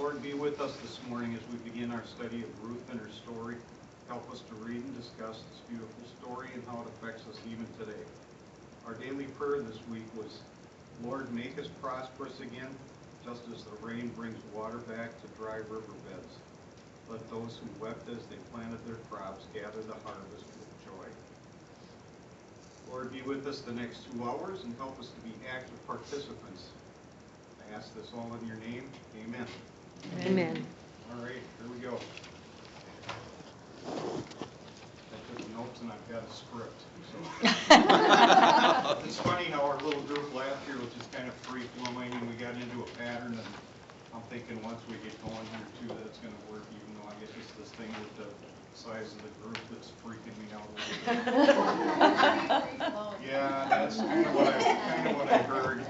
Lord, be with us this morning as we begin our study of Ruth and her story. Help us to read and discuss this beautiful story and how it affects us even today. Our daily prayer this week was, Lord, make us prosperous again, just as the rain brings water back to dry riverbeds. Let those who wept as they planted their crops gather the harvest with joy. Lord, be with us the next 2 hours and help us to be active participants. I ask this all in your name. Amen. Amen. All right, here we go. I took notes and I've got a script. So. It's funny how our little group last year was just kind of free-flowing and we got into a pattern, and I'm thinking once we get going here too, that's going to work, even though I guess it's this thing with the size of the group that's freaking me out a little bit. Yeah, that's kind of what I heard.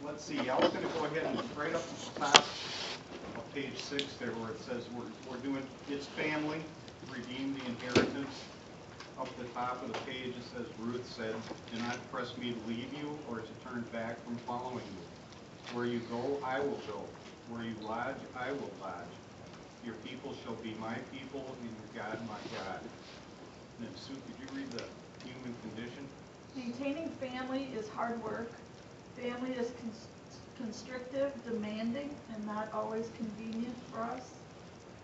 Let's see, I was going to go ahead and right up at the top of page 6 there where it says we're doing It's Family, Redeem the Inheritance. Up at the top of the page it says, Ruth said, do not press me to leave you or to turn back from following you. Where you go, I will go. Where you lodge, I will lodge. Your people shall be my people, and your God my God. And then Sue, could you read the human condition? Maintaining family is hard work. Family is constrictive, demanding, and not always convenient for us.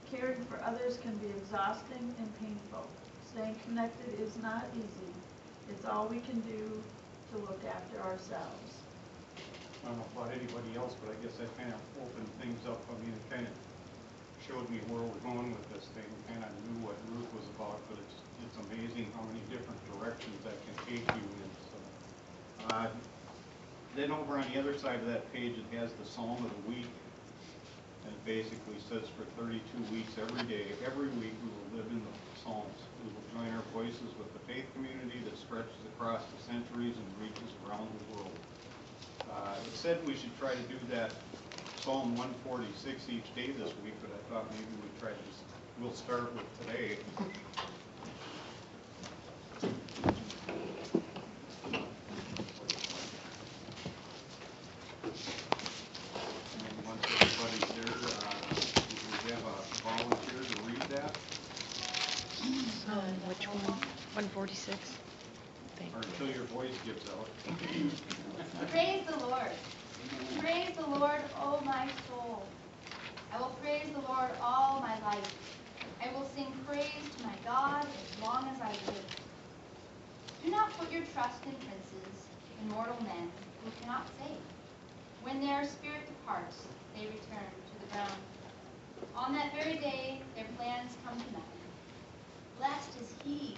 Caring for others can be exhausting and painful. Staying connected is not easy. It's all we can do to look after ourselves. I don't know about anybody else, but I guess that kind of opened things up. I mean, it kind of showed me where we're going with this thing. We kind of knew what Ruth was about, but it's amazing how many different directions that can take you in. So, then over on the other side of that page, it has the Psalm of the Week. And it basically says for 32 weeks every day, every week we will live in the Psalms. We will join our voices with the faith community that stretches across the centuries and reaches around the world. It said we should try to do that Psalm 146 each day this week, but I thought maybe we'll start with today. And once everybody's there, we have a volunteer to read that. Which one? 146? Or until your voice gives out. Praise the Lord. Praise the Lord, O my soul. I will praise the Lord all my life. I will sing praise to my God as long as I live. Do not put your trust in princes, in mortal men who cannot save. When their spirit departs, they return to the ground. On that very day, their plans come to nothing. Blessed is he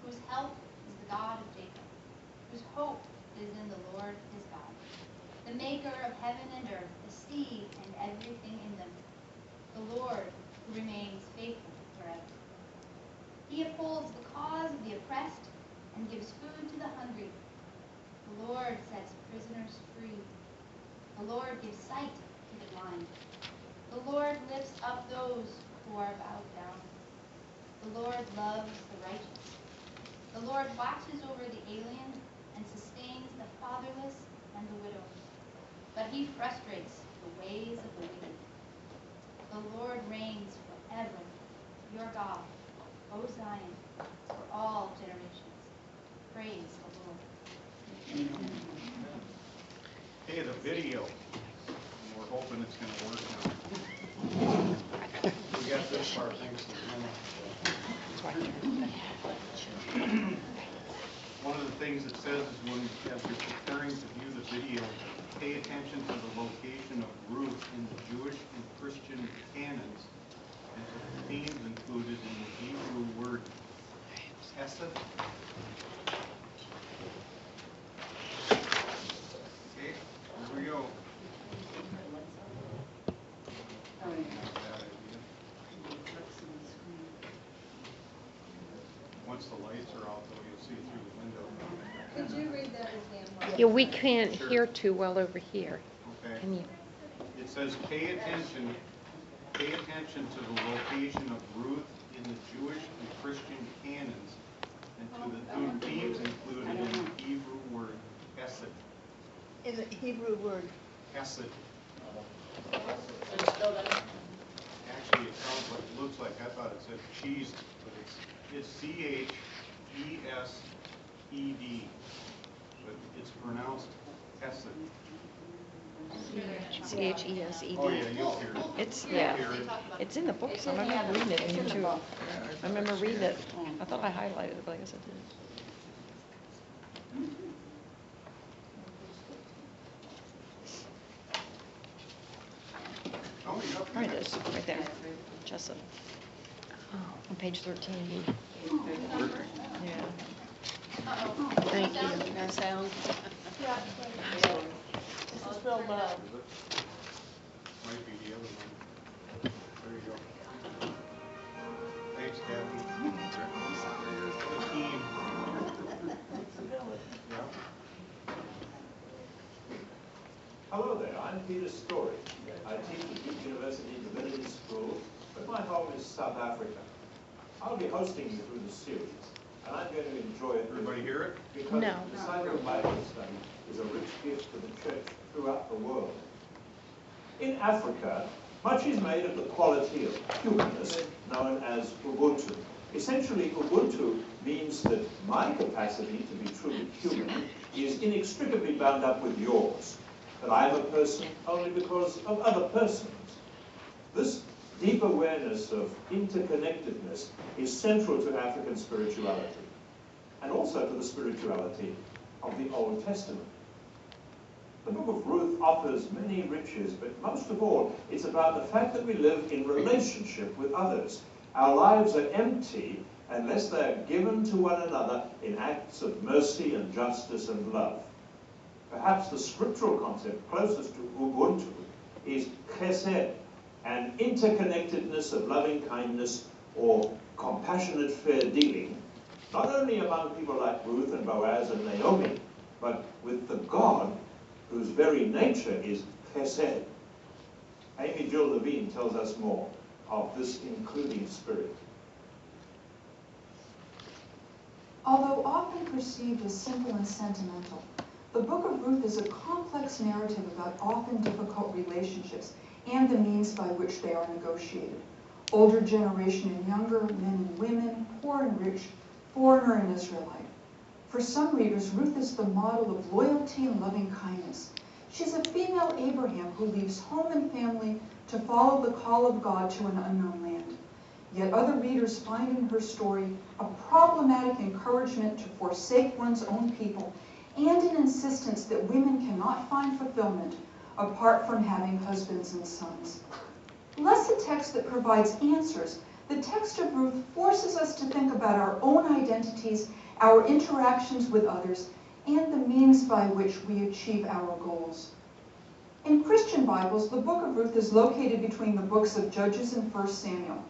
whose help is the God of Jacob, whose hope is in the Lord his God, the maker of heaven and earth, the sea and everything in them, the Lord who remains faithful forever. He upholds the cause of the oppressed and gives food to the hungry. The Lord sets prisoners free. The Lord gives sight to the blind. The Lord lifts up those who are bowed down. The Lord loves the righteous. The Lord watches over the alien and sustains the fatherless and the widow. But he frustrates the ways of the wicked. The Lord reigns forever. Your God, O Zion, for all generations. Praise the Lord. Hey, the video. We're hoping it's going to work now. We got this far, thanks to Jenna. One of the things it says is when, as you're preparing to view the video, pay attention to the location of Ruth in the Jewish and Christian canons and to the themes included in the Hebrew word hesed. Okay, here we go. Once the lights are out, though, you'll see through the window. Could you read that again? Yeah, we can't Sure. hear too well over here. Okay. Can you? It says pay attention to the location of Ruth in the Jewish and Christian canons and to the themes included in the Hebrew word hesed. In the Hebrew word Hesed. Could you spell that? Actually, it sounds like, looks like, I thought it said cheesed, but it's C-H-E-S-E-D. But it's pronounced Hesed. C-H-E-S-E-D. Oh, yeah, you'll hear it. It's, You'll yeah, hear it. it's in the books. I remember reading it in here too. I remember reading it. I thought I highlighted it, but I guess I didn't. Oh, yeah. There it is, right there. Jessup. On page 13. Yeah. Thank you. That sounds. Yeah. This is real loud. Is it? Might be the other one. There you go. Thanks, Kathy. The team. Yeah. Hello there, I'm Peter Story. I teach at Duke University Divinity School, but my home is South Africa. I'll be hosting you through the series, and I'm going to enjoy it. Everybody hear it? Because No. disciple Bible study is a rich gift to the church throughout the world. In Africa, much is made of the quality of humanness known as Ubuntu. Essentially, Ubuntu means that my capacity to be truly human is inextricably bound up with yours. That I am a person only because of other persons. This deep awareness of interconnectedness is central to African spirituality, and also to the spirituality of the Old Testament. The book of Ruth offers many riches, but most of all, it's about the fact that we live in relationship with others. Our lives are empty unless they are given to one another in acts of mercy and justice and love. Perhaps the scriptural concept closest to Ubuntu is chesed, an interconnectedness of loving kindness or compassionate fair dealing, not only among people like Ruth and Boaz and Naomi, but with the God whose very nature is chesed. Amy Jill Levine tells us more of this including spirit. Although often perceived as simple and sentimental, the Book of Ruth is a complex narrative about often difficult relationships and the means by which they are negotiated. Older generation and younger, men and women, poor and rich, foreigner and Israelite. For some readers, Ruth is the model of loyalty and loving kindness. She's a female Abraham who leaves home and family to follow the call of God to an unknown land. Yet other readers find in her story a problematic encouragement to forsake one's own people and an insistence that women cannot find fulfillment apart from having husbands and sons. Less a text that provides answers, the text of Ruth forces us to think about our own identities, our interactions with others, and the means by which we achieve our goals. In Christian Bibles, the book of Ruth is located between the books of Judges and 1 Samuel.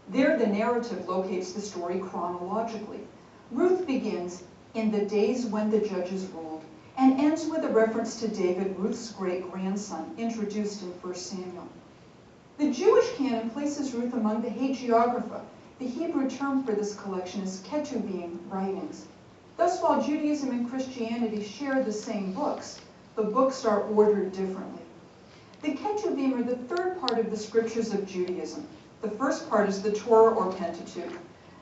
There, the narrative locates the story chronologically. Ruth begins in the days when the judges ruled, and ends with a reference to David, Ruth's great-grandson, introduced in 1 Samuel. The Jewish canon places Ruth among the Hagiographa. The Hebrew term for this collection is Ketuvim, writings. Thus, while Judaism and Christianity share the same books, the books are ordered differently. The Ketuvim are the third part of the scriptures of Judaism. The first part is the Torah or Pentateuch.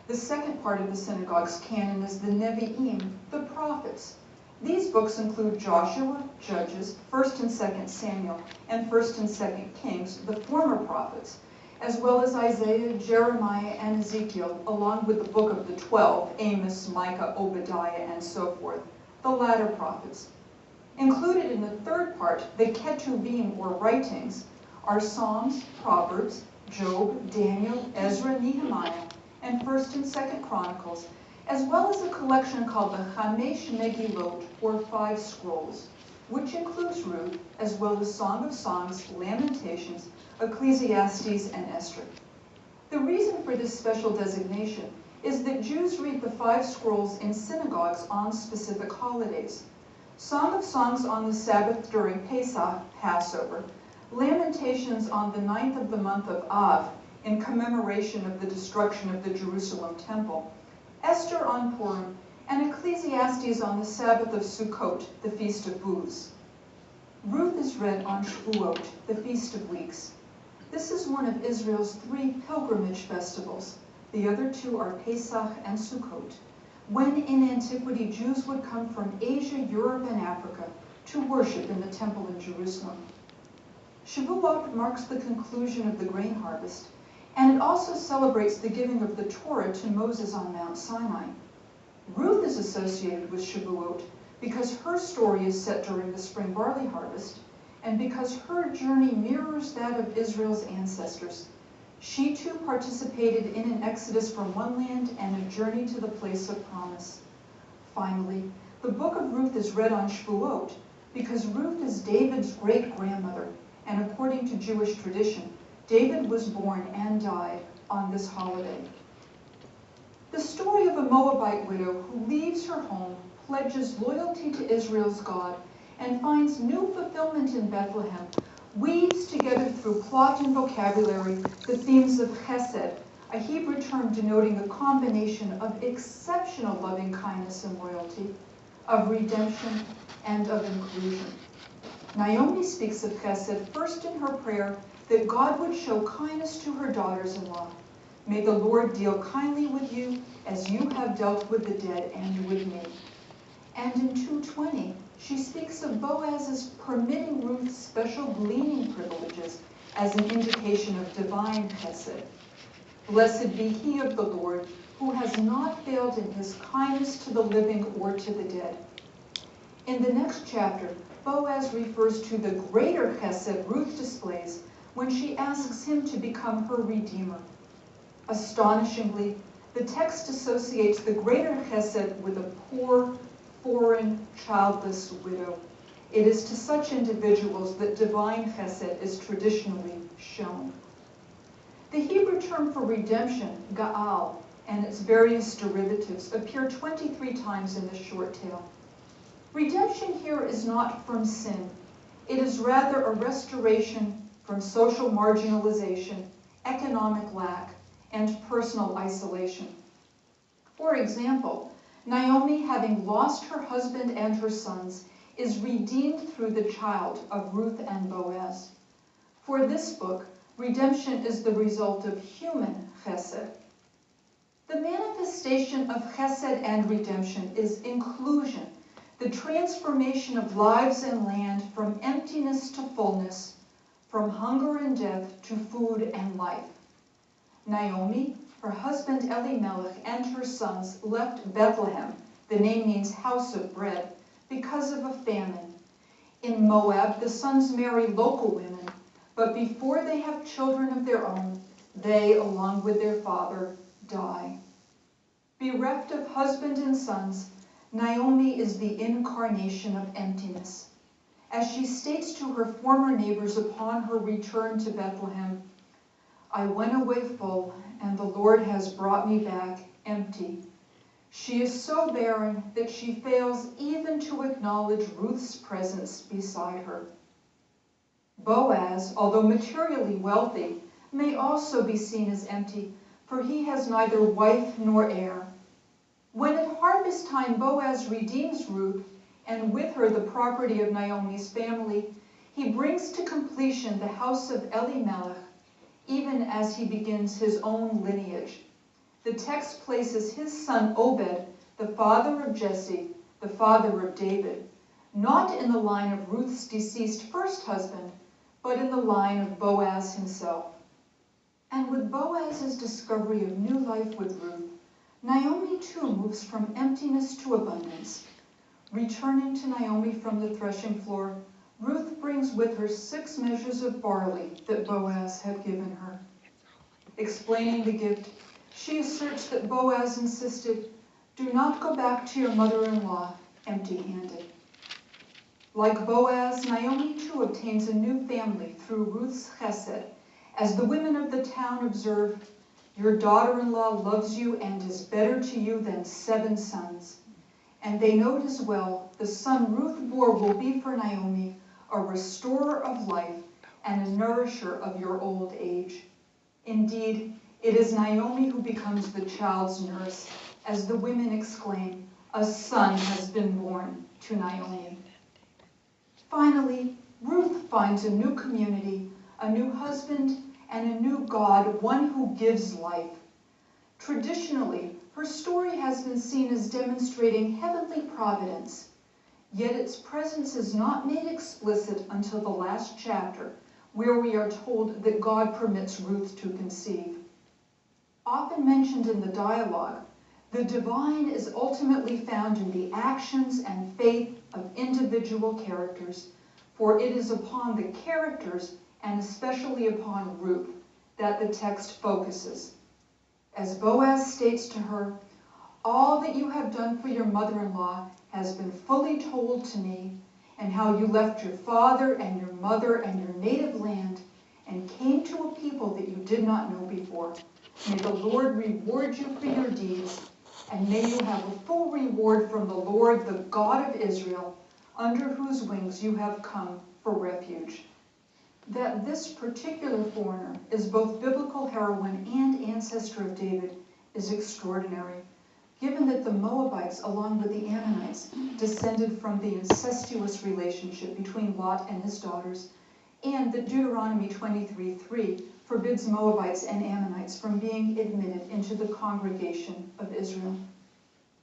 The second part of the synagogue's canon is the Nevi'im, the prophets. These books include Joshua, Judges, 1st and 2nd Samuel, and 1st and 2nd Kings, the former prophets, as well as Isaiah, Jeremiah, and Ezekiel, along with the book of the 12, Amos, Micah, Obadiah, and so forth, the latter prophets. Included in the third part, the Ketuvim, or writings, are Psalms, Proverbs, Job, Daniel, Ezra, Nehemiah, and 1st and 2nd Chronicles, as well as a collection called the Chamesh Megillot, or 5 Scrolls, which includes Ruth, as well as Song of Songs, Lamentations, Ecclesiastes, and Esther. The reason for this special designation is that Jews read the 5 Scrolls in synagogues on specific holidays. Song of Songs on the Sabbath during Pesach, Passover, Lamentations on the 9th of the month of Av, in commemoration of the destruction of the Jerusalem temple, Esther on Purim, and Ecclesiastes on the Sabbath of Sukkot, the Feast of Booths. Ruth is read on Shavuot, the Feast of Weeks. This is one of Israel's 3 pilgrimage festivals. The other 2 are Pesach and Sukkot, when in antiquity Jews would come from Asia, Europe, and Africa to worship in the temple in Jerusalem. Shavuot marks the conclusion of the grain harvest, and it also celebrates the giving of the Torah to Moses on Mount Sinai. Ruth is associated with Shavuot because her story is set during the spring barley harvest, and because her journey mirrors that of Israel's ancestors. She too participated in an exodus from one land and a journey to the place of promise. Finally, the book of Ruth is read on Shavuot because Ruth is David's great-grandmother, and according to Jewish tradition, David was born and died on this holiday. The story of a Moabite widow who leaves her home, pledges loyalty to Israel's God, and finds new fulfillment in Bethlehem weaves together through plot and vocabulary the themes of chesed, a Hebrew term denoting a combination of exceptional loving kindness and loyalty, of redemption, and of inclusion. Naomi speaks of chesed first in her prayer that God would show kindness to her daughters-in-law. May the Lord deal kindly with you as you have dealt with the dead and with me. And in 2:20, she speaks of Boaz's permitting Ruth's special gleaning privileges as an indication of divine chesed. Blessed be he of the Lord, who has not failed in his kindness to the living or to the dead. In the next chapter, Boaz refers to the greater chesed Ruth displays when she asks him to become her redeemer. Astonishingly, the text associates the greater chesed with a poor, foreign, childless widow. It is to such individuals that divine chesed is traditionally shown. The Hebrew term for redemption, ga'al, and its various derivatives appear 23 times in this short tale. Redemption here is not from sin. It is rather a restoration from social marginalization, economic lack, and personal isolation. For example, Naomi, having lost her husband and her sons, is redeemed through the child of Ruth and Boaz. For this book, redemption is the result of human chesed. The manifestation of chesed and redemption is inclusion, the transformation of lives and land from emptiness to fullness, from hunger and death to food and life. Naomi, her husband Elimelech, and her sons left Bethlehem, the name means house of bread, because of a famine. In Moab, the sons marry local women, but before they have children of their own, they, along with their father, die. Bereft of husband and sons, Naomi is the incarnation of emptiness. As she states to her former neighbors upon her return to Bethlehem, I went away full, and the Lord has brought me back empty. She is so barren that she fails even to acknowledge Ruth's presence beside her. Boaz, although materially wealthy, may also be seen as empty, for he has neither wife nor heir. When at harvest time Boaz redeems Ruth, and with her the property of Naomi's family, he brings to completion the house of Elimelech, even as he begins his own lineage. The text places his son Obed, the father of Jesse, the father of David, not in the line of Ruth's deceased first husband, but in the line of Boaz himself. And with Boaz's discovery of new life with Ruth, Naomi too moves from emptiness to abundance. Returning to Naomi from the threshing floor, Ruth brings with her 6 measures of barley that Boaz had given her. Explaining the gift, she asserts that Boaz insisted, do not go back to your mother-in-law empty-handed. Like Boaz, Naomi too obtains a new family through Ruth's chesed, as the women of the town observe, your daughter-in-law loves you and is better to you than 7 sons. And they note as well, the son Ruth bore will be for Naomi a restorer of life and a nourisher of your old age. Indeed, it is Naomi who becomes the child's nurse, as the women exclaim, a son has been born to Naomi. Finally, Ruth finds a new community, a new husband, and a new God, one who gives life. Traditionally, her story has been seen as demonstrating heavenly providence, yet its presence is not made explicit until the last chapter, where we are told that God permits Ruth to conceive. Often mentioned in the dialogue, the divine is ultimately found in the actions and faith of individual characters, for it is upon the characters, and especially upon Ruth, that the text focuses. As Boaz states to her, "All that you have done for your mother-in-law has been fully told to me, and how you left your father and your mother and your native land and came to a people that you did not know before. May the Lord reward you for your deeds, and may you have a full reward from the Lord, the God of Israel, under whose wings you have come for refuge." That this particular foreigner is both biblical heroine and ancestor of David is extraordinary, given that the Moabites, along with the Ammonites, descended from the incestuous relationship between Lot and his daughters, and that Deuteronomy 23:3 forbids Moabites and Ammonites from being admitted into the congregation of Israel.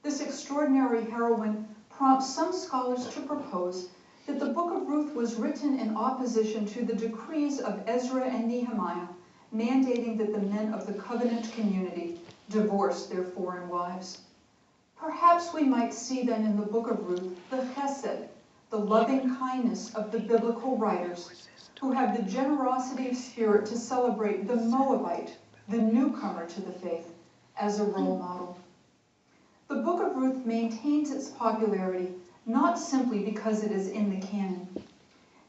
This extraordinary heroine prompts some scholars to propose that the book of Ruth was written in opposition to the decrees of Ezra and Nehemiah, mandating that the men of the covenant community divorce their foreign wives. Perhaps we might see then in the book of Ruth the chesed, the loving kindness of the biblical writers, who have the generosity of spirit to celebrate the Moabite, the newcomer to the faith, as a role model. The book of Ruth maintains its popularity not simply because it is in the canon.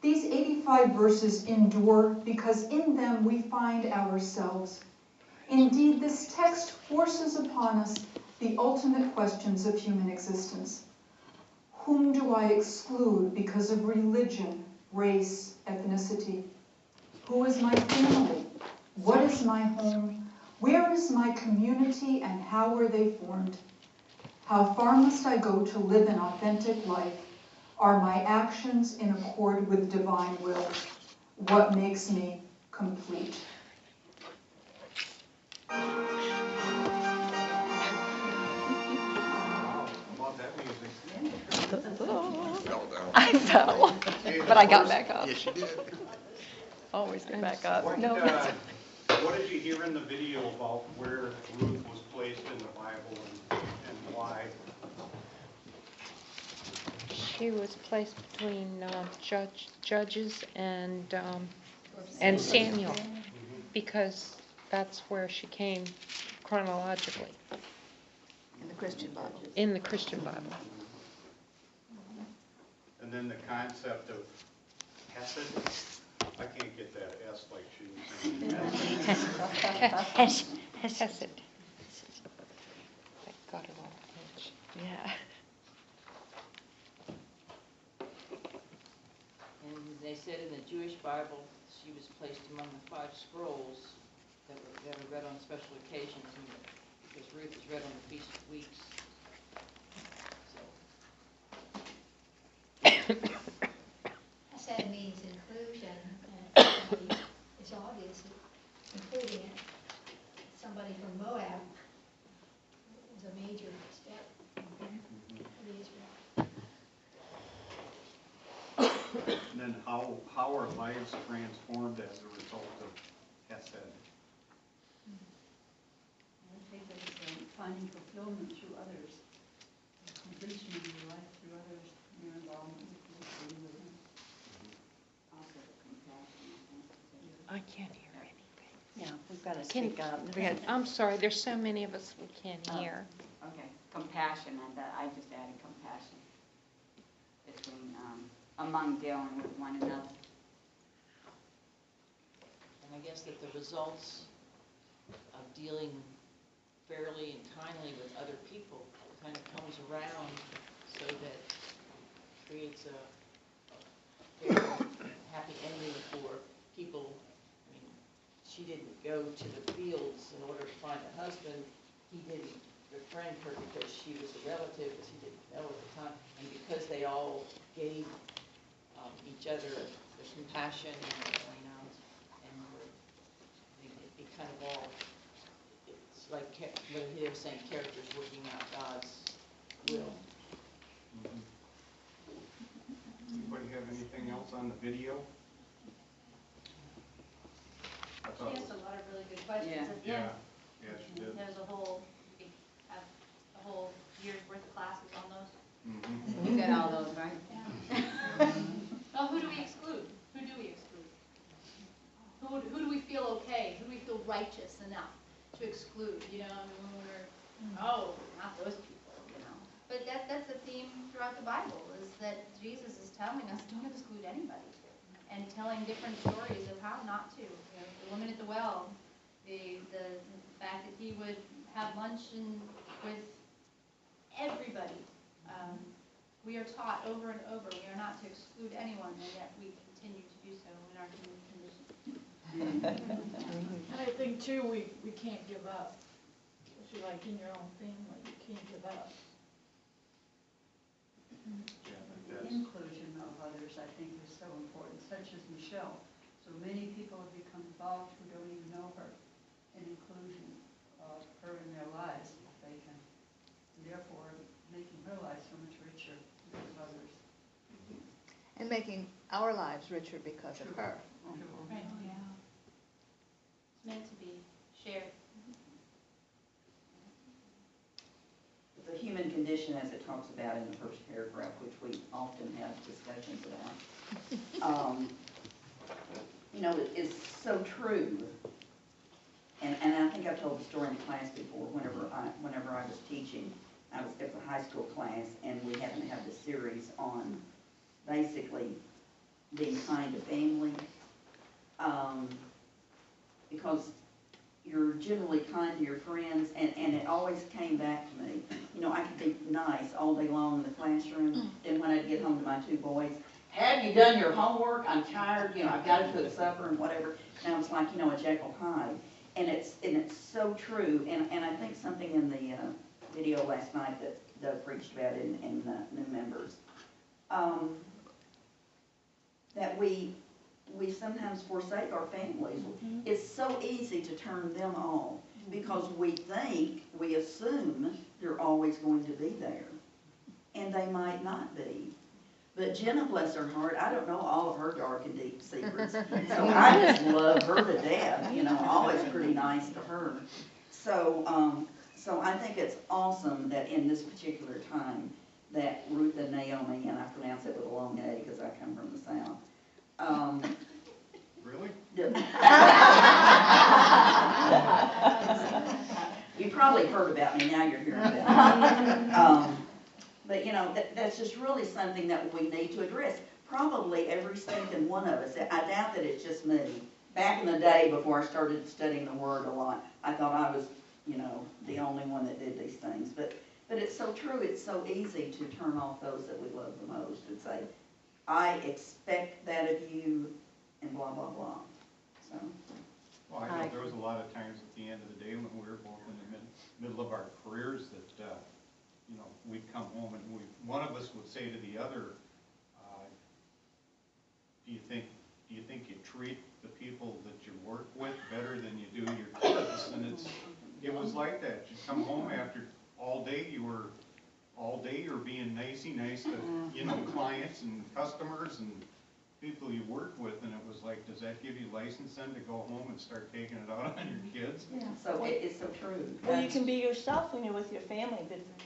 These 85 verses endure because in them we find ourselves. Indeed, this text forces upon us the ultimate questions of human existence. Whom do I exclude because of religion, race, ethnicity? Who is my family? What is my home? Where is my community, and how were they formed? How far must I go to live an authentic life? Are my actions in accord with divine will? What makes me complete? Love that music. I fell, but I got back up. Yes, you did. Always get back up. What, No, what did you hear in the video about where Ruth was placed in the Bible and why? She was placed between Judges and Samuel, because that's where she came chronologically In the Christian Bible. in the Christian Bible. And then the concept of Hesed, I can't get that S like she was saying. Hesed. I got it on the page. yeah. And they said in the Jewish Bible, she was placed among the 5 scrolls that are read on special occasions, because Ruth is read on the Feast of Weeks. Hesed means inclusion, and it's obvious that including it. Somebody from Moab is a major step for Israel. And then how are lives transformed as a result of Hesed? I think it's finding fulfillment through others, completion of your life through others, your involvement with them. Also the compassion, I think. I can't hear anything. Yeah, we've got to Can- speak up. I'm sorry, there's so many of us we can't hear. Okay, compassion, and that I just added compassion between, among dealing with one another. And I guess that the results of dealing fairly and kindly with other people kind of comes around, so that creates a fair, happy ending for people. I mean, she didn't go to the fields in order to find a husband. He didn't befriend her because she was a relative, because he didn't know at the time, and because they all gave each other there's compassion and, you know, and it'd be kind of all, it's like what he was saying, characters working out God's will. Anybody have anything else on the video? I thought She it asked was- a lot of really good questions Yeah. at the end. Yeah, she did. There's a whole, we have a whole year's worth of classes on those. Mhm. You got all those, right? Well, who do we exclude? Who do we exclude? Who do we feel okay? Who do we feel righteous enough to exclude? You know, I mean, when we're, oh, not those people, you know. But that's the theme throughout the Bible, is that Jesus is telling us, don't exclude anybody. And telling different stories of how not to. You know, the woman at the well, the fact that he would have lunch with everybody. We are taught over and over, we are not to exclude anyone, and yet we continue to do so in our human condition. And I think too, we can't give up. Especially like in your own family, you can't give up. Yeah, I think that's- Inclusion of others, I think, is so important, such as Michelle. So many people have become involved who don't even know her, and inclusion of her in their lives, if they can, and therefore making her life so much richer because of others. And making our lives richer because of her. Right, yeah. It's meant to be shared. The human condition, as it talks about in the first paragraph, which we often have discussions about, you know, is so true. And I think I've told the story in class before. Whenever I was teaching, it was a high school class, and we happened to have this series on basically being kind to family, because you're generally kind to your friends, and it always came back to me. You know, I could be nice all day long in the classroom, and when I'd get home to my two boys, have you done your homework? I'm tired, you know, I've got to cook supper and whatever. And I was like, you know, a Jekyll Hyde. And it's so true, and I think something in the video last night that Doug preached about in new members, that we sometimes forsake our families. It's so easy to turn them off because we assume they're always going to be there. And they might not be. But Jenna, bless her heart, I don't know all of her dark and deep secrets. So I just love her to death, you know, always pretty nice to her. So, so I think it's awesome that in this particular time that Ruth and Naomi, and I pronounce it with a long A because I come from the South, Really? You probably heard about me, now you're hearing about me. But you know, that's just really something that we need to address. Probably every stinking one of us. I doubt that it's just me. Back in the day before I started studying the Word a lot, I thought I was, you know, the only one that did these things. But it's so true, it's so easy to turn off those that we love the most and say, I expect that of you, and blah, blah, blah. So. Well, I know there was a lot of times at the end of the day when we were both in the middle of our careers that, you know, we'd come home and one of us would say to the other, do you think you treat the people that you work with better than you do your kids? And it was like that. You'd come home after all day you're being nicey nice to, you know, clients and customers and people you work with, and it was like, does that give you license then to go home and start taking it out on your kids? Yeah, so it's so true. Well, you can be yourself when you're with your family,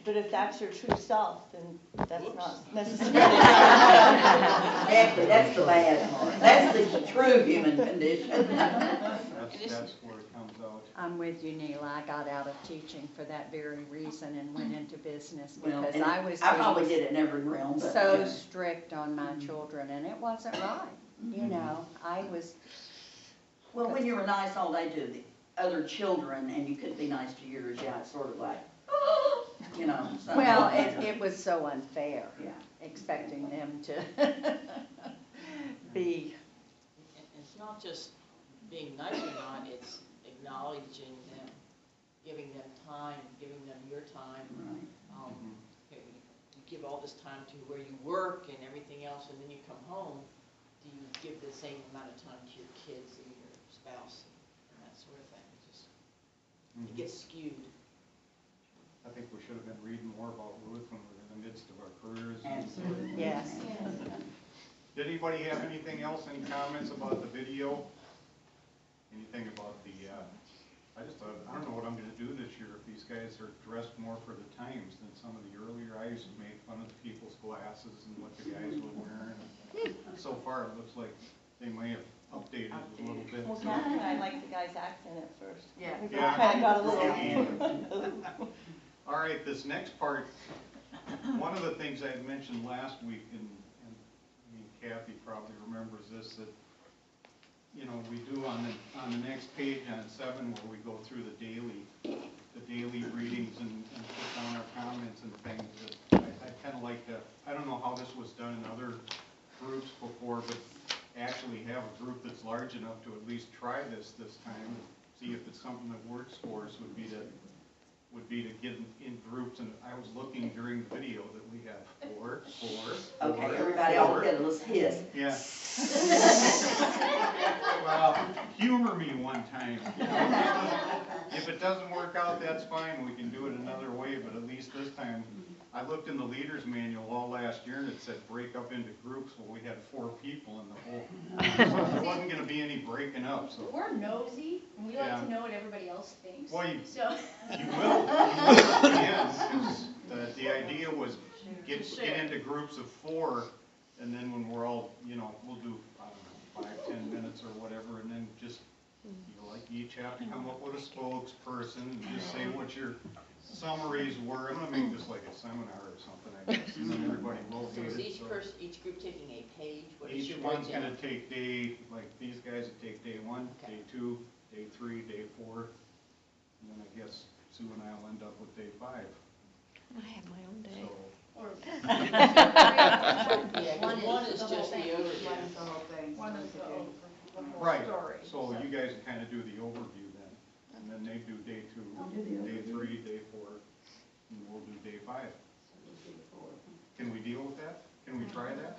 but if that's your true self, then that's not necessarily. Exactly, that's the bad part. That's the true human condition. That's where it comes out. I'm with you, Neil. I got out of teaching for that very reason and went into business Well, because and I probably did it in every realm, but. so yeah. strict on my children, and it wasn't right. You know, I was. Well, when you were nice all day to the other children and you couldn't be nice to yours, yeah, it's sort of like, you know. Well, it was so unfair. Yeah. Expecting them to be. It's not just being nice or not, it's acknowledging them, giving them time, giving them your time. Right. Okay, you give all this time to where you work and everything else, and then you come home. do you give the same amount of time to your kids and your spouse and that sort of thing? It gets skewed. I think we should have been reading more about Ruth when we were in the midst of our careers. Absolutely. Yes. Did anybody have anything else, any comments about the video? Anything about the, I just thought, I don't know what I'm gonna do this year if these guys are dressed more for the times than some of the earlier. I used to make fun of the people's glasses and what the guys were wearing. So far, it looks like they may have updated it a little bit. Well, Catherine and I liked the guy's accent at first. Yeah. We Yeah. kind of got a little. All right, this next part, one of the things I had mentioned last week, and I mean, Kathy probably remembers this, that, you know, we do on the next page on 7 where we go through the daily readings and put down our comments and things, that I kind of like to, I don't know how this was done in other groups before, but actually have a group that's large enough to at least try this time, see if it's something that works for us, would be to get in groups. And I was looking during the video that we had four. Okay, everybody all together, let's hiss. Yeah. Well, humor me one time. You know, if it doesn't work out, that's fine, we can do it another way, but at least this time, I looked in the leader's manual all last year and it said break up into groups. Well, we had 4 people in the whole, so there wasn't gonna be any breaking up, so. We're nosy, and we like Yeah. to know what everybody else thinks. Well, So. You will at the end, 'cause the idea was get into groups of 4, and then when we're all, you know, we'll do, I don't know, 5-10 minutes or whatever, and then just, you know, like each have to come up with a spokesperson and just say what your summaries were. I'm gonna make this like a seminar or something, I guess, and then everybody will So get is it. each group taking a page? What is Each your one's breakdown? gonna take like these guys would take day 1, Okay. day 2, day 3, day 4, and then I guess Sue and I will end up with day 5, I have my own day. so. Or. Yeah, 'cause one is just the overview. One is the whole thing. One is the whole Right, story. so you guys kind of do the overview then, and then they do day 2, day 3, day 4, and we'll do day 5. Can we deal with that? Can we try that?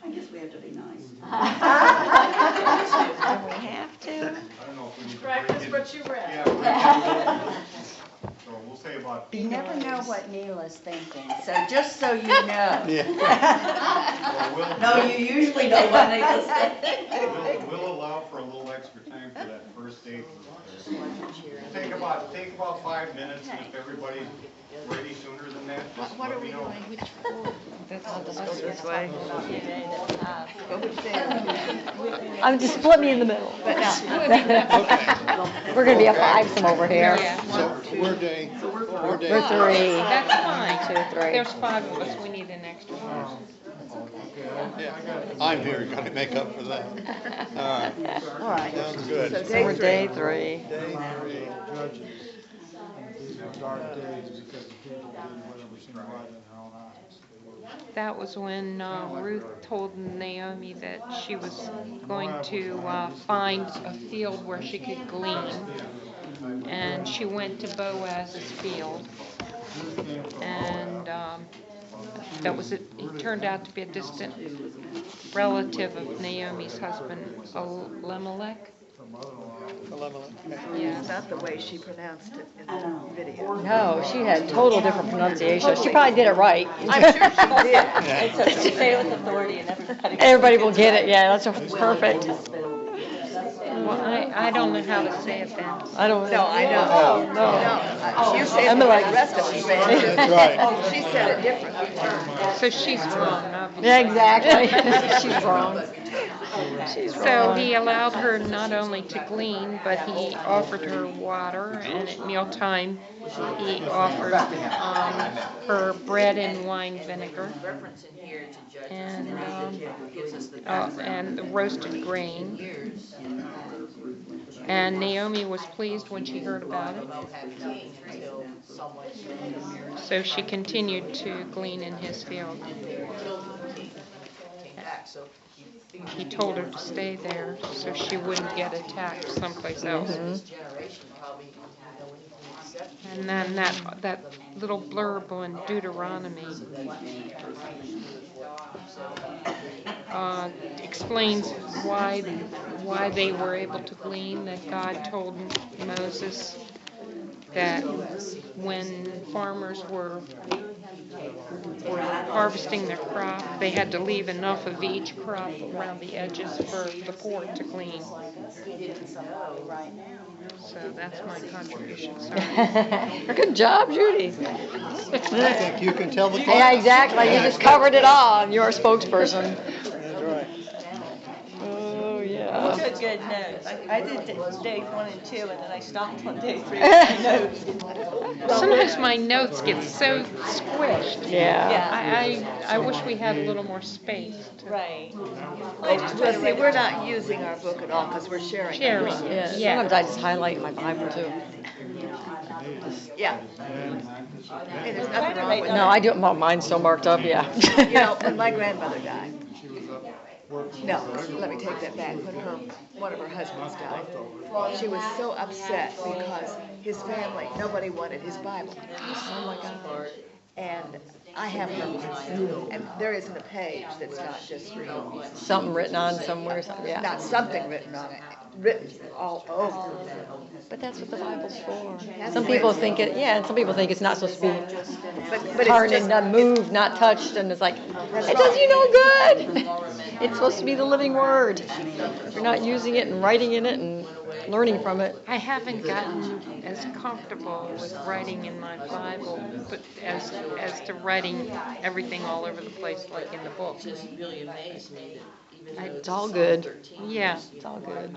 I guess we have to be nice. Do we have to? I don't know if we need to Practice break it. what you read. Yeah, break it. So we'll say about. You never know what Neil is thinking, so just so you know. Well, No, you usually know what Nicholas said. We'll allow for a little extra time for that first day. Take about 5 minutes, and if everybody's ready sooner than that, just What are let we me know. doing? Which floor? I'll just go this way. Go which day? I'm just split me in the middle. But no. We're gonna be a 5-some over here. Yeah. So we're day, we're day. We're 3. That's fine. 2, 3. There's 5 of us, we need an extra one. Yeah, I'm here, gotta make up for that. All right. Sounds good. So We're day 3. Day 3. Judges, these are dark days because the people did whatever seemed right in their own eyes. That was when Ruth told Naomi that she was going to find a field where she could glean. And she went to Boaz's field. And that was it. He turned out to be a distant relative of Naomi's husband, Elimelech. Yeah. It's not the way she pronounced it in the video. No, she had total different pronunciation. She probably did it right. I'm sure she did. It's a say with authority and everybody will get it. Yeah, that's perfect. Well, I don't know how to say it then. I don't know. No, I know. No. You say it the way the rest of us say it. That's right. Oh, she said it differently. So she's wrong, obviously. Yeah, exactly. She's wrong. She's So wrong. he allowed her not only to glean, but he offered her water, and at mealtime, he offered her bread and wine vinegar, Reference in here to Judges, and gives us the and the roasted grain. years. And Naomi was pleased when she heard about it, Moab king until someone so she continued to glean in his field. killed the king, came back, so He told her to stay there so she wouldn't get attacked someplace else. this generation probably didn't know anything except And then that little blurb on Deuteronomy explains why they were able to glean, that God told Moses that when farmers were harvesting their crop, they had to leave enough of each crop around the edges for the poor to glean. So that's my contribution, sorry. Good job, Judy. I think you can tell the class. Yeah, exactly. You just covered it all. You're a spokesperson. That's right. Oh, You yeah. took good notes. I did days 1 and 2, and then I stopped on day 3 with my notes. Sometimes my notes get so squished. Yeah. I wish we had a little more space. Right. Well, see, we're not using our book at all because we're sharing. it. Sharing, Yeah. yeah. Sometimes I just highlight my Bible too. Yeah. Hey, there's nothing wrong with No, I do, mine's so marked up, yeah. You know, when my grandmother died, no, let me take that back. When one of her husbands died, she was so upset because his family, nobody wanted his Bible. Oh my God. And I have her, and there isn't a page that's not just written. Something written on somewhere, something, yeah. Not something written on it, written all over. But that's what the Bible's for. That's Some the way people it's think for. it, yeah, and some people think it's not supposed to be But it's turned just, and not moved, not touched, and it's like, it does you no good. It's supposed to be the living word. If you're not using it and writing in it and learning from it. I haven't gotten as comfortable with writing in my Bible, but as to writing everything all over the place like in the book. It just really amazed me that even though It's all good. 13, Yeah. It's all good.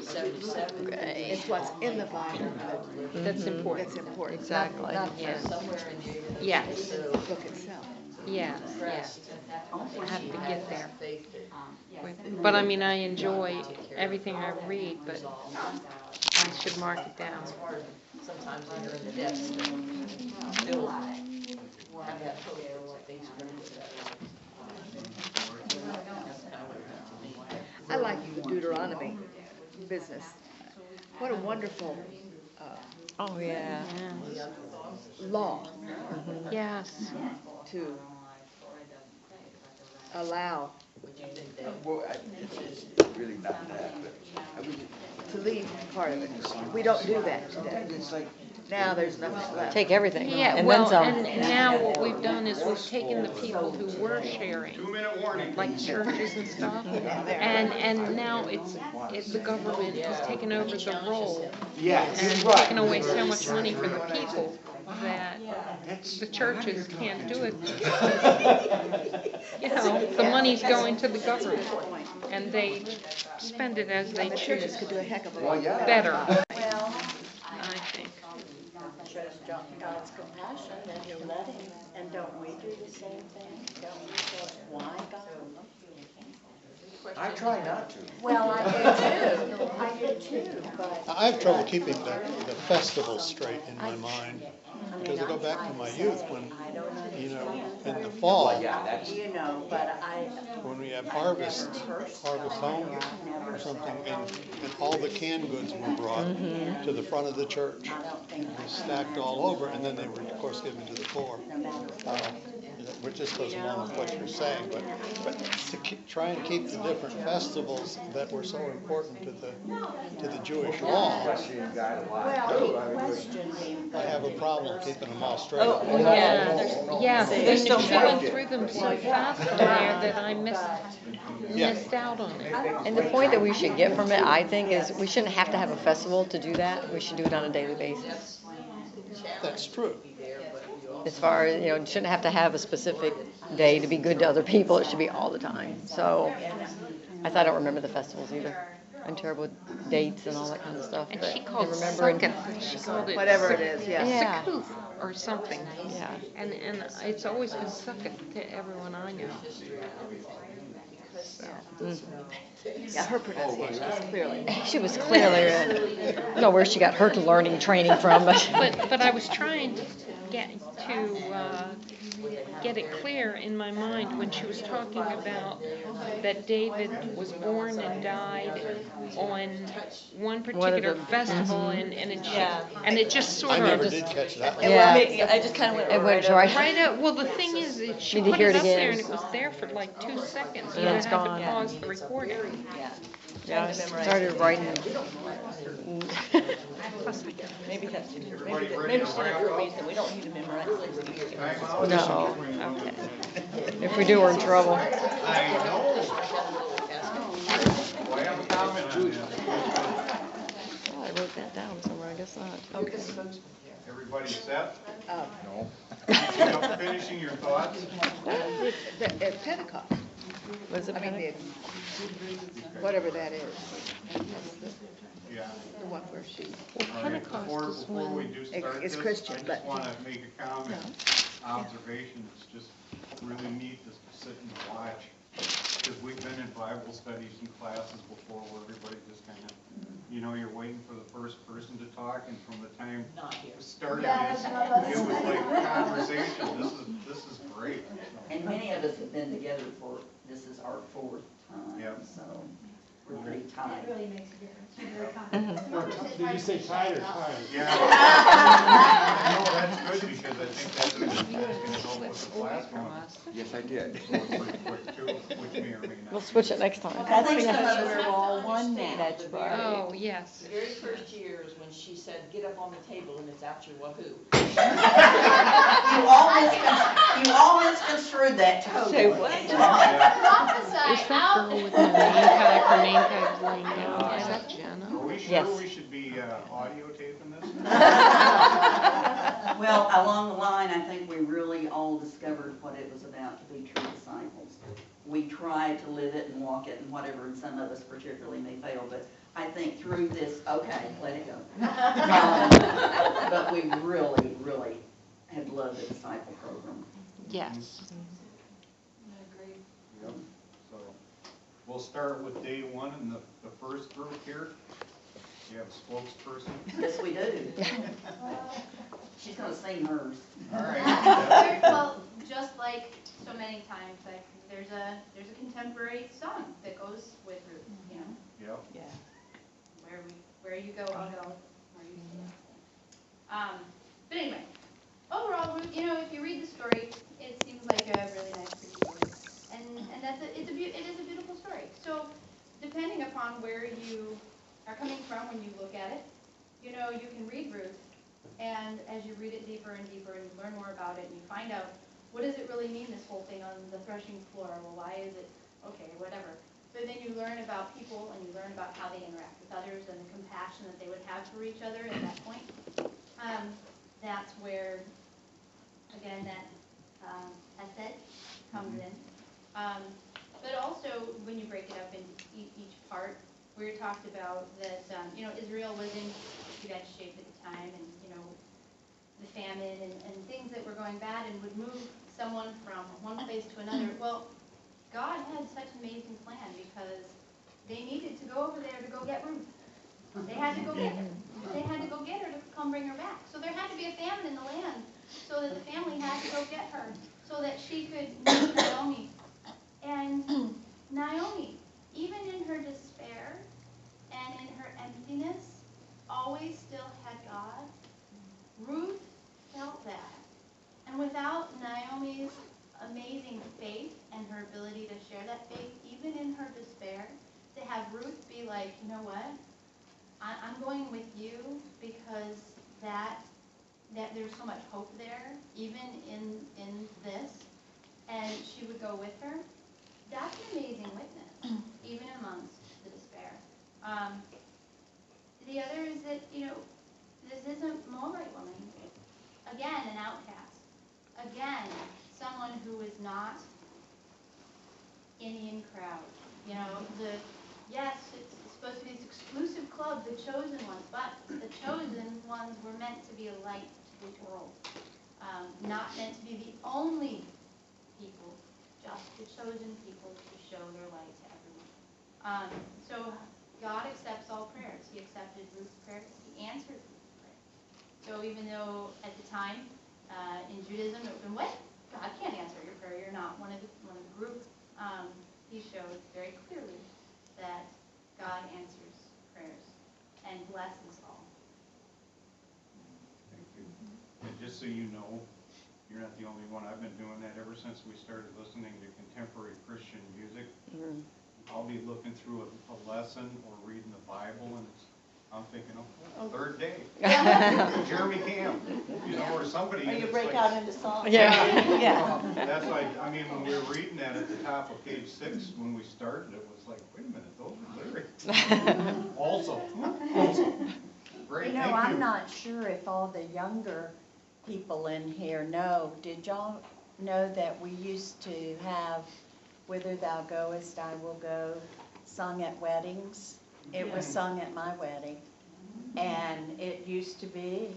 77. Okay. it's what's in the Bible That's important. that's important. Exactly. Not Yeah. Somewhere in here. Yes. the book itself. Yes, yes. Impressed. I have to get there. Faith that But I mean, I enjoy everything I read, but I should mark it down. sometimes when you're in the depths, still have that hope that things are going to get better. That's kind of what it meant to me. I like the Deuteronomy business. What a wonderful Oh, yeah. law Yes. to allow Well, it's really not that, but I mean, to leave part of it. We don't do that today. it's like, Now there's nothing left. Take everything. Yeah, And then well, some. and now what we've done is we've taken the people who were sharing, 2-minute warning. like churches and stuff, and now the government has taken over the role and taken away so much money for the people that the churches can't do it. You know, the money's going to the government, and they spend it as they The churches choose. could do a heck of a lot Better, Well, I think. but it's God's compassion that He'll let him, and don't we do the same thing? Don't we say, why God? I try not to. Well, I do too, I do too, but. I have trouble keeping the festival straight in my mind, because I go back to my youth when, you know, in the fall, Yeah, that's, You know, but when we have harvest home or something, and all the canned goods were brought to the front of the church. They were stacked all over, and then they were, of course, given to the poor. Which just goes along with what you're saying, but to try and keep the different festivals that were so important to the Jewish law, well, he questioned him, I but. have a problem keeping them all straight. Oh, yeah, yes, and she went through them so fast from there that I missed out on it. And the point that we should get from it, I think, is we shouldn't have to have a festival to do that. We should do it on a daily basis. That's true. As far as, you know, you shouldn't have to have a specific day to be good to other people. It should be all the time. So I don't remember the festivals either. I'm terrible with dates and all that kind of stuff. And but she called I remember Sukkot, she called it Whatever it is, yeah. Yeah. Sukkot or something. Yeah. And it's always been Sukkot to everyone I know. So. Yeah, her pronunciation is clearly. She was clearly, I don't know where she got her learning training from, but. But I was trying to get to get it clear in my mind when she was talking about that David was born and died on one particular festival, and it Yeah. and it just sort I of never did catch that one. Yeah. I just kind of went It went right right. over. right up. Well, the thing is, she Need to put hear it it up there, again. and it was there for like 2 seconds. And You it's had gone. to pause the recording. Yeah. Yeah, I Trying to memorize started it. writing. Maybe that's, Everybody ready maybe to it's wrap for a up? reason, we don't need to memorize things. Time out? No. If we do, we're in trouble. I know. Do I have a comment on this? Oh, I wrote that down somewhere, I guess not. Okay. Everybody set? No. Finishing your thoughts? At Pentecost, Was it I mean, whatever that is. That's Yeah. the one where she, All right, before we do start It's this, Christian, I but- just want to make a comment, observation. It's just really neat just to sit and watch. Because we've been in Bible studies and classes before where everybody just kind of, you know, you're waiting for the first person to talk, and from the time Not here. we started this, it was like conversation. This is great. And many of us have been together for, this is our 4th time, Yep. so we're pretty tired. That really makes a difference. You're very confident. Did you say tired or tired? Yeah. No, that's good because I think that's going to help with the class going. Yes, I did. Going pretty quick too, which may or may not. We'll switch it next time. That's because we're all one now. That's right. Oh, yes. The very first year is when she said, get up on the table, and it's out your wahoo. You all misconstrued that totally. Say what? Is that girl with the name tag, her name tag laying down, is that Jenna? Are we sure Yes. we should be audio taping this? Well, along the line, I think we really all discovered what it was about to be true disciples. We tried to live it and walk it and whatever, and some of us particularly may fail, but I think through this, okay, let it go. But we really, really have loved the disciple program. Yes. Yep. So we'll start with day one and the first group here. You have a spokesperson. Yes, we do. She's gonna sing hers. All right. Well, just like so many times, like there's a contemporary song that goes with Ruth, you know. Yep. Yeah. Where you go, I'll go. Where you stay, I'll stay. But anyway, overall, Ruth, you know, if you read the story, it seems like a really nice pretty story, and it is a beautiful story. So, depending upon where you are coming from when you look at it, you know, you can read Ruth, and as you read it deeper and deeper, and you learn more about it, and you find out what does it really mean, this whole thing on the threshing floor? Well, why is it okay? Whatever. But then you learn about people, and you learn about how they interact with others, and the compassion that they would have for each other at that point. That's where, again, that essay comes in. But also, when you break it up into each part, we talked about that, you know, Israel was in bad shape at the time, and, you know, the famine and things that were going bad and would move someone from one place to another. Well, God had such an amazing plan because they needed to go over there to go get Ruth. They had to go get her. They had to go get her to come bring her back. So there had to be a famine in the land, so that the family had to go get her so that she could meet Naomi. And Naomi, even in her despair and in her emptiness, always still had God. Ruth felt that. And without Naomi's amazing faith and her ability to share that faith, even in her despair, to have Ruth be like, you know what? I'm going with you because that there's so much hope there, even in this. And she would go with her. That's an amazing witness, even amongst the despair. The other is that, you know, this isn't Moabite woman. Again, an outcast. Again, someone who is not in the in crowd. You know, yes, it's supposed to be this exclusive club, the chosen ones, but the chosen ones were meant to be a light to the world. Not meant to be the only people, just the chosen people to show their light to everyone. So God accepts all prayers. He accepted Ruth's prayers. He answered Ruth's prayer. So even though at the time in Judaism it would have been what? God can't answer your prayer, you're not one of the group, he showed very clearly that God answers prayers and blesses all. Thank you. And just so you know, you're not the only one. I've been doing that ever since we started listening to contemporary Christian music. I'll be looking through a lesson or reading the Bible, and I'm thinking, oh, third day. Jeremy Camp, you know, or somebody. Or and you it's break like, out into song. Yeah. Yeah. That's like, I mean, when we were reading that at the top of page 6, when we started, it was like, wait a minute, those are lyrics. Also. Great, You know, thank you. I'm not sure if all the younger people in here know. Did y'all know that we used to have Whither Thou Goest, I Will Go sung at weddings? It was sung at my wedding. And it used to be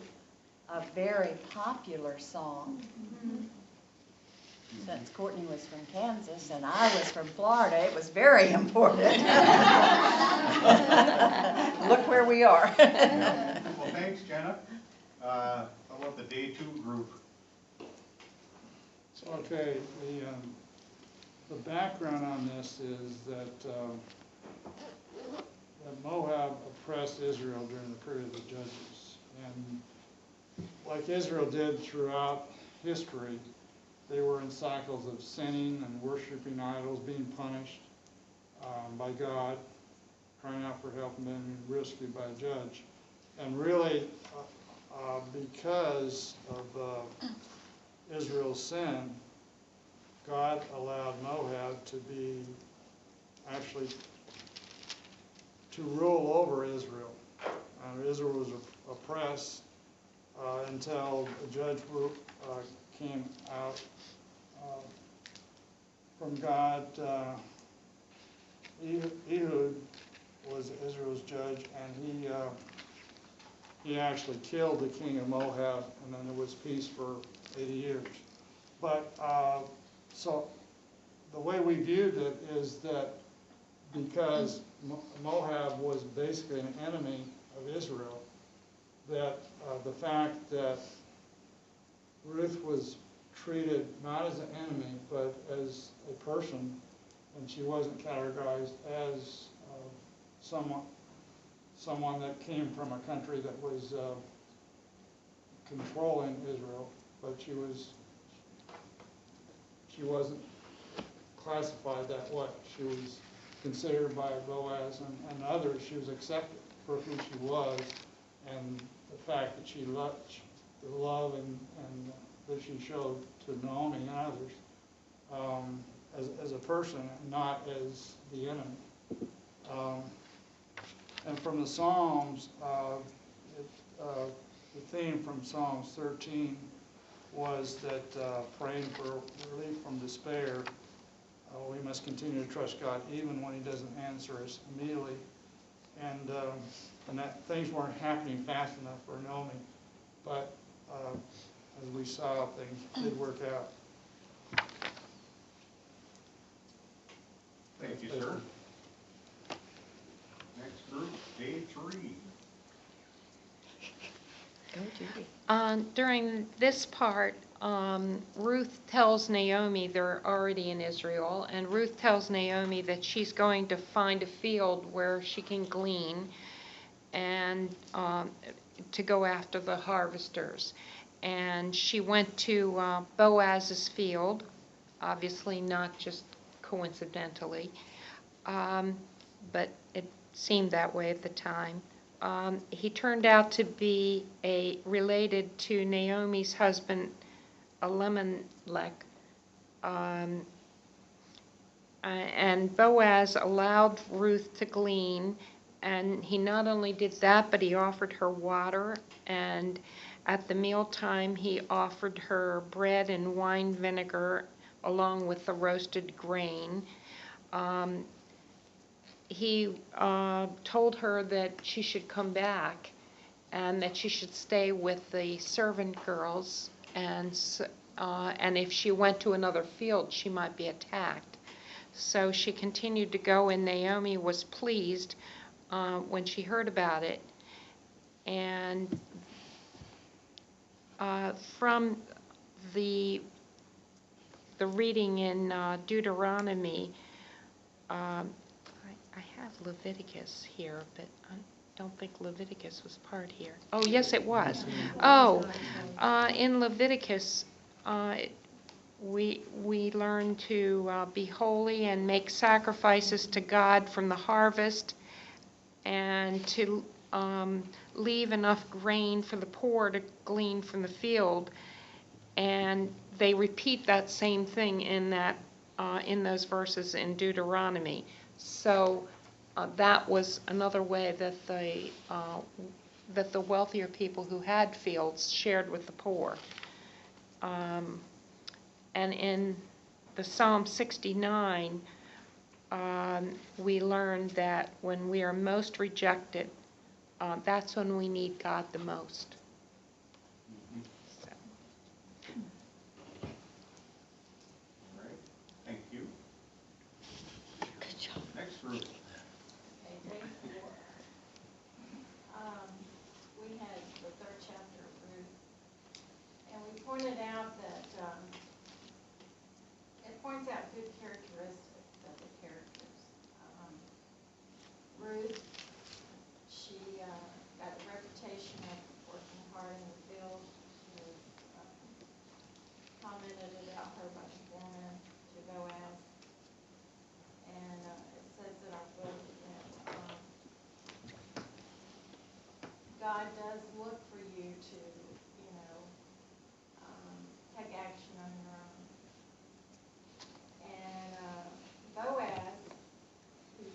a very popular song. Since Courtney was from Kansas and I was from Florida, it was very important. Look where we are. Well, thanks, Jenna. How about the day 2 group? So, okay, the background on this is that Moab oppressed Israel during the period of the Judges. And like Israel did throughout history, they were in cycles of sinning and worshiping idols, being punished by God, crying out for help, and then rescued by a judge. And really, because of Israel's sin, God allowed Moab to be actually to rule over Israel. Israel was oppressed until a judge came out from God. Ehud was Israel's judge, and he actually killed the king of Moab, and then there was peace for 80 years. But so the way we viewed it is that because Moab was basically an enemy of Israel, that the fact that Ruth was treated not as an enemy, but as a person, and she wasn't categorized as someone that came from a country that was controlling Israel, but she wasn't classified that way. She was considered by Boaz and others. She was accepted for who she was, and the fact that she loved the love and that she showed to Naomi and others as a person, not as the enemy. And from the Psalms, the theme from Psalms 13 was that praying for relief from despair, we must continue to trust God even when He doesn't answer us immediately. And that things weren't happening fast enough for Naomi, but as we saw, things did work out. Thank you, sir. Next group, day 3. Go, Judy. During this part, Ruth tells Naomi they're already in Israel, and Ruth tells Naomi that she's going to find a field where she can glean and to go after the harvesters. And she went to Boaz's field, obviously not just coincidentally, but it seemed that way at the time. He turned out to be related to Naomi's husband, Elimelech, and Boaz allowed Ruth to glean, and he not only did that, but he offered her water, and at the mealtime he offered her bread and wine vinegar along with the roasted grain. He told her that she should come back and that she should stay with the servant girls, and if she went to another field, she might be attacked. So she continued to go, and Naomi was pleased when she heard about it. And from the the reading in Deuteronomy. I have Leviticus here, but I don't think Leviticus was part here. Oh, yes, it was. Oh, in Leviticus, we learn to be holy and make sacrifices to God from the harvest, and to leave enough grain for the poor to glean from the field. And they repeat that same thing in those verses in Deuteronomy. So that was another way that the wealthier people who had fields shared with the poor. And in the Psalm 69, we learned that when we are most rejected, that's when we need God the most. So. All right, thank you. Good job. Next group. Okay, day 4. We had the 3rd chapter of Ruth, and we pointed out that it points out good characteristics of the characters. Ruth, she got a reputation of working hard in the field. She was commented about her by the woman to Boaz. And it says in our book that God does look for you to, take action on your own. And Boaz, who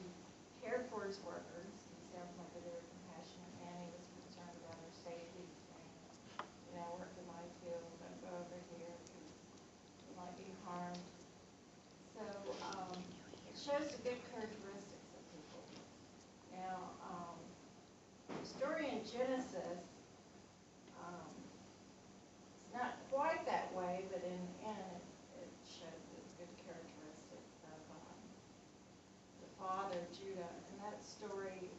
cared for his workers, he sounds like a very compassionate man. He was concerned about their safety, saying, work in my field, don't go over here, because you might be harmed. So it shows the good characteristics of people. Now, the story in Genesis, it's not quite that way, but in the end, it shows the good characteristics of the father, Judah. In that story,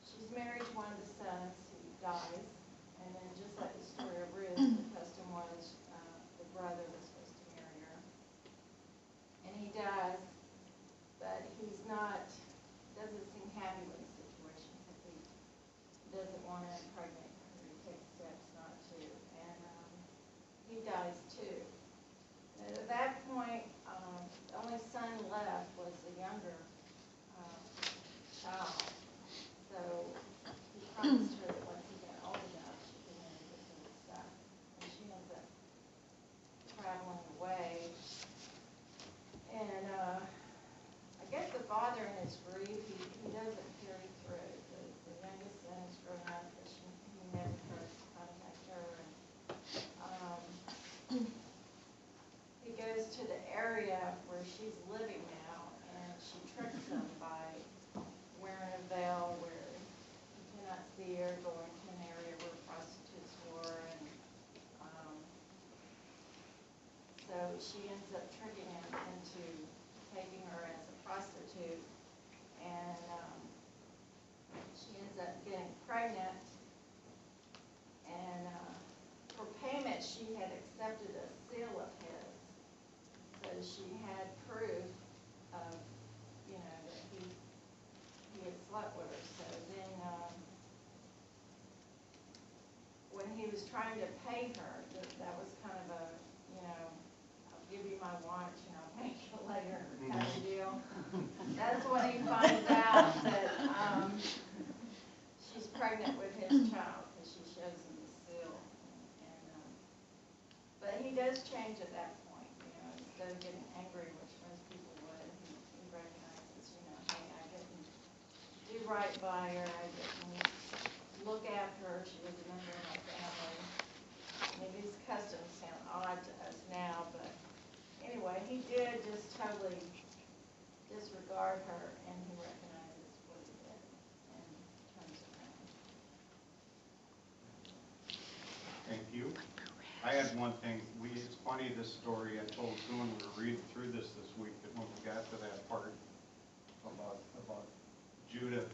she's married to one of the sons who dies, and then just like the story of Ruth, the custom was the brother was supposed to marry her. And he does, but he's doesn't seem happy with the situation, because he doesn't want to impregnate her. He takes steps not to. And he dies too. And at that point, the only son left was the younger child. So he promised her that once he got old enough, she could marry his little son. And she ends up traveling away. And I guess the father, in his grief, he doesn't carry through. The youngest son is grown up, but he never tries to contact her. And he goes to the area where she's living now, and she tricks him by wearing a veil where he cannot see her, going to an area where prostitutes were. And so she ends up tricking him into taking her as a prostitute, and she ends up getting pregnant. And for payment, she had accepted a seal of his, so she had proof of, that he had slept with her. So then, when he was trying to pay her, that was kind of a, I'll give you my watch and I'll pay you later kind of deal. That's when he finds out that she's pregnant with his child, because she shows him the seal. But he does change at that point, instead of getting angry, which most people would, he recognizes, hey, I didn't do right by her, I didn't look after her, she was a member of my family. I mean, these customs sound odd to us now, but anyway, he did just totally disregard her, and he recognizes what he did and turns around. Thank you. I had one thing. It's funny, this story I told Sue when we were reading through this week, that when we got to that part about Judah,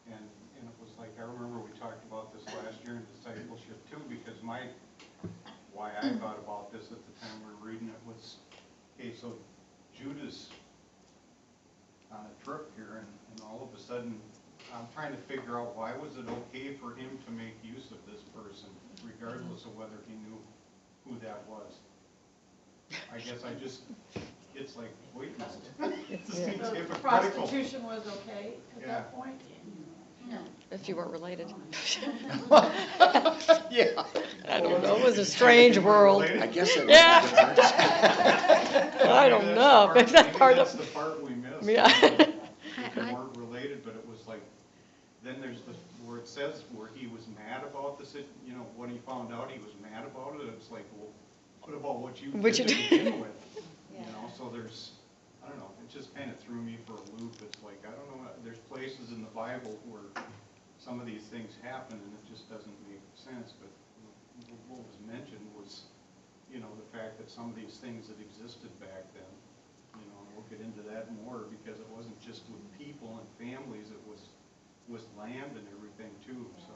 and it was like, I remember we talked about this last year in discipleship too, because why I thought about this at the time we trying to figure out why was it okay for him to make use of this person, regardless of whether he knew who that was. I guess it's like, wait a minute. It seems So hypocritical. prostitution was okay at that point? No. If you weren't related. Yeah. I don't know, it was a strange world. I guess it Yeah. makes a difference. I don't know, but that part That's of, the part we missed. yeah. If they weren't related, but it was like, then there's where it says where he was mad about this, when he found out he was mad about it, it's like, well, what about what you did to begin with? So there's, I don't know, it just kind of threw me for a loop. It's like, I don't know, there's places in the Bible where some of these things happen and it just doesn't make sense, but what was mentioned was, the fact that some of these things that existed back then, and we'll get into that more because it wasn't just with people and families, it was land and everything too, so.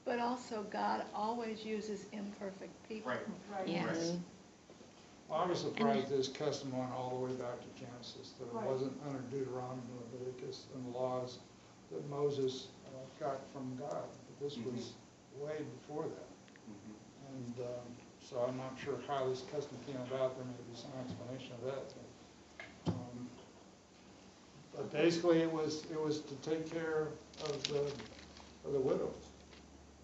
But also, God always uses imperfect people. Right. Yes. Right. Well, I was surprised this custom went all the way back to Genesis, that it Right. wasn't under Deuteronomy, Leviticus, and the laws that Moses got from God. But this was way before that. And so I'm not sure how this custom came about. There may be some explanation of that. But basically, it was to take care of the widows,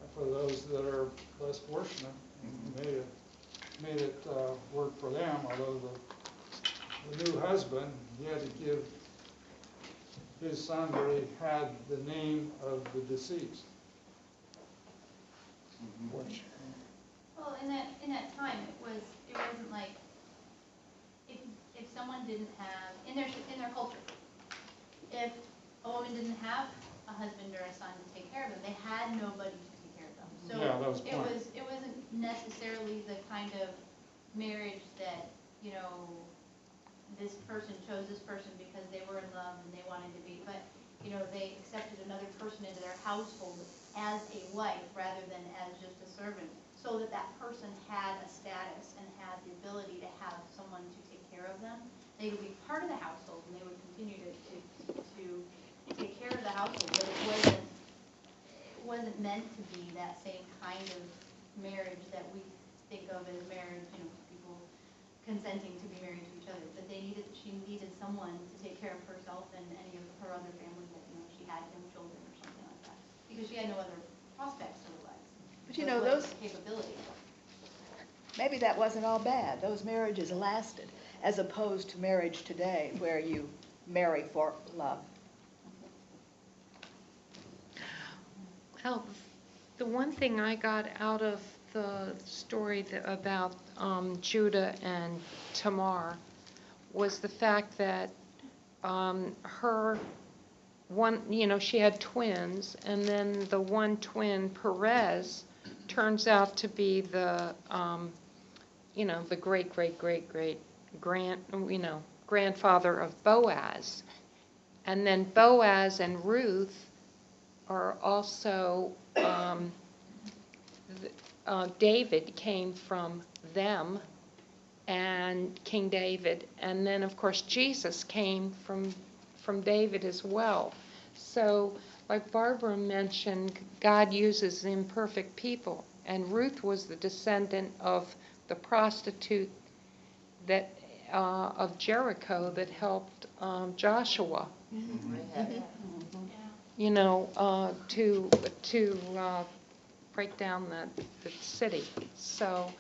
and for those that are less fortunate. And made it work for them. Although the new husband, he had to give his son where he had the name of the deceased. Which, Well, in that time, it wasn't like, if someone didn't have, in their culture, if a woman didn't have a husband or a son to take care of them, they had nobody to take care of them. So yeah, that was the point. it wasn't necessarily the kind of marriage that, this person chose this person because they were in love and they wanted to be, but, they accepted another person into their household as a wife rather than as just a servant, so that person had a status and had the ability to have someone to take care of them. They would be part of the household and they would continue to take care of the household, but it wasn't meant to be that same kind of marriage that we think of as marriage, people consenting to be married to each other. But she needed someone to take care of herself and any of her other family that, she had young children or something like that. Because she had no other prospects otherwise. But those capabilities. Maybe that wasn't all bad. Those marriages lasted, as opposed to marriage today where you marry for love. Well, the one thing I got out of the story about Judah and Tamar was the fact that her one, she had twins, and then the one twin, Perez, turns out to be the, the great grandfather of Boaz. And then Boaz and Ruth are also, David came from them, and King David. And then, of course, Jesus came from David as well. So, like Barbara mentioned, God uses imperfect people. And Ruth was the descendant of the prostitute that of Jericho that helped Joshua. To break down the city. So,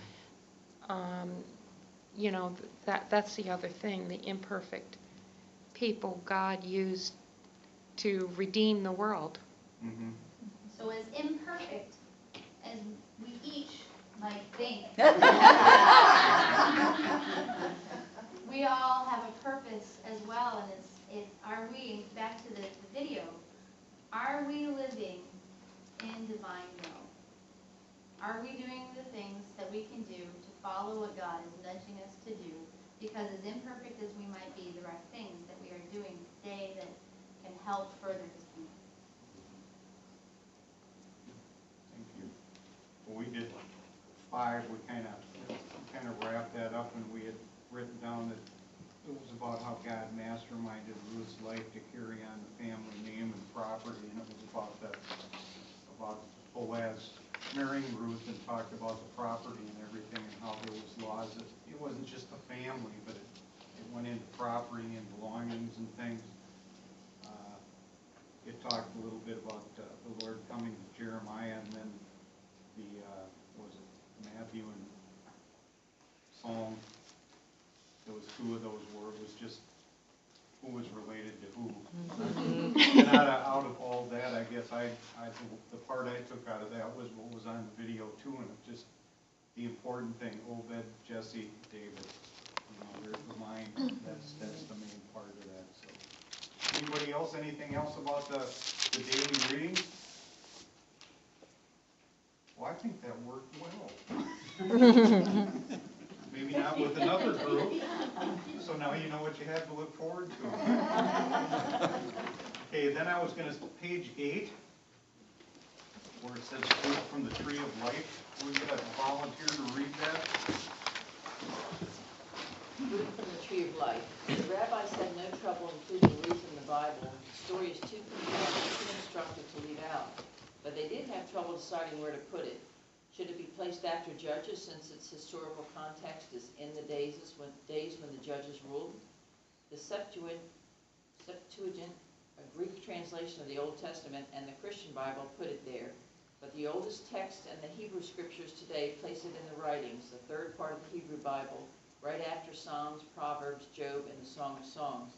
that's the other thing, the imperfect people God used to redeem the world. So as imperfect as we each might think, we all have a purpose as well, and it's are we, back to the video, are we living in divine will? Are we doing the things that we can do to follow what God is nudging us to do? Because as imperfect as we might be, there are things that we are doing today that can help further His kingdom. Thank you. Well, we did 5. We kind of wrapped that up, and we had written down that it was about how God masterminded Ruth's life to carry on the family name and property, and it was about Boaz marrying Ruth and talked about the property and everything and how there was laws that it wasn't just the family, but it went into property and belongings and things. It talked a little bit about the Lord coming to Jeremiah, and then the was it Matthew and Psalm. There was two of those where it was just who was related to who. And out of all that, I guess the part I took out of that was what was on the video too, and it just the important thing: Obed, Jesse, David. You know, there's the line. That's the main part of that. So, anybody else? Anything else about the daily reading? Well, I think that worked well. Maybe not with another group. So now you know what you have to look forward to. Okay, then I was going to, page 8, where it says fruit from the tree of life. We're going to volunteer to read that. Fruit from the tree of life. The rabbis had no trouble including Ruth in the Bible. The story is too compelling, too instructive to leave out. But they did have trouble deciding where to put it. Should it be placed after Judges, since its historical context is in the days when the judges ruled? The Septuagint, a Greek translation of the Old Testament, and the Christian Bible put it there. But the oldest text and the Hebrew scriptures today place it in the writings, the third part of the Hebrew Bible, right after Psalms, Proverbs, Job, and the Song of Songs.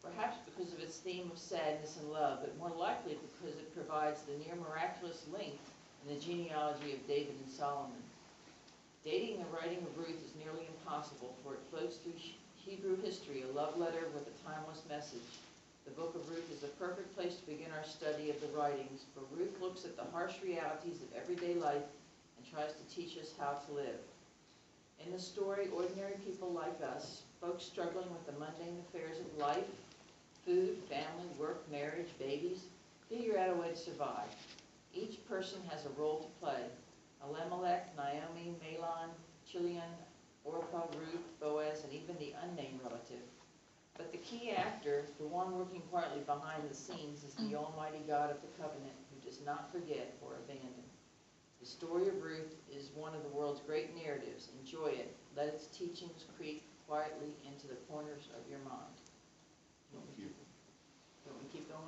Perhaps because of its theme of sadness and love, but more likely because it provides the near miraculous link in the genealogy of David and Solomon. Dating the writing of Ruth is nearly impossible, for it floats through Hebrew history, a love letter with a timeless message. The book of Ruth is a perfect place to begin our study of the writings, for Ruth looks at the harsh realities of everyday life and tries to teach us how to live. In the story, ordinary people like us, folks struggling with the mundane affairs of life, food, family, work, marriage, babies, figure out a way to survive. Each person has a role to play. Elimelech, Naomi, Mahlon, Chilion, Orpah, Ruth, Boaz, and even the unnamed relative. But the key actor, the one working quietly behind the scenes, is the Almighty God of the covenant, who does not forget or abandon. The story of Ruth is one of the world's great narratives. Enjoy it. Let its teachings creep quietly into the corners of your mind. Thank you. Don't we keep going?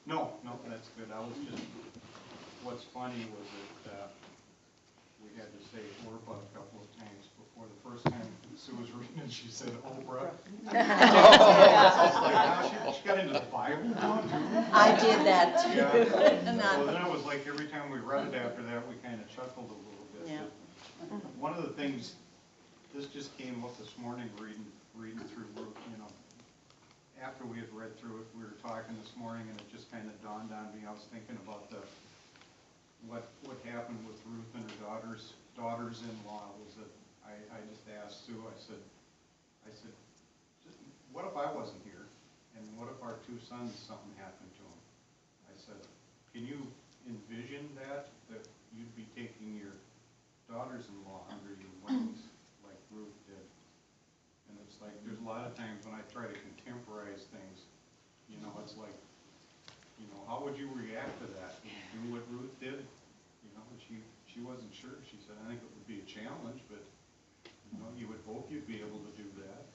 No, that's good. I was just, what's funny was that we had to say Orpah a couple of times before the first time Sue was reading and she said Oprah. It's like, wow, she got into the Bible now too. I did that too. Yeah. Well, then it was like every time we read it after that, we kind of chuckled a little bit. Yeah. One of the things, this just came up this morning reading through Ruth, you know. After we had read through it, we were talking this morning, and it just kind of dawned on me. I was thinking about what happened with Ruth and her daughters-in-law. Was that I just asked Sue. I said, what if I wasn't here, and what if our two sons something happened to them? I said, can you envision that you'd be taking your daughters-in-law under your wings like Ruth did? And it's like, there's a lot of times when I try to contemporize things, you know, it's like, you know, how would you react to that? Would you do what Ruth did? You know, she wasn't sure. She said, I think it would be a challenge, but, you know, you would hope you'd be able to do that.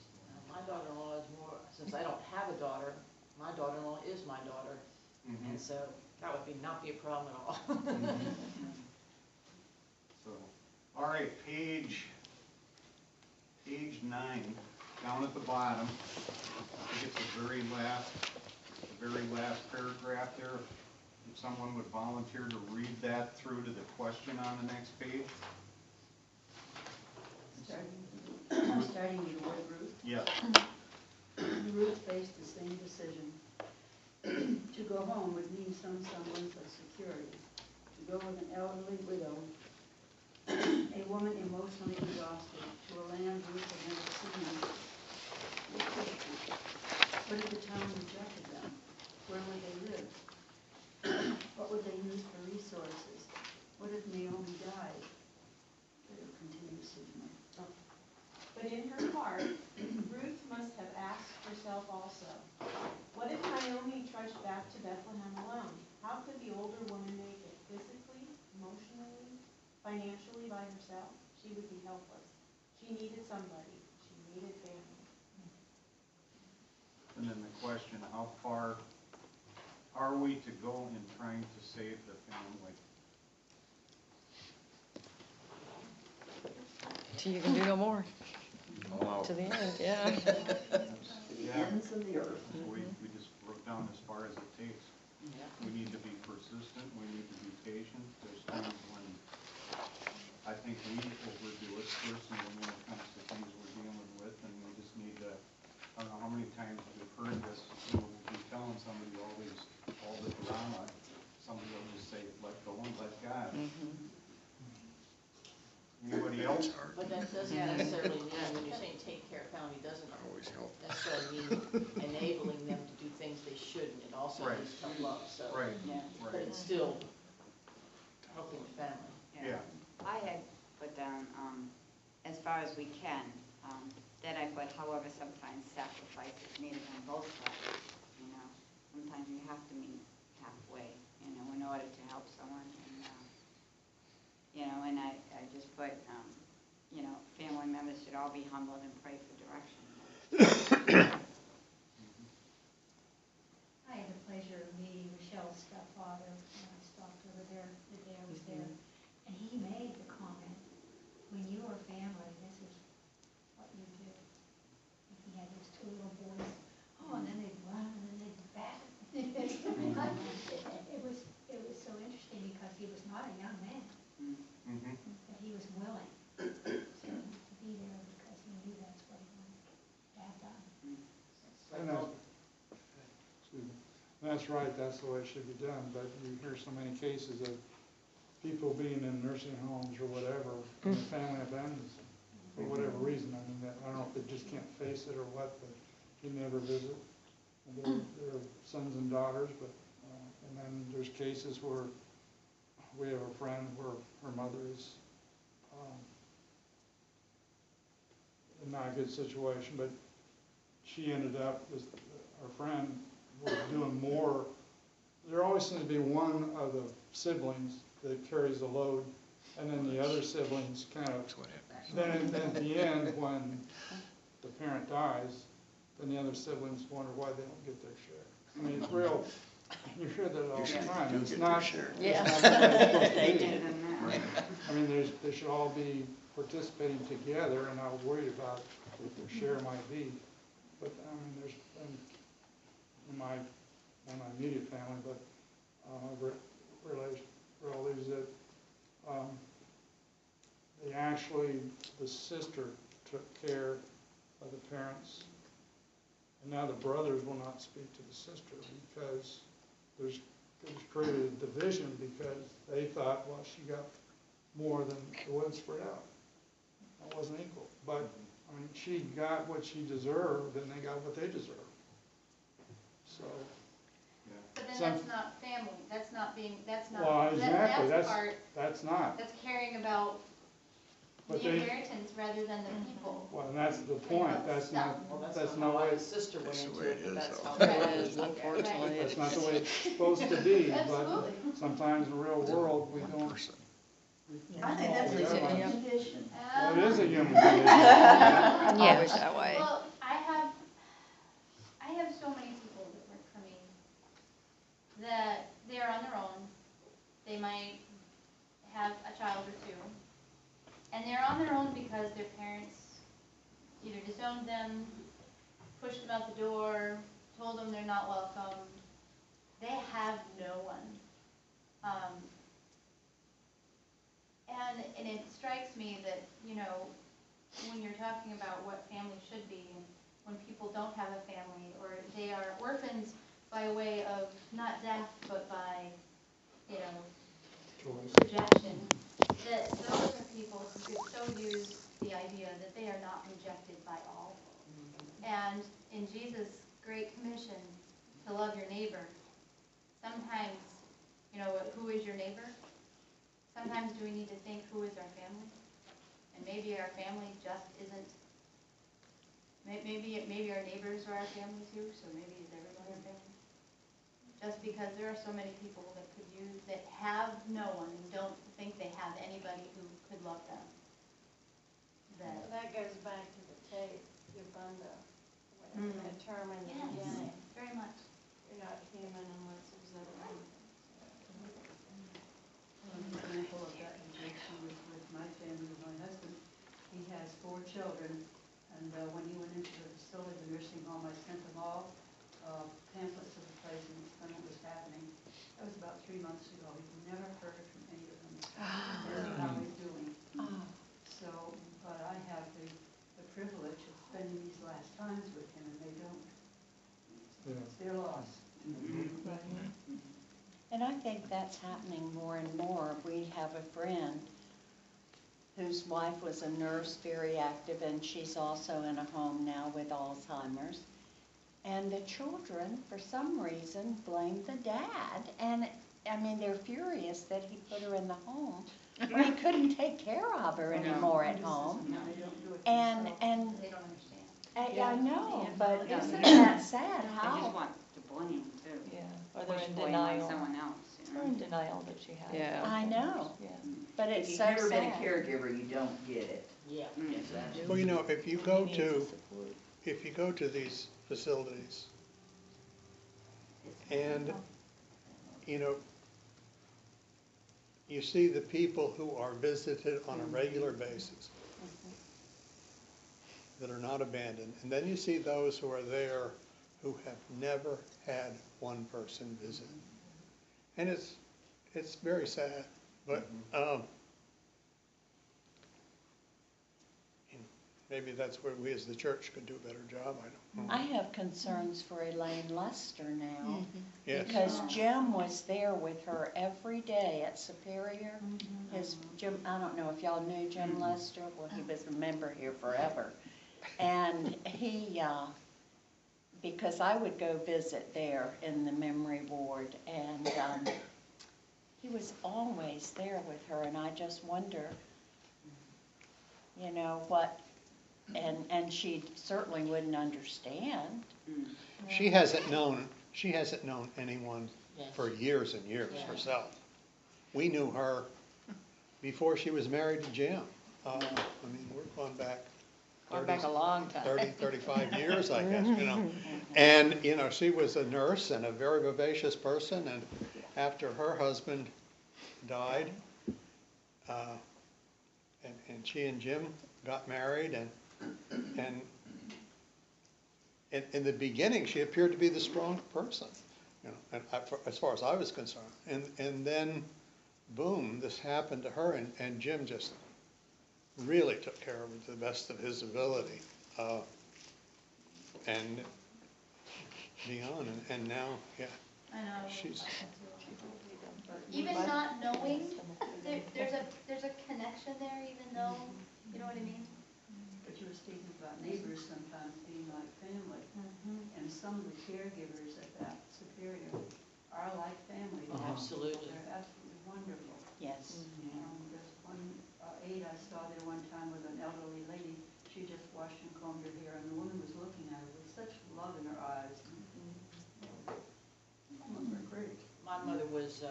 My daughter-in-law is more, since I don't have a daughter, my daughter-in-law is my daughter. Mm-hmm. And so that would not be a problem at all. So, all right, page 9, down at the bottom. I think it's the very last paragraph there. If someone would volunteer to read that through to the question on the next page. Starting with the word Ruth. Yeah. Ruth faced the same decision. To go home would mean some semblance of security. To go with an elderly widow, a woman emotionally exhausted, to a land Ruth had never seen. What if the town rejected them? Where would they live? What would they need for resources? What if Naomi died? But it continues, Susan. But in her heart, Ruth must have asked financially by herself, she would be helpless. She needed somebody. She needed family. And then the question, how far are we to go in trying to save the family? Till you can do no more. Oh. To the end, yeah. To the ends of the earth. We just wrote down as far as it takes. Yeah. We need to be persistent, we need to be patient. There's times when I think we overdo it personally when it comes to things we're dealing with, and we just need to, I don't know how many times we've heard this, we'll be telling somebody all the drama, somebody will just say, let go and let God. Anybody else? But that doesn't necessarily mean, when you're saying take care of family, doesn't necessarily mean enabling them to do things they shouldn't. It also Right. means tough love, so. Right. Yeah. But it's still helping the family. Yeah. I had put down, as far as we can, then I put, however, sometimes sacrifice is needed on both sides, you know. Sometimes you have to meet halfway, you know, in order to help someone, and, you know, and I just put, you know, family members should all be humbled and pray for direction. I had the pleasure of meeting Michelle's stepfather when I stopped over there the day I was there. And he made the comment, when you are family, this is what you do. And he had those two little boys, oh, and then they'd run and then they'd back. It was so interesting because he was not a young man, but he was willing to be there because he knew that's what he wanted to have done. And excuse me. That's right, that's the way it should be done, but you hear so many cases of people being in nursing homes or whatever, and the family abandons them for whatever reason. I mean, I don't know if they just can't face it or what, but you never visit. And they're sons and daughters, but, and then there's cases where we have a friend where her mother is in not a good situation, but she ended up, our friend was doing more. There always seems to be one of the siblings that carries the load, and then the other siblings kind of, then at the end, when the parent dies, then the other siblings wonder why they don't get their share. I mean, it's real, you hear that all the time. It's not, Yes. it's not the way it's supposed to They be. did in that. I mean, they should all be participating together and not worried about what their share might be. But, I mean, there's, in my immediate family, but, relatives that, they actually, the sister took care of the parents. And now the brothers will not speak to the sister because it was created a division because they thought, well, she got more than it was spread out. It wasn't equal. But, I mean, she got what she deserved and they got what they deserved. So. But then Some- that's not family, that's not being, that's not, Well, exactly, that's part, that's not. that's caring about But the they- inheritance rather than the people. Well, and that's the point. That's not, Well, that's that's not not how way, my sister went That's the into way it, it but is, that's though. how It it is, unfortunately. that's not the way it's supposed to be. But Absolutely. sometimes in the real world, we don't. I think that's a Yeah. human condition. Well, it is a human condition. I wish that way. Well, I have so many people that work for me that they are on their own. They might have a child or two, and they're on their own because their parents either disowned them, pushed them out the door, told them they're not welcome. They have no one. And it strikes me that, you know, when you're talking about what family should be, and when people don't have a family, or they are orphans by way of not death, but by, you know, rejection, that those are people who could so use the idea that they are not rejected by all. And in Jesus' great commission to love your neighbor, sometimes, you know, who is your neighbor? Sometimes do we need to think, who is our family? And maybe our family just isn't, maybe our neighbors are our family too, so maybe is everybody our family? just because there are so many people that could use, that have no one, and don't think they have anybody who could love them. Well, that goes back to the tape, Yabunda, that term in the beginning. Very much. You're not human unless there's other humans. An example of that connection was with my family, with my husband. He has 4 children, and when he went into the facility, the nursing home, I sent them all pamphlets of the place and explained what was happening. That was about 3 months ago. We've never heard from any of them. How he's doing. So, but I have the privilege of spending these last times with him, and they don't. It's their loss. And I think that's happening more and more. We have a friend whose wife was a nurse, very active, and she's also in a home now with Alzheimer's. And the children, for some reason, blame the dad. And, I mean, they're furious that he put her in the home when he couldn't take care of her anymore at home. And They don't understand. I know, but isn't that sad? They just How? want to blame too. Yeah, or they're Push in blame on denial. someone else. You know? They're in denial that she has. Yeah. I know, Yeah. but it's If so you've never been a sad. caregiver, you don't get it. Yeah. Exactly. Well, you know, if you go to these facilities, and, you know, you see the people who are visited on a regular basis that are not abandoned, and then you see those who are there who have never had one person visit. And it's very sad, but maybe that's where we as the church could do a better job, I don't know. I have concerns for Elaine Lester now, Yes. because Jim was there with her every day at Superior. His Jim, I don't know if y'all knew Jim Lester, well, he was a member here forever. And he, because I would go visit there in the memory ward, and he was always there with her, and I just wonder, you know, what, and she certainly wouldn't understand. She hasn't known anyone for years and years Yeah. herself. We knew her before she was married to Jim. I mean, we're going back Going back a long time. 30, 35 years, I guess, you know. And, you know, she was a nurse and a very vivacious person, and after her husband died, and she and Jim got married, and in the beginning, she appeared to be the strong person, you know, and as far as I was concerned. And then, boom, this happened to her, and Jim just really took care of her to the best of his ability, and beyond. And now, yeah, I know. she's. Even not knowing, there's a connection there, even though, you know what I mean? But you were speaking about neighbors sometimes being like family. And some of the caregivers at that Superior are like family. Oh, absolutely. They're absolutely wonderful. Yes. There's one aide I saw there one time with an elderly lady. She just washed and combed her hair, and the woman was looking at her with such love in her eyes. They're great. My mother was,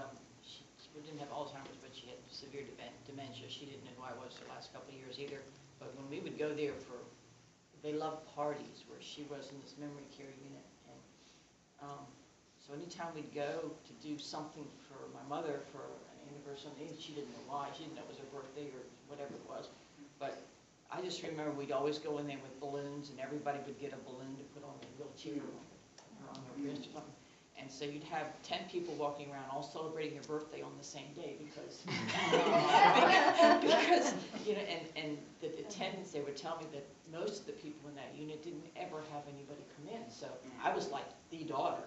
she didn't have Alzheimer's, but she had severe dementia. She didn't know who I was the last couple of years either. But when we would go there they loved parties where she was in this memory care unit. And so anytime we'd go to do something for my mother for an anniversary, she didn't know why. She didn't know it was her birthday or whatever it was. But I just remember we'd always go in there with balloons, and everybody would get a balloon to put on their wheelchair or on their wrist or something. And so you'd have 10 people walking around all celebrating your birthday on the same day because you know, and the attendants, they would tell me that most of the people in that unit didn't ever have anybody come in. So I was like the daughter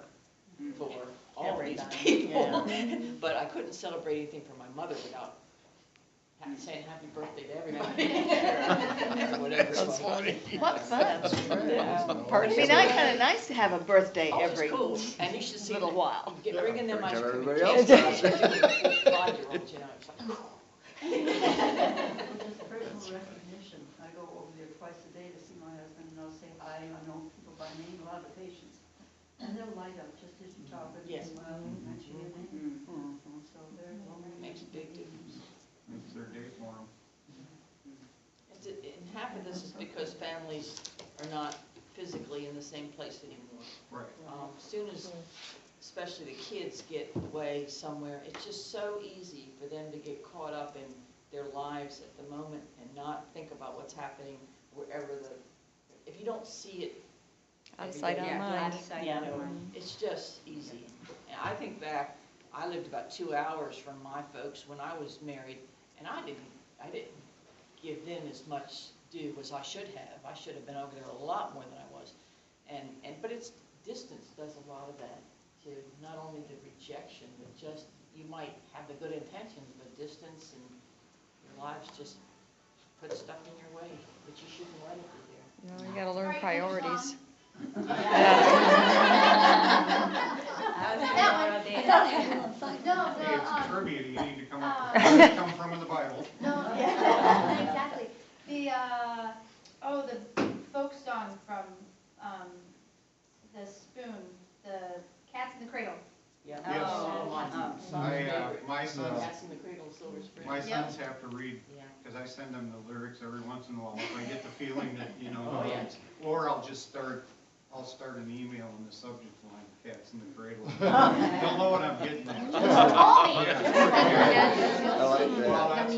for all these people. Yeah. But I couldn't celebrate anything for my mother without saying happy birthday to everybody. Whatever. That's funny. What fun. Party. I mean, I kind of nice to have a birthday Oh, it's every cool. And you should see little that- while. Get, bringing them ice Tell cream. everybody and else cake. about it. 5-year-olds, you know, it's like, Just personal recognition. I go over there twice a day to see my husband, and I'll say hi. I know people by name, a lot of the patients. And they'll light up just as you talk. Yes. Mention your name. So they're. Makes a big difference. Makes their day for them. And half of this is because families are not physically in the same place anymore. Right. As soon as, especially the kids get away somewhere, it's just so easy for them to get caught up in their lives at the moment and not think about what's happening wherever if you don't see it Out of every sight, day, out of mind. you know, it's just easy. And I think back, I lived about 2 hours from my folks when I was married, and I didn't give them as much due as I should have. I should have been over there a lot more than I was. But it's distance does a lot of that too. Not only the rejection, but just you might have the good intentions, but distance and your lives just put stuff in your way that you shouldn't let it be there. No, you gotta learn priorities. Hey, it's trivia, you need to come up with, where you come from in the Bible. No, yeah, exactly. The folk song from, the spoon, the Cats in the Cradle. Yeah. Yes. My sons, Cats in the Cradle, Silver Spring. my sons have to read, because I send them the lyrics every once in a while, if I get the feeling that, or I'll start an email in the subject line, Cats in the Cradle. They'll know what I'm getting at. I like that. Well, that's,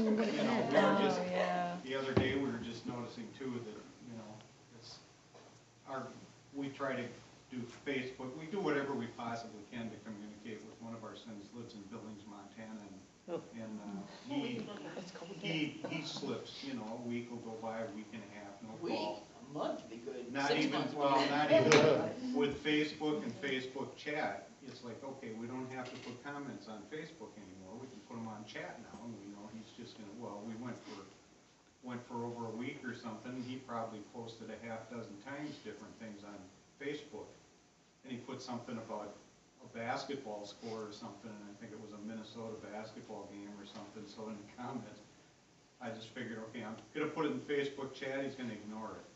the other day, we were just noticing too that, we try to do Facebook, we do whatever we possibly can to communicate with one of our sons, lives in Billings, Montana, and he slips, a week will go by, a week and a half, no call. A month would be good. Not 6 even, months. not even with Facebook and Facebook chat, it's like, okay, we don't have to put comments on Facebook anymore, we can put them on chat now, and we know he's just gonna, we went for over a week or something, he probably posted a half dozen times different things on Facebook, and he put something about a basketball score or something, and I think it was a Minnesota basketball game or something, so in the comments, I just figured, okay, I'm gonna put it in Facebook chat, he's gonna ignore it.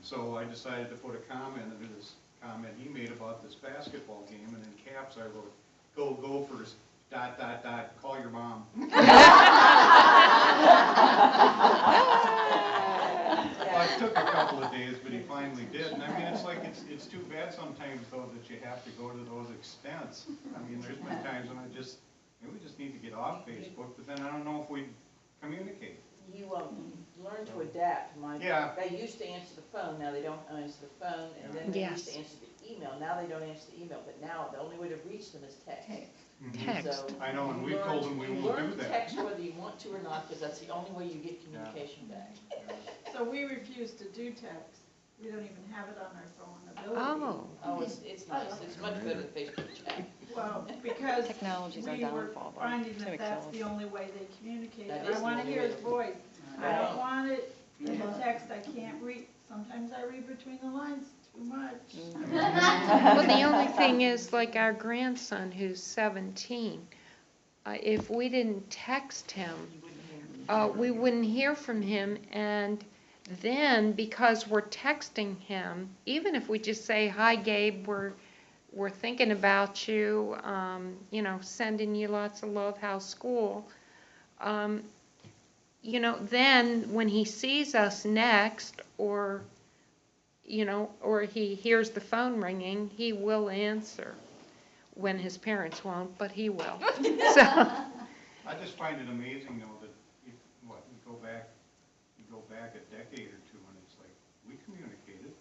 So I decided to put a comment under this comment he made about this basketball game, and in caps I wrote, "Go Gophers, ... call your mom." Well, it took a couple of days, but he finally did. And I mean, it's like, it's too bad sometimes though that you have to go to those extents. I mean, there's been times when we just need to get off Facebook, but then I don't know if we communicate. You learn to adapt. They used to answer the phone, now they don't answer the phone, and then they used to answer the email, now they don't answer the email, but now the only way to reach them is text. Text. So I know, and we've told them we won't do learn to that. text whether you want to or not, because that's the only way you get communication back. So we refuse to do text. We don't even have it on our phone ability. Oh, it's nice, it's much better than Facebook chat. Well, because Technology's our we were downfall, though. finding It's that gonna that's kill the us. only way they communicate. That And is I the want to only hear way his to- voice. I Right. don't want it in a text I can't read. Sometimes I read between the lines too much. Well, the only thing is, like our grandson who's 17, if we didn't text him, we wouldn't hear from him, and then because we're texting him, even if we just say, "Hi Gabe, we're thinking about you, sending you lots of love, how's school?" Then when he sees us next, or he hears the phone ringing, he will answer. When his parents won't, but he will. So. I just find it amazing though that you go back a decade or two, and it's like, we communicated.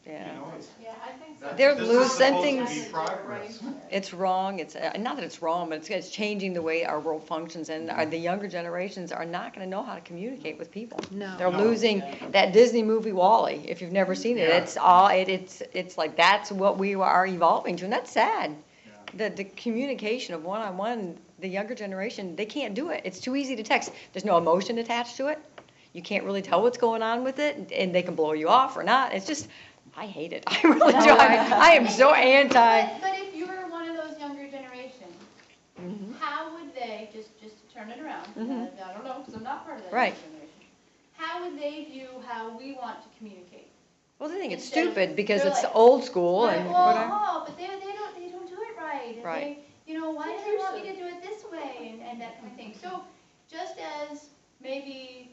Yeah. Yeah, I think so. They're This is losing supposed to things. be progress. It's wrong. It's not that it's wrong, but it's changing the way our world functions, and the younger generations are not going to know how to communicate with people. No. They're losing that Disney movie WALL-E. If you've never seen it, it's like that's what we are evolving to, and that's sad. The communication of one-on-one, the younger generation, they can't do it. It's too easy to text. There's no emotion attached to it. You can't really tell what's going on with it, and they can blow you off or not. It's just, I hate it. I really do. I am so anti. But if you were one of those younger generation, how would they, just to turn it around, I don't know, because I'm not part of that Right. generation, how would they view how we want to communicate? Well, they think it's Instead of- stupid because they're it's like- old school Right, and well, whatever. oh, but they don't do it right. And Right. They, why do they want me to do it this way and that kind of thing. So just as maybe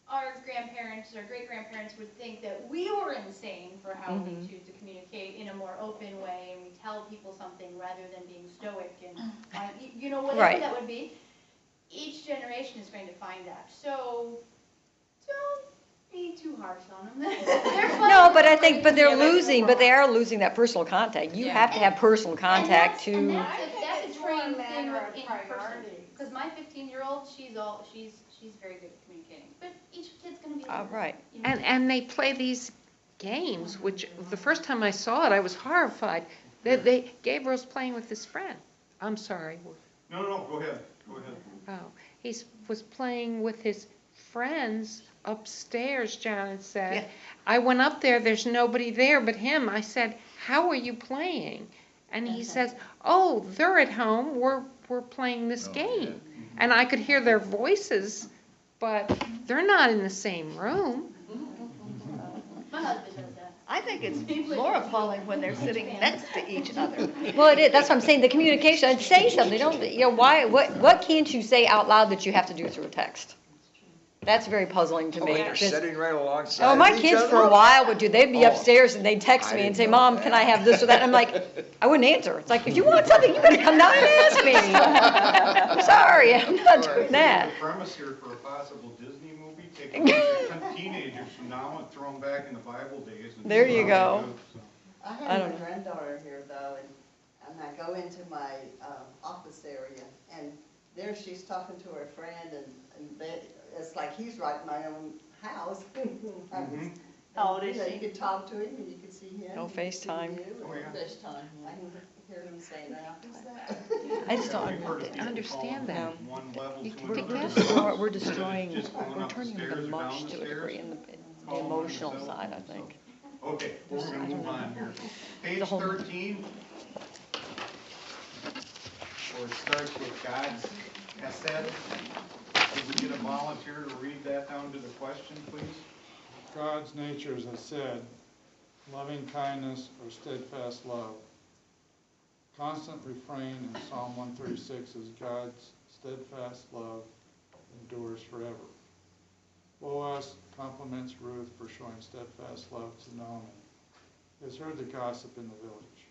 our grandparents or great-grandparents would think that we were insane for how we choose to communicate in a more open way and we tell people something rather than being stoic and, whatever Right. that would be, each generation is going to find that. So don't be too harsh on them. They're fun. No, but I think, but they are losing that personal contact. You Yeah. have to have personal contact And to, that's a trained thing matter of in person. priorities. Because my 15-year-old, she's very good at communicating. But each kid's gonna be different. right. And they play these games, which the first time I saw it, I was horrified. Gabriel's playing with his friend. I'm sorry. No, go ahead, go ahead. Oh, he was playing with his friends upstairs, Janet said. Yeah. I went up there, there's nobody there but him. I said, how are you playing? And he says, oh, they're at home, we're playing this game. And I could hear their voices, but they're not in the same room. My husband does that. I think it's more appalling when they're sitting next to each other. well, it is, that's what I'm saying, the communication, I'd say something, don't, what can't you say out loud that you have to do through a text? That's very puzzling to Oh, me. they're Just- sitting right alongside Oh, my of each kids other? for a while would do, they'd be Oh. upstairs and they'd text I me and didn't say, know Mom, that. can I have this or that? And I'm like, I wouldn't answer. It's like, if you want something, you better come down and ask me. I'm sorry, I'm not doing that. The premise here for a possible Disney movie, take a bunch of teenagers from now and throw them back in the Bible days. And There see you how go. they do, so. I I have don't my know. granddaughter here though, and I go into my office area, and there she's talking to her friend, and it's like he's right in my own house. How old is You know, she? You could talk to him, and you could see him. No he could see FaceTime. you, Oh, yeah. FaceTime. I can hear him saying, now, who's that? I just don't We've heard of people understand falling that. from one level You to can another. together. We're destroying, Just going we're up the turning them stairs into or mush down the to a degree in the Call them emotional themselves. side, I think. Okay, we're gonna move on here. Page The whole- 13. Where it starts with God's hesed. Could we get a volunteer to read that down to the question, please? God's nature, as I said, loving kindness or steadfast love. Constant refrain in Psalm 136 is God's steadfast love endures forever. Boaz compliments Ruth for showing steadfast love to Naomi. He has heard the gossip in the village.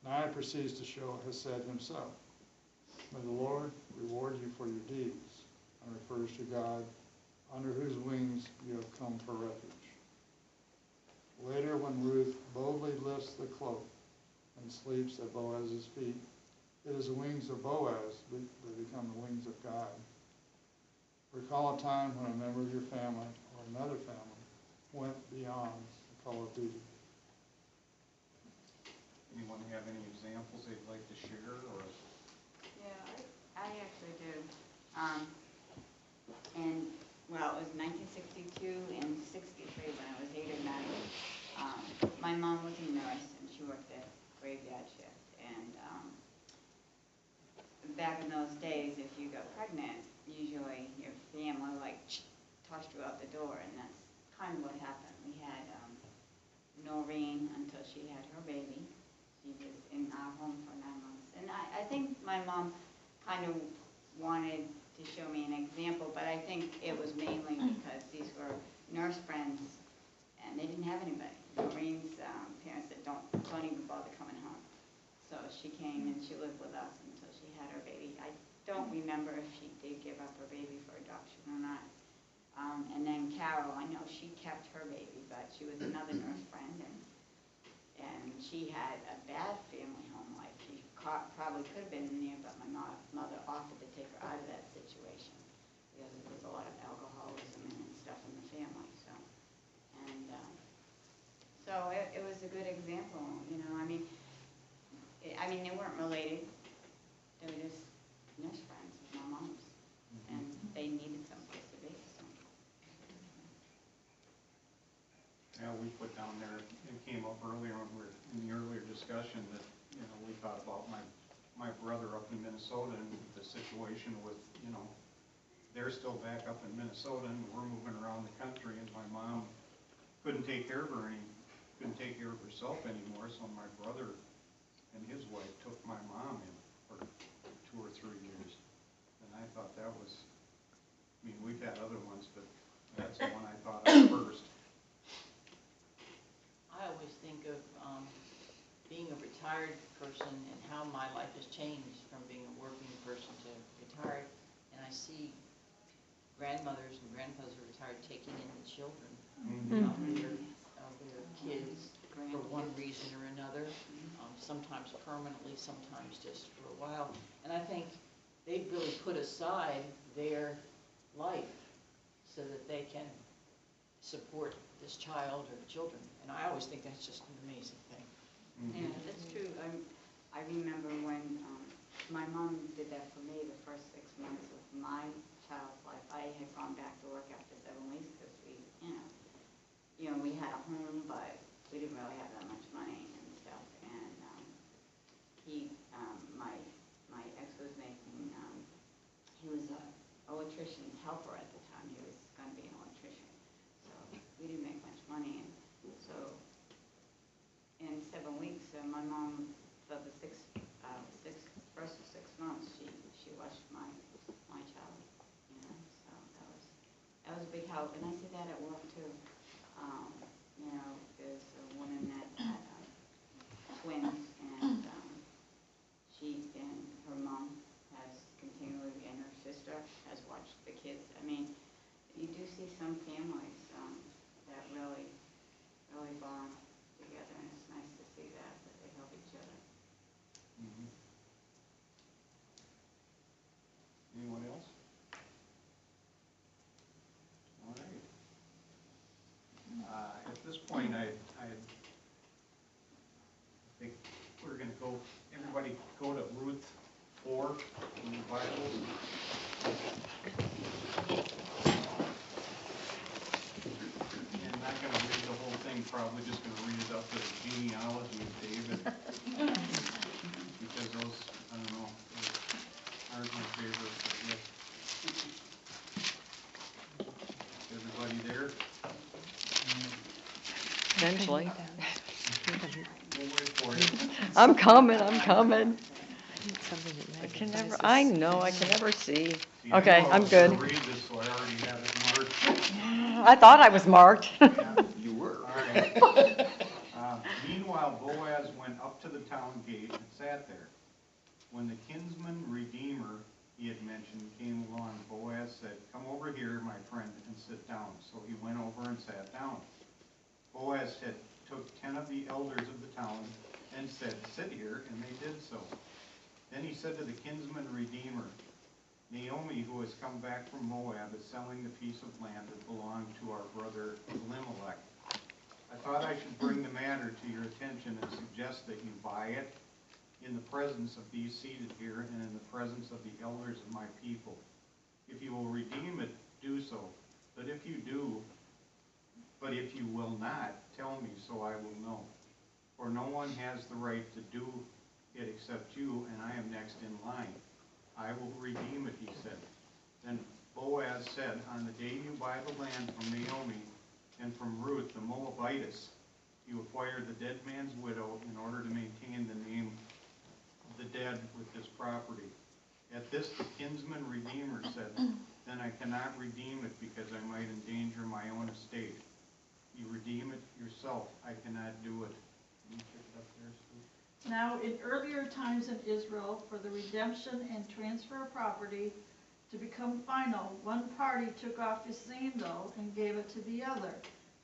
Naomi proceeds to show Hesed himself. May the Lord reward you for your deeds, and refers to God, under whose wings you have come for refuge. Later, when Ruth boldly lifts the cloak and sleeps at Boaz's feet, it is the wings of Boaz that become the wings of God. Recall a time when a member of your family or another family went beyond the call of duty. Anyone have any examples they'd like to share, or? Yeah, I actually do. And, well, it was 1962 and 63 when I was 8 or 9. My mom was a nurse and she worked a graveyard shift. And back in those days, if you got pregnant, usually your family tossed you out the door, and that's kind of what happened. We had Noreen until she had her baby. She was in our home for 9 months. And I think my mom kind of wanted to show me an example, but I think it was mainly because these were nurse friends, and they didn't have anybody. Noreen's parents said, don't even bother coming home. So she came and she lived with us until she had her baby. I don't remember if she did give up her baby for adoption or not. And then Carol, I know she kept her baby, but she was another nurse friend, and she had a bad family home life. She probably could have been in there, but my mother offered to take her out of that situation because there was a lot of alcoholism and stuff in the family. So it was a good example, you know. I mean, they weren't related. They were just nurse friends with my mom's, and they needed someplace to be. So. Yeah, we put down there, it came up earlier when we were in the earlier discussion that, we thought about my brother up in Minnesota and the situation with, they're still back up in Minnesota and we're moving around the country, and my mom couldn't take care of herself anymore, so my brother and his wife took my mom in for 2 or 3 years. And I thought that was, I mean, we've had other ones, but that's the one I thought of first. I always think of being a retired person and how my life has changed from being a working person to retired. And I see grandmothers and grandfathers who are retired taking in the children of their kids for one reason or another, sometimes permanently, sometimes just for a while. And I think they've really put aside their life so that they can support this child or children. And I always think that's just an amazing thing. Yeah, that's true. I remember when my mom did that for me the first 6 months of my child's life. I had gone back to work after 7 weeks because we had a home, but we didn't really have that much money and stuff. And my ex was making, he was an electrician's helper at the time. He was going to be an electrician. So we didn't make much money. And so in 7 weeks, my mom, for the first 6 months, she watched my child. So that was a big help. And I see that at work too. There's a woman that had twins, and she and her mom has continually, and her sister has watched the kids. I mean, you do see some families that really bond together, and it's nice to see that they help each other. Anyone else? All right. At this point, I think we're going to go, everybody go to Ruth 4 in the Bible. And I'm not going to read the whole thing, probably just going to read it up to the genealogy of David. Because those, I don't know, aren't my favorites, I guess. Everybody there? Eventually. We'll wait for you. I'm coming. I know, I can never see. See, I Okay, know I I'm was gonna good. read this, so I already have it marked. I thought I was marked. You were. All right. Meanwhile, Boaz went up to the town gate and sat there. When the kinsman redeemer he had mentioned came along, Boaz said, "Come over here, my friend, and sit down." So he went over and sat down. Boaz took 10 of the elders of the town and said, "Sit here," and they did so. Then he said to the kinsman redeemer, "Naomi, who has come back from Moab, is selling the piece of land that belonged to our brother Elimelech. I thought I should bring the matter to your attention and suggest that you buy it in the presence of these seated here and in the presence of the elders of my people. If you will redeem it, do so. But if you will not, tell me so I will know. For no one has the right to do it except you, and I am next in line. I will redeem it," he said. Then Boaz said, "On the day you buy the land from Naomi and from Ruth the Moabitess, you acquire the dead man's widow in order to maintain the name of the dead with this property." At this the kinsman redeemer said, "Then I cannot redeem it because I might endanger my own estate. You redeem it yourself. I cannot do it." Can you pick it up there, Steve? Now, in earlier times in Israel, for the redemption and transfer of property to become final, one party took off his sandal and gave it to the other.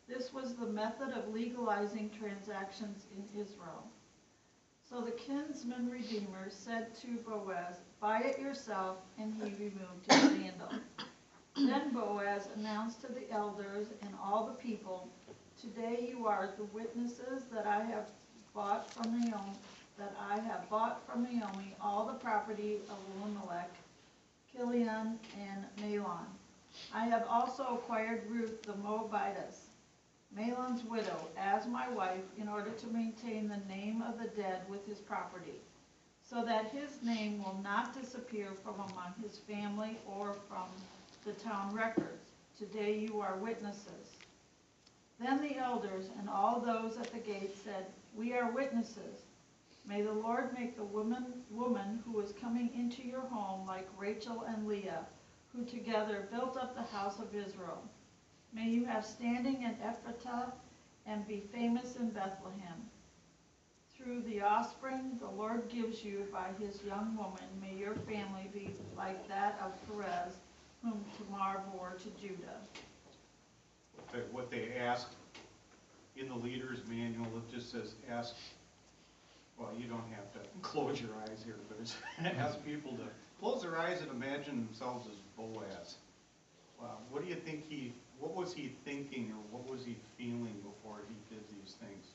This was the method of legalizing transactions in Israel. So the kinsman redeemer said to Boaz, "Buy it yourself," and he removed his sandal. Then Boaz announced to the elders and all the people, "Today you are the witnesses that I have bought from Naomi, all the property of Elimelech, Kilion, and Mahlon. I have also acquired Ruth the Moabitess, Mahlon's widow, as my wife, in order to maintain the name of the dead with his property, so that his name will not disappear from among his family or from the town records. Today you are witnesses." Then the elders and all those at the gate said, "We are witnesses. May the Lord make the woman who is coming into your home like Rachel and Leah, who together built up the house of Israel. May you have standing in Ephratah and be famous in Bethlehem. Through the offspring the Lord gives you by his young woman, may your family be like that of Perez, whom Tamar bore to Judah." What they ask in the leader's manual, it just says ask, well, you don't have to close your eyes here, but it's ask people to close their eyes and imagine themselves as Boaz. Wow, what do you think what was he thinking, or what was he feeling before he did these things?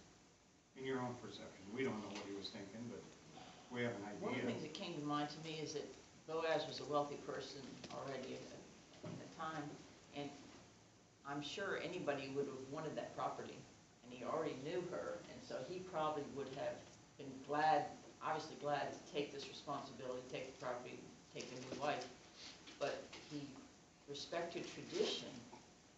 In your own perception, we don't know what he was thinking, but we have an idea. One of the things that came to mind to me is that Boaz was a wealthy person already at the time, and I'm sure anybody would have wanted that property, and he already knew her, and so he probably would have been obviously glad to take this responsibility, take the property, take the new wife, but he respected tradition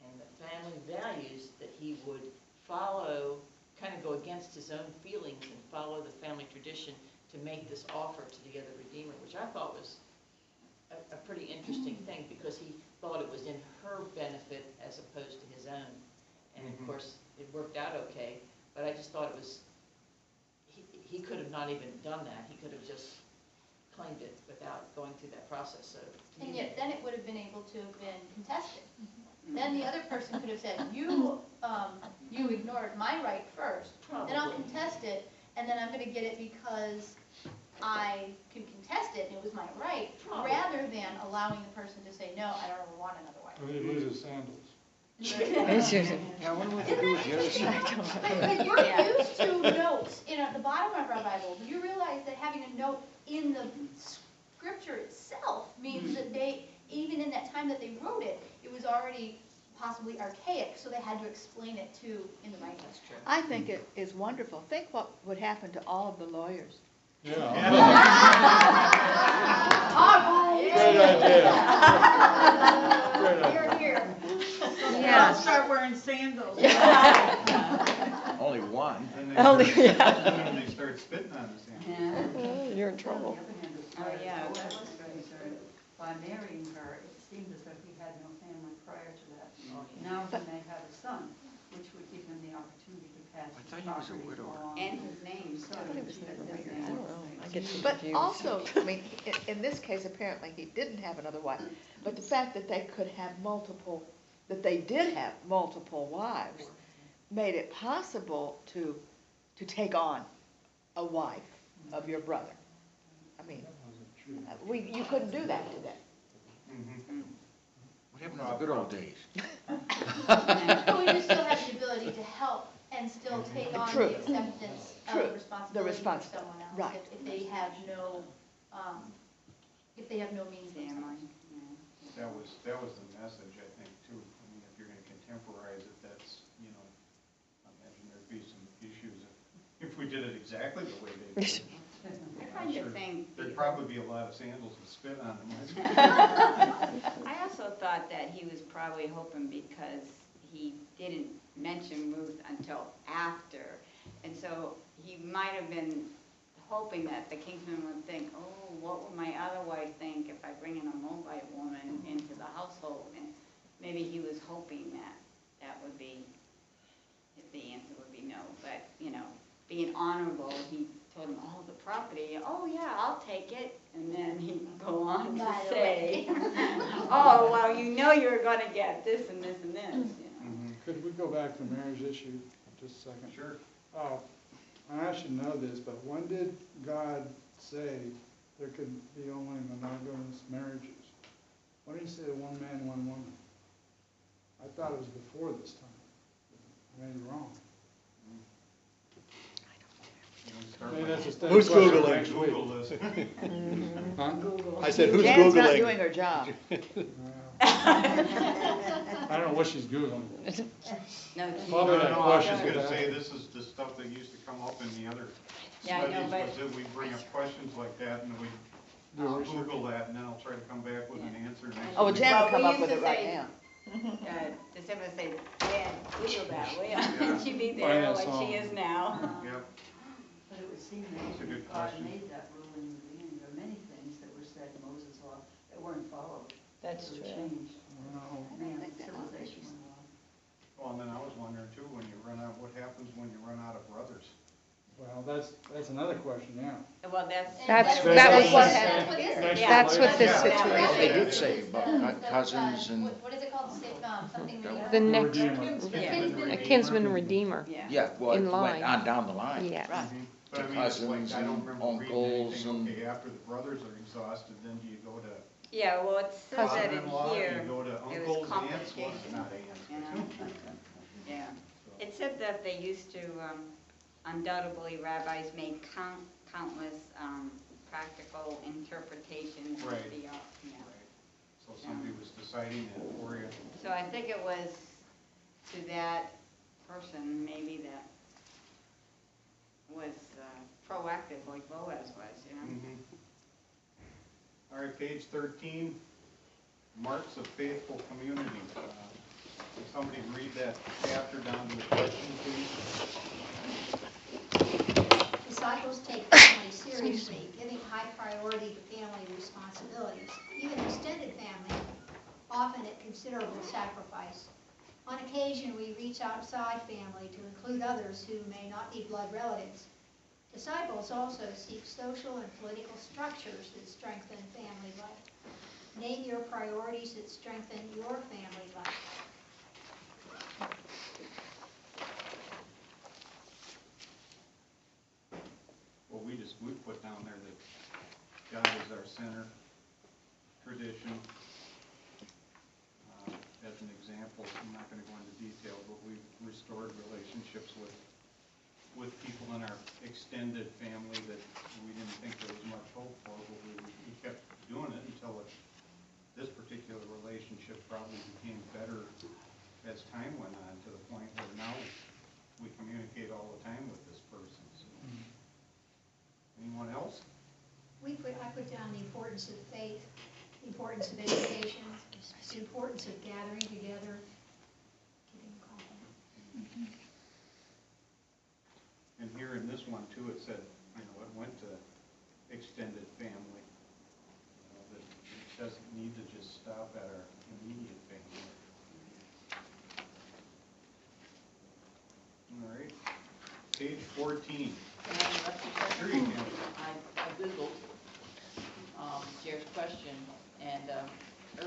and the family values that he would follow, kind of go against his own feelings and follow the family tradition to make this offer to the other Redeemer, which I thought was a pretty interesting thing, because he thought it was in her benefit as opposed to his own. And of course, it worked out okay, but I just thought it was, he could have not even done that. He could have just claimed it without going through that process. So, And yet then it would have been able to have been contested. Then the other person could have said, you ignored my right first, then I'll contest it, and then I'm going to get it because I can contest it and it was my right, rather than allowing the person to say, no, I don't ever want another wife. Or he loses sandals. Yeah, I wonder what to do with the other side. But you're used to notes at the bottom of our Bible. Do you realize that having a note in the scripture itself means that they, even in that time that they wrote it, it was already possibly archaic, so they had to explain it too in the writing. That's true. I think it is wonderful. Think what would happen to all of the lawyers. Yeah. All right. Great idea. Here, here. I'll start wearing sandals. Only one. Then they start spitting on the sand. You're in trouble. Oh, yeah, that was very good. By marrying her, it seemed as if he had no family prior to that. Now he may have a son, which would give him the opportunity to pass I thought his he was a property widower. along. And his name, so. I thought he was never married. I don't know. I get so But confused. also, I mean, in this case, apparently he didn't have another wife. But the fact that they could have that they did have multiple wives, made it possible to take on a wife of your brother. I mean, you couldn't do that today. What happened to the good old days? But we would still have the ability to help and still take on True. the acceptance True. of responsibility for responsibility, someone else right. if they have no means themselves. That was the message, I think, too. I mean, if you're going to contemporize it, that's, I imagine there'd be some issues if we did it exactly the way they did. I kind of think. There'd probably be a lot of sandals and spit on them. I also thought that he was probably hoping, because he didn't mention Ruth until after, and so he might have been hoping that the kingsman would think, oh, what would my other wife think if I bring in a Moabite woman into the household? And maybe he was hoping that would be, the answer would be no. But, being honorable, he told him, oh, the property, oh, yeah, I'll take it. And then he'd go on to By the say, oh, well, you're going to get this and this and this, Could we go back to the marriage issue just a second? Sure. I should know this, but when did God say there could be only monogamous marriages? When did he say one man, one woman? I thought it was before this time. I may be wrong. Maybe that's a study Who's question Googling? next week. Google this. Huh? I said, who's Jan's not Googling? doing her job. I don't know what she's Googling. Probably that I was question. just gonna say, this is the stuff that used to come up in the other Yeah, I know, studies, but- was that we bring up questions like that, and we Google that, and then I'll try to come back with an answer next Oh, well, week. Jan will Well, come we up with used it to right say- now. Does someone say, Dad, wiggle that wheel? Yeah. She'd be Find there that like song. she is now. Yep. But it would seem That's a that good God question. made that rule in the beginning. There are many things that were said in Moses' law that weren't followed. That's They were true. changed. Well, Man, civilization went along. Well, and then I was wondering too, when you run out, what happens when you run out of brothers? well, that's another question, yeah. Well, that's. That That's was, That's what this Yeah. situation. They did say about cousins and, What is it called? Something The The redeemer? next, a kinsman redeemer. yeah, well, In it went line. on down the line. Yes. But I To mean, it's like, cousins I don't and remember reading uncles anything, and- okay, after the brothers are exhausted, then do you go to Yeah, well, it says that in father-in-law, do you here, go to it was uncles, aunts, well, complication, not aunts. you know? Yeah. It said that they used to, undoubtedly rabbis made countless, practical interpretations of Right. the, yeah. Right. So somebody was deciding that for you. So I think it was to that person, maybe that was proactive like Boaz was, you know? All right, page 13, marks of faithful community. Can somebody read that chapter down to the question, please? Disciples take family seriously, giving high priority to family responsibilities, even extended family, often at considerable sacrifice. On occasion, we reach outside family to include others who may not be blood relatives. Disciples also seek social and political structures that strengthen family life. Name your priorities that strengthen your family life. Well, we put down there that God is our center, tradition. As an example, I'm not gonna go into detail, but we've restored relationships with people in our extended family that we didn't think there was much hope for, but we kept doing it until this particular relationship probably became better as time went on, to the point where now we communicate all the time with this person, so. Anyone else? I put down the importance of faith, the importance of education, the importance of gathering together, keeping confident. And here in this one too, it said, you know, it went to extended family. That it doesn't need to just stop at our immediate family. All right, page 14. Sure you can. I Googled Jared's question, and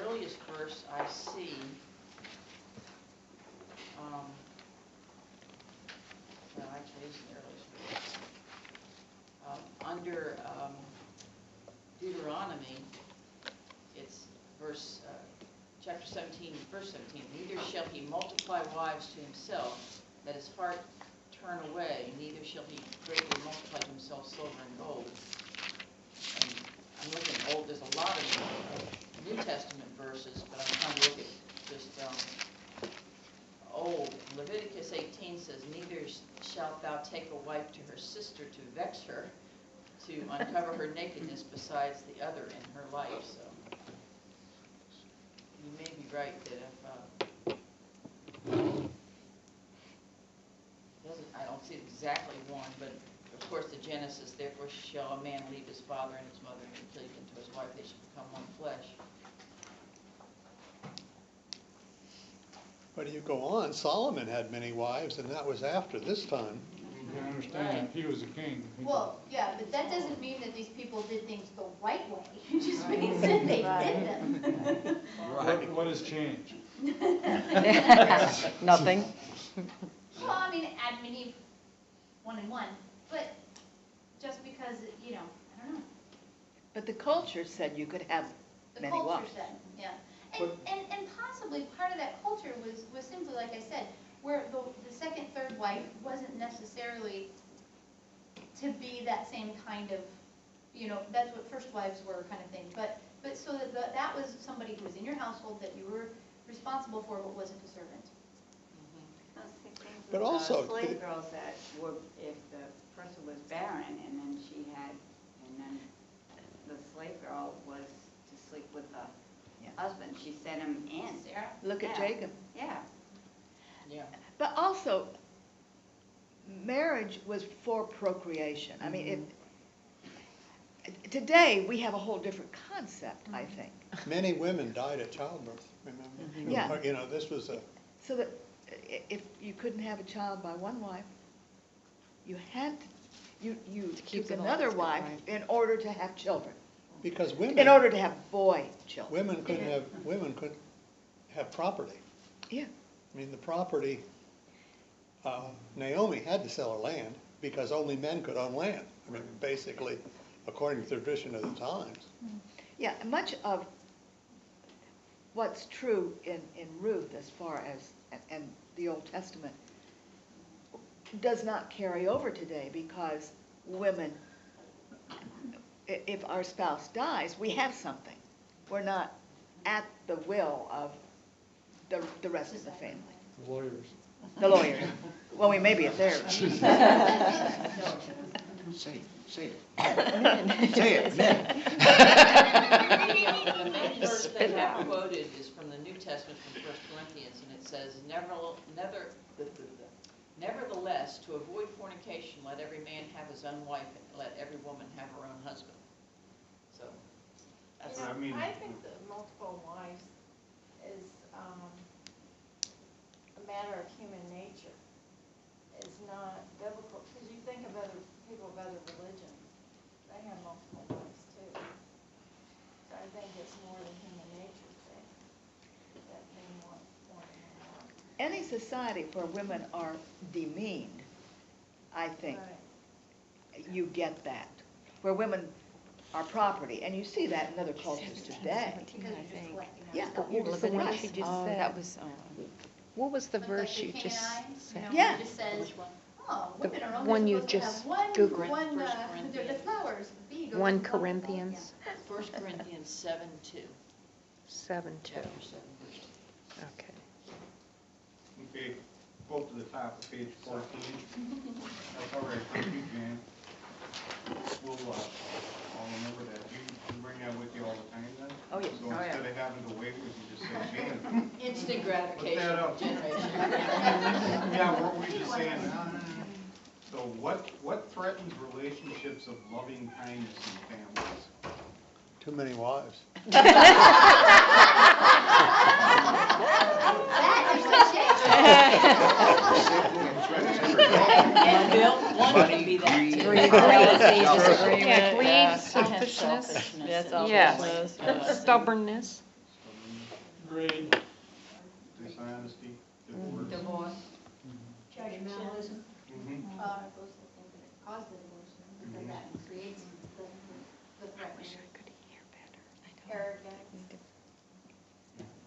earliest verse I see, no, actually, it's the earliest verse. Under Deuteronomy, it's chapter 17, verse 17. Neither shall he multiply wives to himself, that his heart turn away, neither shall he greatly multiply to himself silver and gold. And I'm looking old, there's a lot of New Testament verses, but I'm trying to look at just old. Leviticus 18 says, neither shalt thou take a wife to her sister to vex her, to uncover her nakedness besides the other in her life. So you may be right that if I don't see exactly one, but of course the Genesis, therefore shall a man leave his father and his mother and cleave unto his wife, they shall become one flesh. But you go on, Solomon had many wives, and that was after this time. You can understand, he was a king. Well, yeah, but that doesn't mean that these people did things the right way. It just means that they did them. What has changed? Nothing. Well, I mean, Adam and Eve, 1 and 1, but just because, you know, I don't know. But the culture said you could have The many culture wives. said, yeah. And possibly part of that culture was simply, like I said, where the second, third wife wasn't necessarily to be that same kind of, you know, that's what first wives were kind of thing. But so that was somebody who was in your household that you were responsible for, but wasn't a servant. But also, Slave girls that were, if the person was barren and then she had, and then the slave girl was to sleep with the husband, she sent him in. Look at Yeah. Jacob. Yeah. Yeah. But also, marriage was for procreation. I mean, today, we have a whole different concept, I think. Many women died at childbirth, remember? Yeah. You know, this was a, So that if you couldn't have a child by one wife, you had to, you keep took them another alive, wife right. in order to have children, because women. in order to have boy children. Women couldn't have property. Yeah. I mean, the property, Naomi had to sell her land because only men could own land. I mean, basically, according to the tradition of the times. Yeah, and much of what's true in Ruth as far as, and the Old Testament, does not carry over today because women, if our spouse dies, we have something. We're not at the will of the rest of the family. Lawyers. The lawyers. Well, we may be at theirs. Say it, say it. Say it, men. The main verse that I quoted is from the New Testament from 1 Corinthians, and it says, nevertheless, to avoid fornication, let every man have his own wife, and let every woman have her own husband. So, that's, I mean- I think that multiple wives is a matter of human nature. It's not biblical, because you think of other people of other religions, they have multiple wives too. So I think it's more the human nature thing, that they want more than one wife. Any society where women are demeaned, I think, you get that. Where women are property, and you see that in other cultures today. Yeah, What was the one she just said? That was, What was the Like verse the you just Canaanites, said? Yeah. It just says, oh, The women are one only you supposed to just have one, Googled. the flowers, the bee goes 1 and pollinate them. Corinthians 1 Corinthians 7:2. 7:2. Chapter 7, verse 2. Okay. Okay, go to the top of page 14. That's all right, thank you, Jan. We'll, I'll remember that. You bring that with you all the time then? Oh, yes. So Oh, yeah. instead of having to wait, we can just say, Jan. Instant Put gratification that up. generation. Yeah, what were we just saying? So what threatens relationships of loving kindness in families? Too many wives. And Bill, one can be that too. Yeah, greed, selfishness. Yes. Stubbornness. Greed. Dishonesty, divorce. Divorce. Judgmentalism. Mhm. Those are the things that cause the divorce, because that creates the threatening. Arrogance.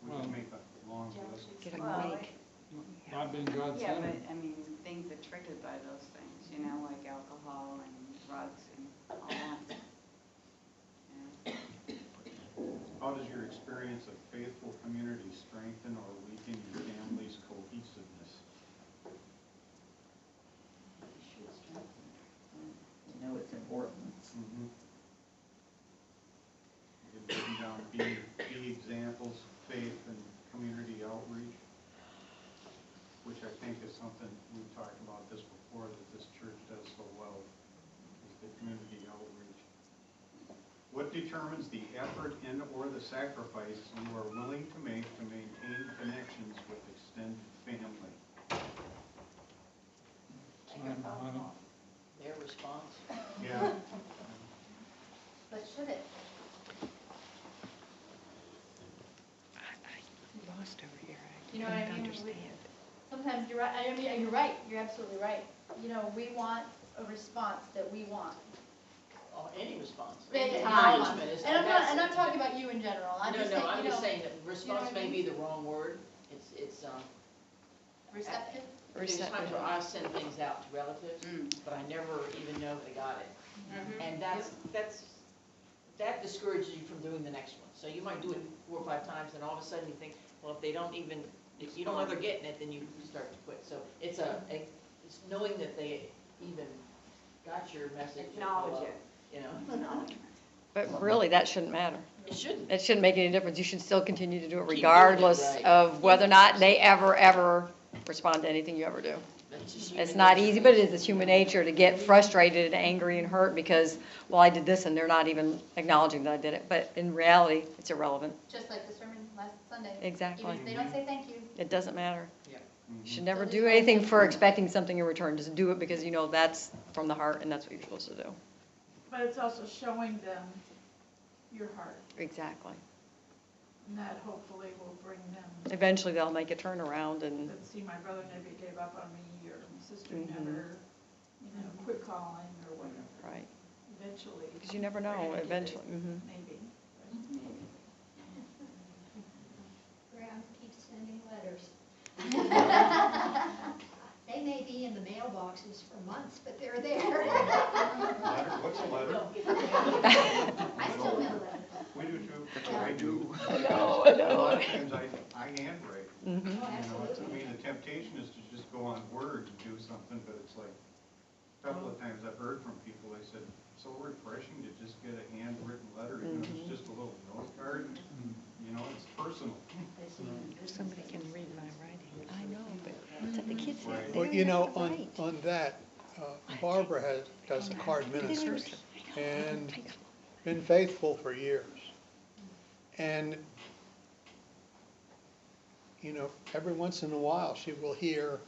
We can make a long list. Get a Well, break. Not being God Yeah, centered. but, I mean, things are triggered by those things, you know, like alcohol and drugs and all that. Yeah. How does your experience of faithful community strengthen or weaken your family's cohesiveness? You know it's important. Mhm. You've written down be examples, faith, and community outreach, which I think is something, we've talked about this before, that this church does so well, is the community outreach. What determines the effort and or the sacrifice you are willing to make to maintain connections with extended family? Time, money. Their response. Yeah. But should it? I lost over here. You know what I couldn't mean? understand. Sometimes you're right, I mean, you're right, you're absolutely right. You know, we want a response that we want. Oh, any response. Big time. Acknowledgement is. And I'm not talking about you in general, I'm just saying, No, I'm you just know, saying that response what I may mean? be the wrong word. It's, receptive. there's times where I send things out to relatives, but I never even know they got it. And that discourages you from doing the next one. So you might do it 4 or 5 times, and all of a sudden you think, well, if they don't even, if you don't know they're getting it, then you start to quit. So it's it's knowing that they even got your message. Acknowledge it. You know? Acknowledgement. But really, that shouldn't matter. It shouldn't. It shouldn't make any difference. You should still continue to do it doing it, regardless right. of whether or not they ever respond to anything you ever do. That's just It's human not nature. easy, but it is. It's human nature to get frustrated and angry and hurt because, well, I did this and they're not even acknowledging that I did it. But in reality, it's irrelevant. Just like the sermon last Sunday. Exactly. Even if they don't say thank you. It doesn't matter. Yeah. You should never do anything for expecting something in return. Just do it because you know that's from the heart and that's what you're supposed to do. But it's also showing them your heart, Exactly. and that hopefully will bring them, Eventually, they'll make a turnaround and, that see my brother never gave up on me, or my sister Mhm. never, quit calling, or whatever. right. Eventually. Because you never know, they're gonna get it, eventually. Mhm. Maybe. Graham keeps sending letters. They may be in the mailboxes for months, but they're there. What's a letter? I still mail letters. We do too. That's what I do. I know. A lot of times I handwrite. Mhm. Oh, You know, absolutely. I mean, the temptation is to just go on Word and do something, but it's like, a couple of times I've heard from people, they said, so refreshing to just get a handwritten letter, even if it's just a little note card, you know, it's personal. Somebody can read my writing. I know, but that's what the kids say. Right. They Well, don't you even know, have to write. on that, Barbara does the card ministers and been faithful for years. And, you know, every once in a while, she will hear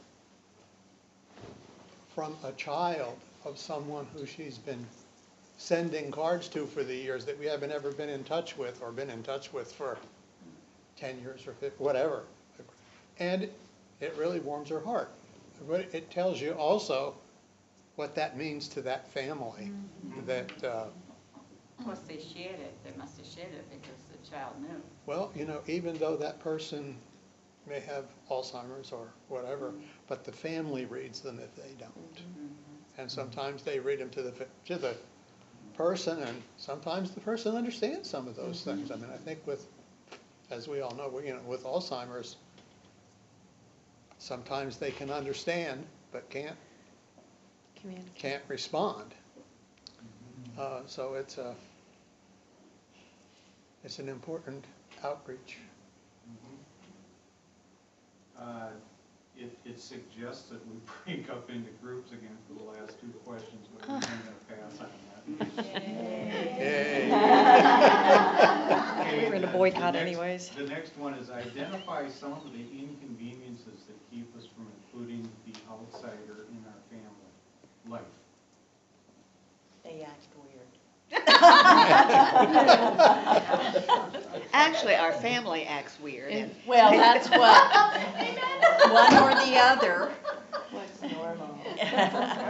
from a child of someone who she's been sending cards to for the years that we haven't ever been in touch with or been in touch with for 10 years or 50, whatever. And it really warms her heart. But it tells you also what that means to that family, that, Of course, they shared it, they must have shared it because the child knew. well, you know, even though that person may have Alzheimer's or whatever, but the family reads them if they don't. And sometimes they read them to the person, and sometimes the person understands some of those things. I mean, I think with, as we all know, you know, with Alzheimer's, sometimes they can understand, but can't respond. So it's an important outreach. It suggests that we break up into groups again for the last two questions, but I'm going to pass on that. We're in a boycott anyways. The next one is identify some of the inconveniences that keep us from including the outsider in our family life. They act weird. Actually, our family acts weird. And Well, that's what, one or the other. What's normal?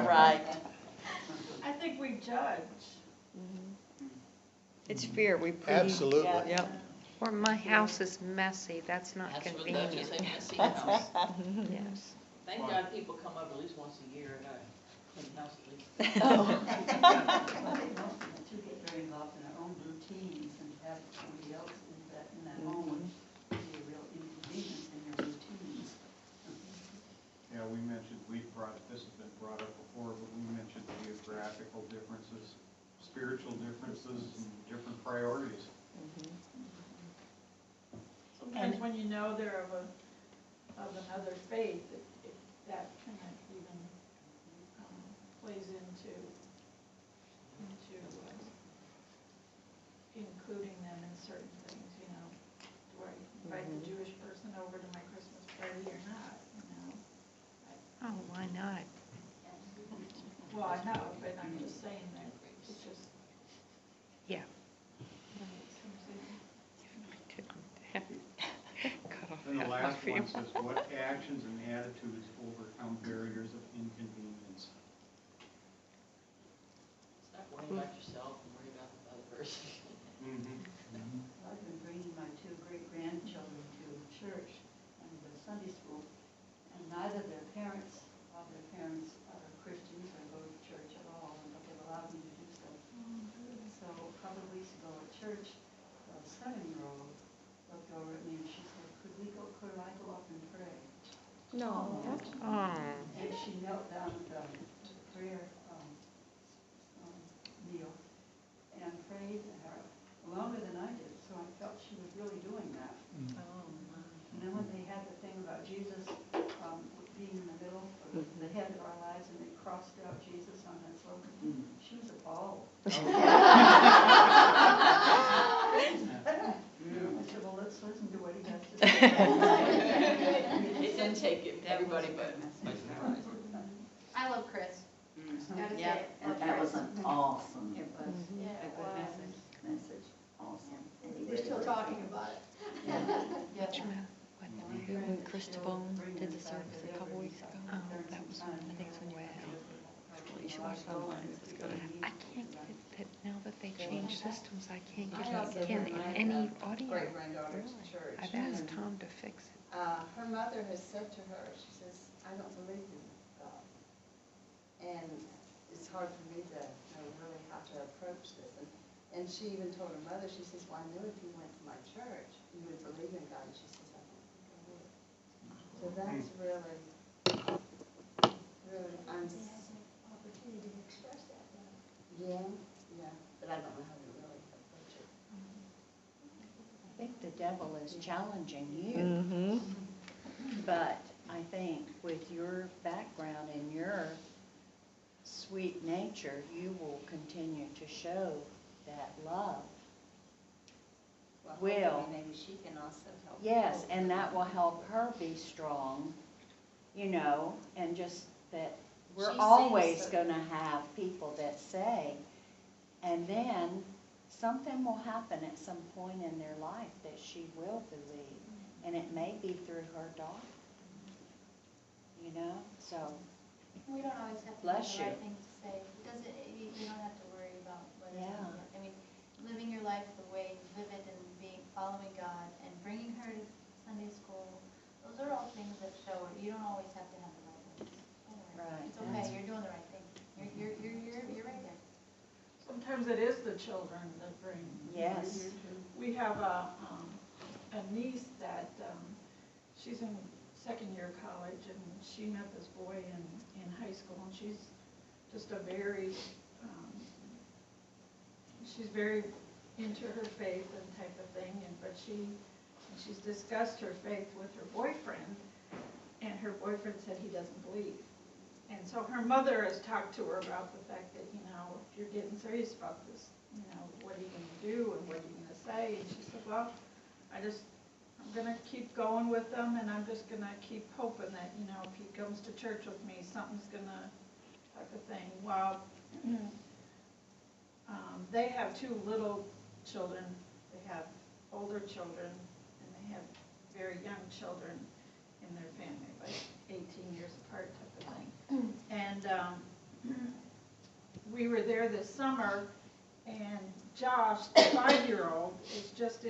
Right. I think we judge. It's fear. We Absolutely. Yep. Or my house is messy, that's not That's what convenient. that's just a messy house. Yes. Thank God people come over at least once a year and clean house at least. I think most of the two get very involved in their own routines, and to have somebody else in that home would be a real inconvenience in your routines. Yeah, we mentioned, this has been brought up before, but we mentioned geographical differences, spiritual differences, and different priorities. Sometimes when you know they're of another faith, that kind of even plays into including them in certain things, you know. Do I invite the Jewish person over to my Christmas party or not, you know? Oh, why not? Well, I know, but I'm just saying that it's just. Yeah. And the last one says, what actions and attitudes overcome barriers of inconvenience? Stop worrying about yourself and worry about the other person. I've been bringing my two great-grandchildren to church and the Sunday school, and neither their parents, all their parents are Christians or go to church at all, but they've allowed me to do so. So a couple of weeks ago at church, a 7-year-old looked over at me and she said, could I go up and pray? No. Oh. And she knelt down at the prayer meal and prayed, and her longer than I did, so I felt she was really doing that. And then when they had the thing about Jesus being in the middle, or the head of our lives, and they crossed out Jesus on that slogan, she was a ball. I said, well, let's listen to what he has to say. It did take everybody but by surprise. I love Chris. Gotta say Yeah, it. and Love that was Chris. an awesome Yeah, it was. message, awesome. And he We're really still worked talking it. about it. When Christabel did the service a couple weeks ago, That was, I think it's when you should watch it online. It's good. I can't get that, now that they changed systems, I can't get any audio. Great-granddaughter to church. I've asked Tom to fix it. Her mother has said to her, she says, I don't believe in God. And it's hard for me to know really how to approach this. And she even told her mother, she says, well, I knew if you went to my church, you would believe in God. And she says, I don't think I would. So that's really, I'm, Opportunity to express that, though. yeah, but I don't know how to really approach it. I think the devil is challenging you. But I think with your background and your sweet nature, you will continue to show that love. Well, maybe she can also help. Yes, and that will help her be strong, you know, and just that we're She always seems- going to have people that say, and then something will happen at some point in their life that she will believe, and it may be through her daughter, you know, so. We don't always have to have Bless the right you. thing to say. You don't have to worry about what is Yeah. I mean, living your life the way you live it and following God and bringing her to Sunday school, those are all things that show you don't always have to have the right words. Don't worry. Right. It's okay, you're doing the right thing. You're right there. Sometimes it is the children that bring. Yes. We have a niece that, she's in second year college, and she met this boy in high school, and she's just a very, she's very into her faith and type of thing, but she's discussed her faith with her boyfriend, and her boyfriend said he doesn't believe. And so her mother has talked to her about the fact that, you know, if you're getting serious about this, you know, what are you going to do and what are you going to say? And she said, well, I'm going to keep going with them, and I'm just going to keep hoping that, you know, if he comes to church with me, something's going to, type of thing. Well, they have two little children. They have older children, and they have very young children in their family, like 18 years apart type of thing. And we were there this summer, and Josh, the 5-year-old, is just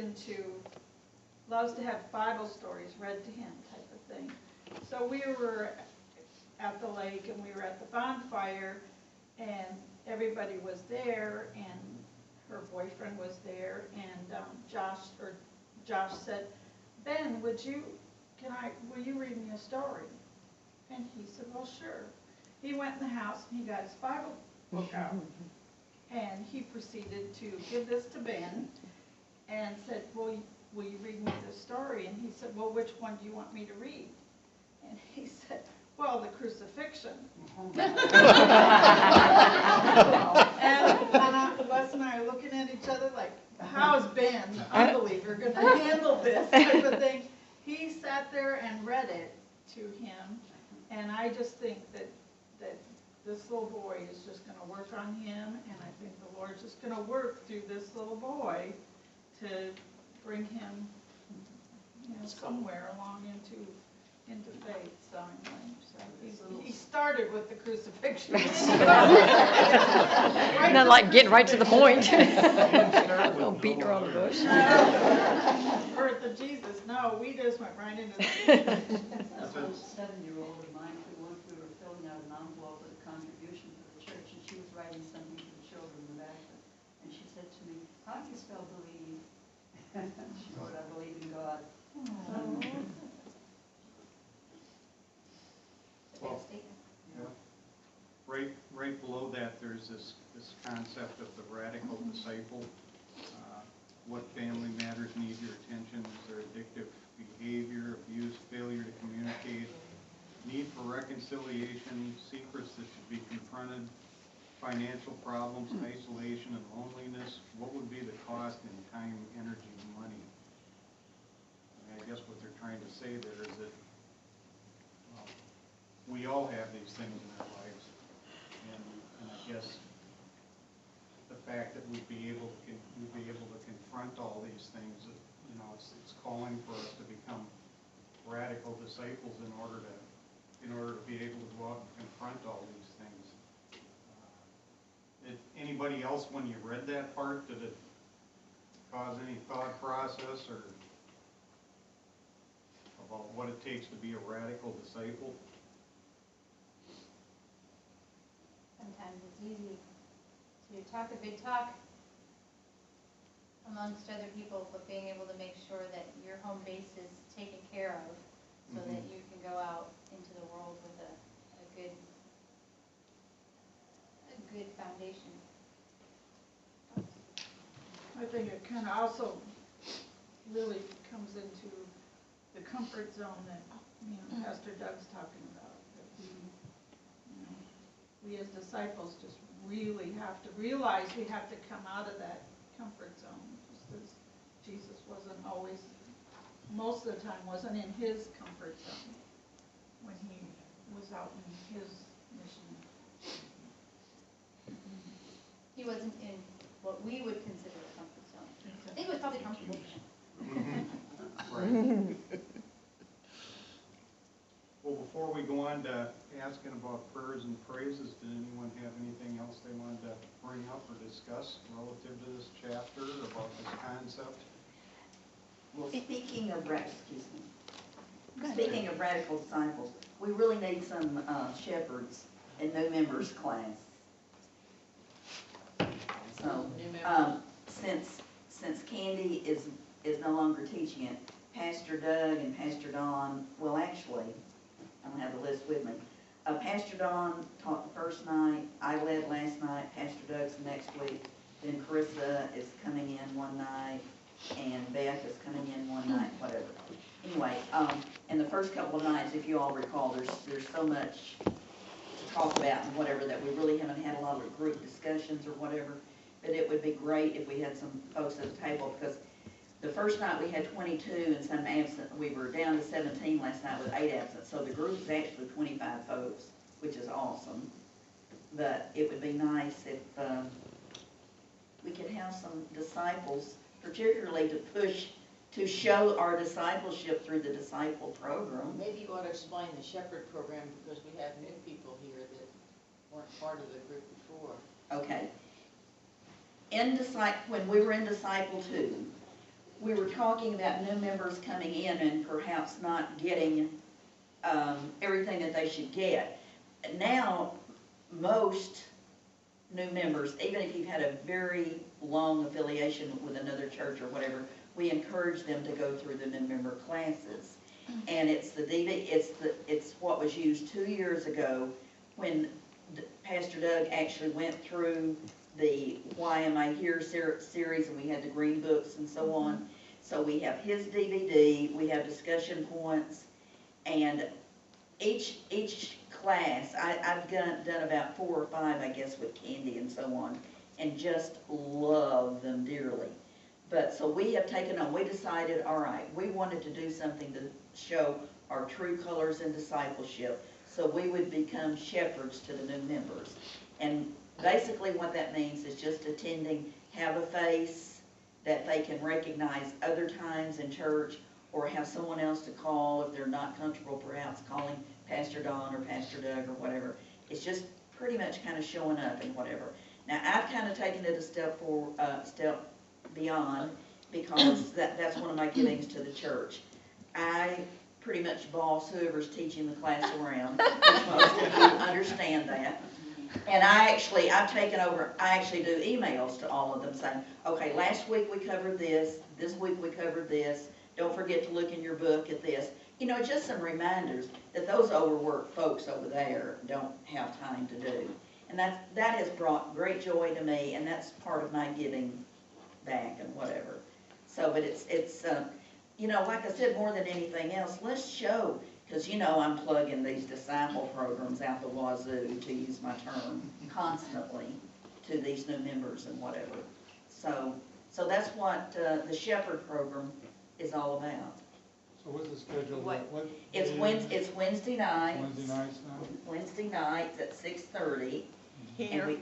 loves to have Bible stories read to him type of thing. So we were at the lake, and we were at the bonfire, and everybody was there, and her boyfriend was there, and Josh said, Ben, will you read me a story? And he said, well, sure. He went in the house and he got his Bible book out, and he proceeded to give this to Ben and said, will you read me this story? And he said, well, which one do you want me to read? And he said, well, the crucifixion. And Les and I are looking at each other like, how is Ben, unbeliever, going to handle this type of thing? He sat there and read it to him, and I just think that this little boy is just going to work on him, and I think the Lord's just going to work through this little boy to bring him, you know, somewhere along into faith. So anyway, he started with the crucifixion. Not like getting right to the point. No beating around the bush. Birth of Jesus. No, we just went right into the That's a 7-year-old of mine who once we were filling out an envelope with a contribution to the church, and she was writing something for the children in the back, and she said to me, how do you spell believe? She wrote, I believe in God. Well, yeah. Right below that, there's this concept of the radical disciple. what family matters need your attention? Is there addictive behavior, abuse, failure to communicate, need for reconciliation, secrets that should be confronted, financial problems, isolation, and loneliness? What would be the cost in time, energy, and money? I guess what they're trying to say there is that we all have these things in our lives, and I guess the fact that we'd be able to confront all these things, it's calling for us to become radical disciples in order to be able to go out and confront all these things. Did anybody else, when you read that part, did it cause any thought process or about what it takes to be a radical disciple? Sometimes it's easy to talk a good talk amongst other people, but being able to make sure that your home base is taken care of so that you can go out into the world with a good foundation. I think it kind of also really comes into the comfort zone that, Pastor Doug's talking about. That we as disciples just really have to realize we have to come out of that comfort zone. Just as Jesus wasn't always, most of the time, wasn't in his comfort zone when he was out in his mission. He wasn't in what we would consider a comfort zone. I think it was probably comfortable for him. Right. Well, before we go on to asking about prayers and praises, did anyone have anything else they wanted to bring up or discuss relative to this chapter, about this concept? Well, speaking of radical disciples, we really need some shepherds and new members class. So, since Candy is no longer teaching it, Pastor Doug and Pastor Don, well, actually, I don't have the list with me. Pastor Don taught the first night, I led last night, Pastor Doug's the next week, then Carissa is coming in one night, and Beth is coming in one night, whatever. Anyway, in the first couple of nights, if you all recall, there's so much to talk about and whatever that we really haven't had a lot of group discussions or whatever. But it would be great if we had some folks at the table, because the first night we had 22 and some absent. We were down to 17 last night with 8 absent. So the group is actually 25 folks, which is awesome. But it would be nice if we could have some disciples, particularly to show our discipleship through the disciple program. Maybe you ought to explain the shepherd program, because we have new people here that weren't part of the group before. Okay. When we were in Disciple 2, we were talking about new members coming in and perhaps not getting everything that they should get. Now, most new members, even if you've had a very long affiliation with another church or whatever, we encourage them to go through the new member classes. And it's what was used 2 years ago when Pastor Doug actually went through the Why Am I Here series, and we had the green books and so on. So we have his DVD, we have discussion points, and each class, I've done about 4 or 5, I guess, with Candy and so on, and just love them dearly. But so we have taken on, we decided, all right, we wanted to do something to show our true colors in discipleship, so we would become shepherds to the new members. And basically what that means is just attending, have a face that they can recognize other times in church, or have someone else to call if they're not comfortable perhaps calling Pastor Don or Pastor Doug or whatever. It's just pretty much kind of showing up and whatever. Now I've kind of taken it a step beyond, because that's one of my givings to the church. I pretty much boss whoever's teaching the class around, which most of you understand that. And I've taken over, I actually do emails to all of them saying, okay, last week we covered this week we covered this, don't forget to look in your book at this. You know, just some reminders that those overworked folks over there don't have time to do. And that has brought great joy to me, and that's part of my giving back and whatever. So, but it's, like I said, more than anything else, let's show, because I'm plugging these disciple programs out the wazoo, to use my term, constantly to these new members and whatever. So that's what the Shepherd program is all about. So what's the schedule? It's Wednesday nights. Wednesday nights now? Wednesday nights at 6:30. Here?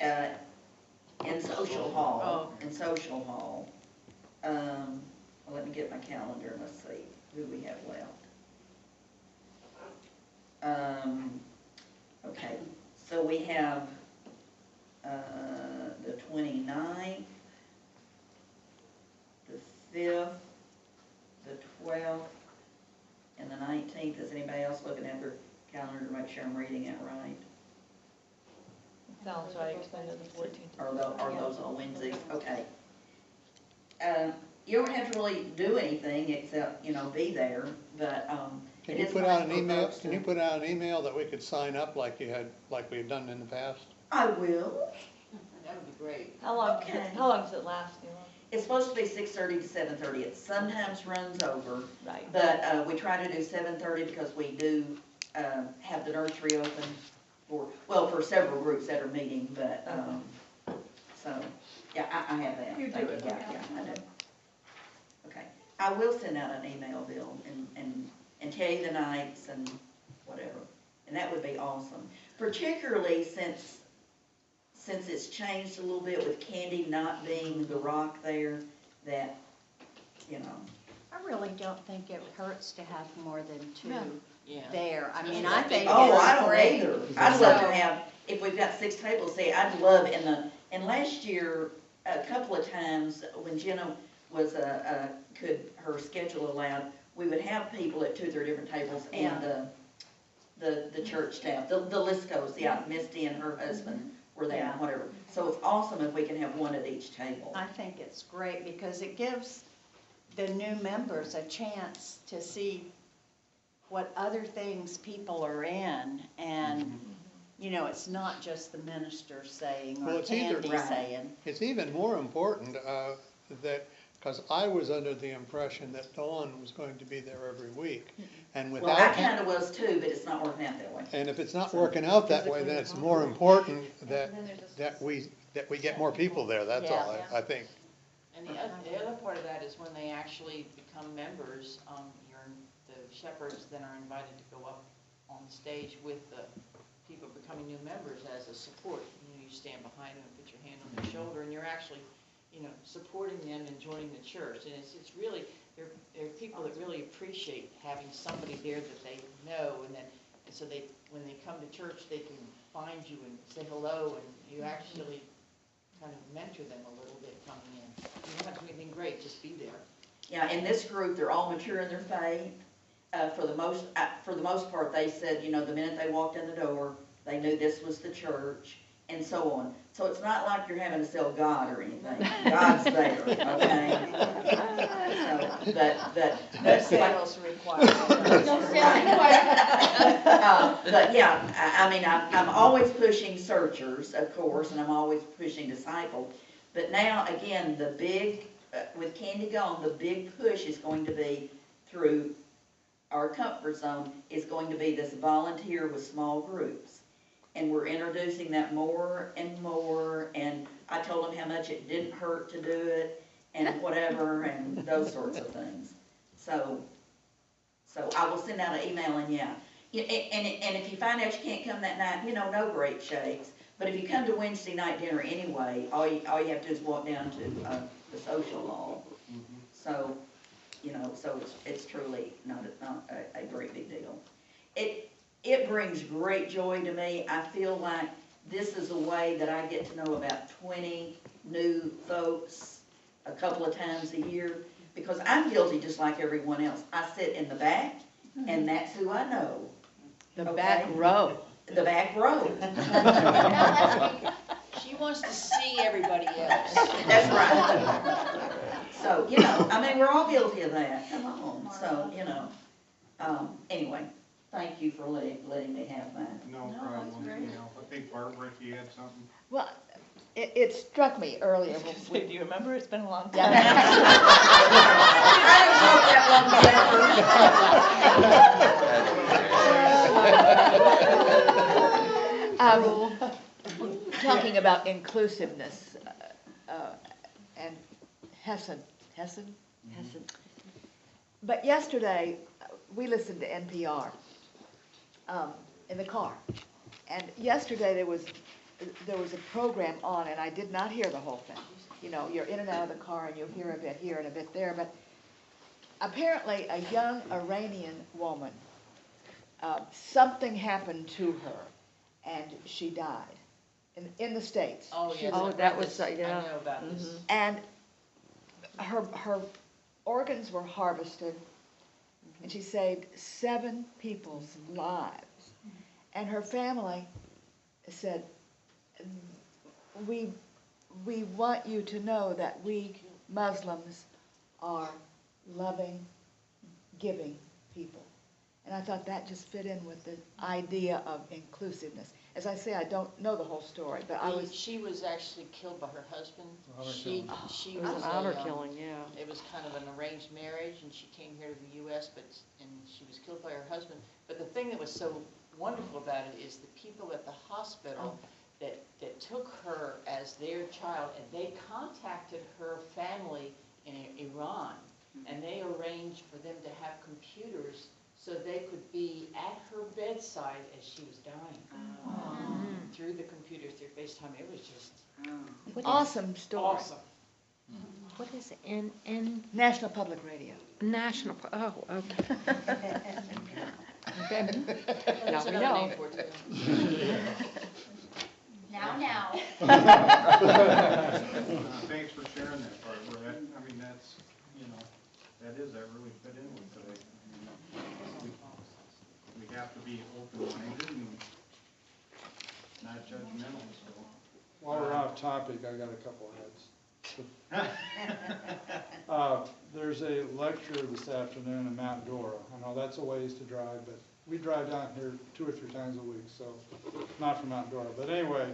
And we, in Social Hall, well, let me get my calendar and let's see who we have left. Okay, so we have, the 29th, the 5th, the 12th, and the 19th. Is anybody else looking at their calendar to make sure I'm reading it right? Sounds right, extended the 14th. Are those on Wednesdays? Okay. You don't have to really do anything except, be there, but, Can you put out an email, can you put out an email that we could sign up like we had done in the past? I will. That would be great. How long does it last? It's supposed to be 6:30 to 7:30. It sometimes runs over. Right. But, we try to do 7:30 because we do, have the nursery open for several groups that are meeting, but, so, yeah, I have that. You do Thank it, Yeah, I do. Okay. I will send out an email, Bill, and tell you the nights and whatever. And that would be awesome. Particularly since it's changed a little bit with Candy not being the rock there, that, I really don't think it hurts to have more than two Yeah. there. I mean, I think Oh, it's I don't great. either. I'd love to have, if we've got 6 tables, see, I'd love and last year, a couple of times when Jenna was, her schedule allowed, we would have people at 2 or 3 different tables and the church staff, the Liscos, Misty and her husband were there and whatever. So it's awesome if we can have one at each table. I think it's great because it gives the new members a chance to see what other things people are in, and, it's not just the minister saying Well, or it's either- Candy Right. saying. It's even more important because I was under the impression that Dawn was going to be there every week. And Well, without, I kinda was too, but it's not working out that way. and if it's not working out that way, then it's more important that we get more people there, that's all, I think. And the other part of that is when they actually become members, the shepherds then are invited to go up on stage with the people becoming new members as a support. You stand behind them and put your hand on their shoulder, and you're actually, supporting them and joining the church. And it's really, they're people that really appreciate having somebody there that they know, and so when they come to church, they can find you and say hello, and you actually kind of mentor them a little bit coming in. You don't have to do anything great, just be there. Yeah, in this group, they're all mature in their faith. For the most part, they said, the minute they walked in the door, they knew this was the church, and so on. So it's not like you're having to sell God or anything. God's there, okay? No sales required. No sales required. But yeah, I mean, I'm always pushing searchers, of course, and I'm always pushing disciples. But now, again, the big, with Candy gone, the big push is going to be through our comfort zone, is going to be this volunteer with small groups. And we're introducing that more and more, and I told them how much it didn't hurt to do it, and whatever, and those sorts of things. So I will send out an email, and and if you find out you can't come that night, no great shakes. But if you come to Wednesday night dinner anyway, all you have to do is walk down to the social hall. So, so it's truly not a great big deal. It brings great joy to me. I feel like this is a way that I get to know about 20 new folks a couple of times a year, because I'm guilty just like everyone else. I sit in the back, and that's who I know. The back row. The back row. She wants to see everybody else. That's right. So, we're all guilty of that. Come on. So, anyway, thank you for letting me have that. No problem. I think Barbara, if you had something. Well, It struck me earlier. Do you remember? It's been a long Yeah. time. Talking about inclusiveness, and Hessen. But yesterday, we listened to NPR in the car. And yesterday there was a program on, and I did not hear the whole thing. You know, you're in and out of the car and you'll hear a bit here and a bit there, but apparently a young Iranian woman, something happened to her and she died in the States. Oh, She yes, was- I read this. I know about this. And her organs were harvested, and she saved 7 people's lives. And her family said, we want you to know that we Muslims are loving, giving people. And I thought that just fit in with the idea of inclusiveness. As I say, I don't know the whole story, but She was actually killed by her husband. Honor She killing. It was an honor killing, yeah. It was kind of an arranged marriage, and she came here to the U.S., and she was killed by her husband. But the thing that was so wonderful about it is the people at the hospital that took her as their child, and they contacted her family in Iran, and they arranged for them to have computers so they could be at her bedside as she was dying. Through the computers, through FaceTime. It was just awesome story. Awesome. What is N? National Public Radio. National, oh, okay. Okay. Now There's we another know. name for it, too. Now. Thanks for sharing that, Barbara. I mean, that's, that really fit in with today. I mean, we have to be open-minded and not judgmental, so. While we're off topic, I got a couple heads. There's a lecture this afternoon in Mount Dora. I know that's a ways to drive, but we drive down here 2 or 3 times a week, so not from Mount Dora. But anyway,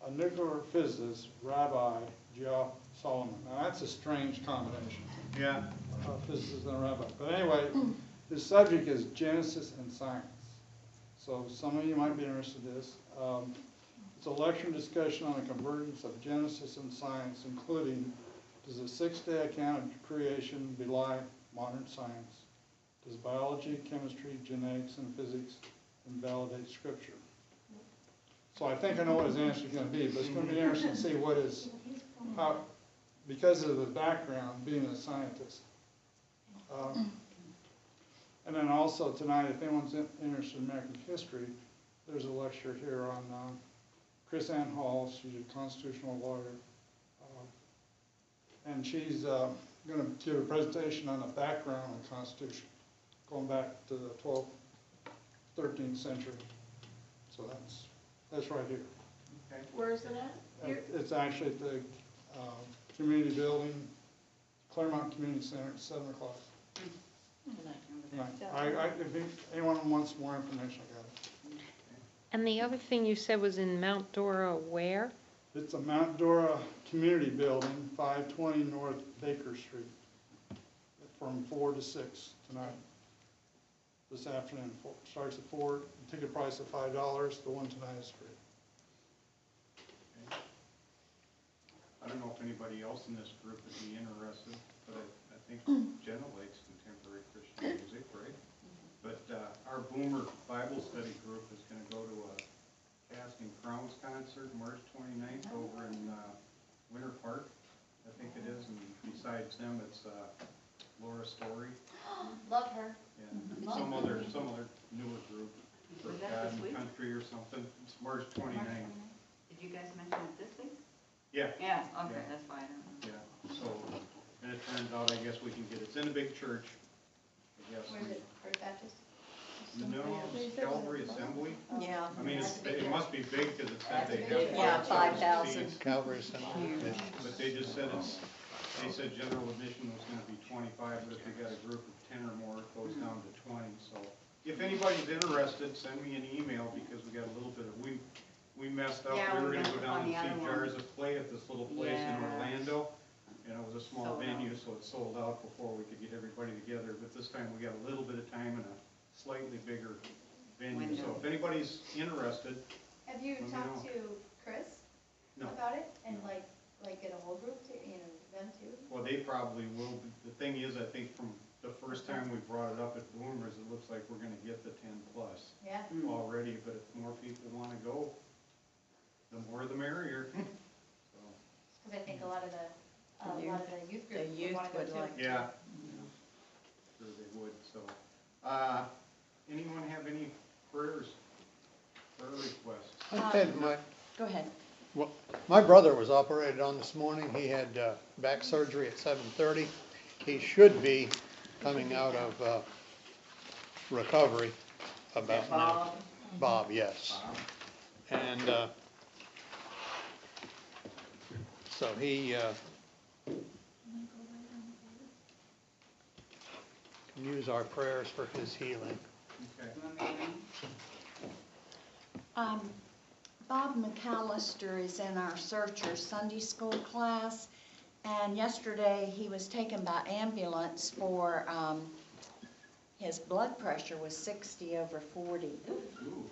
a nuclear physicist, Rabbi Joe Solomon. Now that's a strange combination. Yeah. A physicist and a rabbi. But anyway, his subject is Genesis and science. So some of you might be interested in this. It's a lecture and discussion on the convergence of Genesis and science, including, does the 6-day account of creation belie modern science? Does biology, chemistry, genetics, and physics invalidate Scripture? So I think I know what his answer is going to be, but it's going to be interesting to see what is, how, because of the background, being a scientist. And then also tonight, if anyone's interested in American history, there's a lecture here on Chris Ann Hall. She's a constitutional lawyer. And she's going to give a presentation on the background of the Constitution, going back to the 12th, 13th century. So that's right here. Okay. Where is it at? Here? It's actually at the community building, Claremont Community Center at 7 o'clock. Right. If anyone wants more information, I got it. And the other thing you said was in Mount Dora where? It's a Mount Dora Community Building, 520 North Baker Street, from 4 to 6 tonight. This afternoon, starts at 4. The ticket price of $5. The one tonight is free. I don't know if anybody else in this group would be interested, but I think Jenna likes contemporary Christian music, right? But our Boomer Bible Study group is going to go to a Casting Crowns concert March 29th over in Winter Park, I think it is. And besides them, it's Laura Story Love her. and some other newer group, for Is that God this and week? Country or something. It's March 29th. Did you guys mention it this week? Yeah. Yeah, okay, Yeah. that's why I don't know. Yeah, so, and it turns out, I guess we can get, it's in a big church, I guess. Where is it? First Baptist? No, it's Calvary Assembly. Yeah. I mean, it must be big because it said they have. Yeah, 5,000 5,000. seats. Calvary Assembly. But they just said they said general admission was gonna be 25, but if you got a group of 10 or more, it goes down to 20, so. If anybody's interested, send me an email because we got a little bit of, we we messed up. Yeah, We were we gonna messed go up down on and the other see one. Jars of Clay at this little place in Yeah. Orlando. And it was a small Sold out. venue, so it sold out before we could get everybody together. But this time we got a little bit of time and a slightly bigger venue. So Window. if anybody's interested, Have you Let me talked know. to Chris No. about it and like get a whole group to, them too? well, they probably will. The thing is, I think from the first time we brought it up at Boomers, it looks like we're gonna get the 10 plus Yeah. already. But if more people wanna go, the more the merrier. So, Because I think a lot of the youth The groups would youth want to go would too. like to. yeah. Sure they would, so. Anyone have any prayer requests? I had my, Go ahead. well, my brother was operated on this morning. He had back surgery at 7:30. He should be coming out of recovery about now. Bob, yes. And so he can use our prayers for his healing. Okay. Bob McAllister is in our Searcher Sunday School class, and yesterday he was taken by ambulance for, his blood pressure was 60/40.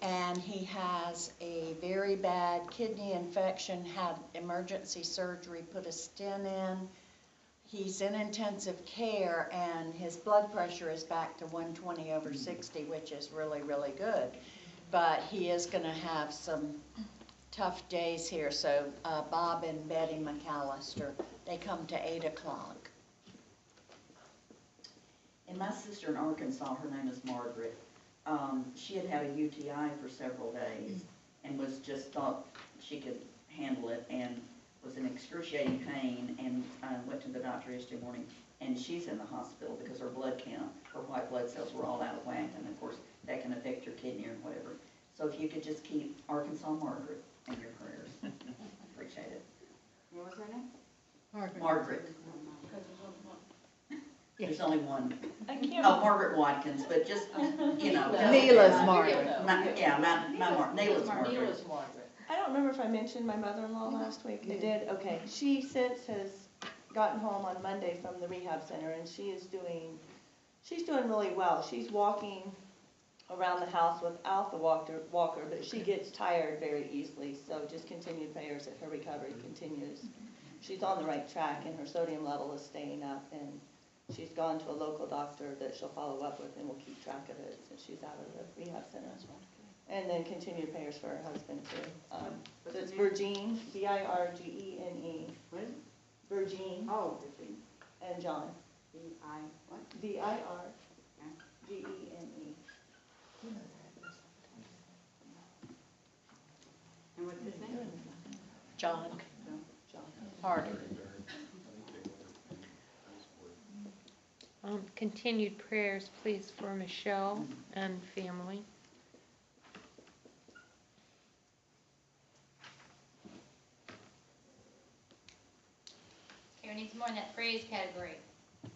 And he has a very bad kidney infection, had emergency surgery, put a stent in. He's in intensive care, and his blood pressure is back to 120/60, which is really, really good. But he is gonna have some tough days here, so Bob and Betty McAllister, they come to 8 o'clock. And my sister in Arkansas, her name is Margaret, she had had a UTI for several days and was just thought she could handle it and was in excruciating pain and went to the doctor yesterday morning, and she's in the hospital because her blood count, her white blood cells were all out of whack, and of course that can affect your kidney or whatever. So if you could just keep Arkansas Margaret in your prayers, appreciate it. What was her name? Margaret. There's only one. I can't. Oh, Margaret Watkins, but just, you know. Neela's Margaret. Yeah, Neela's Margaret. Neela's Margaret. I don't remember if I mentioned my mother-in-law last week. I did, okay. She since has gotten home on Monday from the rehab center, and she's doing really well. She's walking around the house without the walker, but she gets tired very easily, so just continued prayers that her recovery continues. She's on the right track, and her sodium level is staying up, and she's gone to a local doctor that she'll follow up with, and we'll keep track of it since she's out of the rehab center. And then continued prayers for her husband too. So it's Virgine, Virgene. What? Virgine Oh, Virgine. and John, V-I, what? Virgene. And what's his name? John Harder. Continued prayers, please, for Michelle and family. Okay, we need some more in that praise category.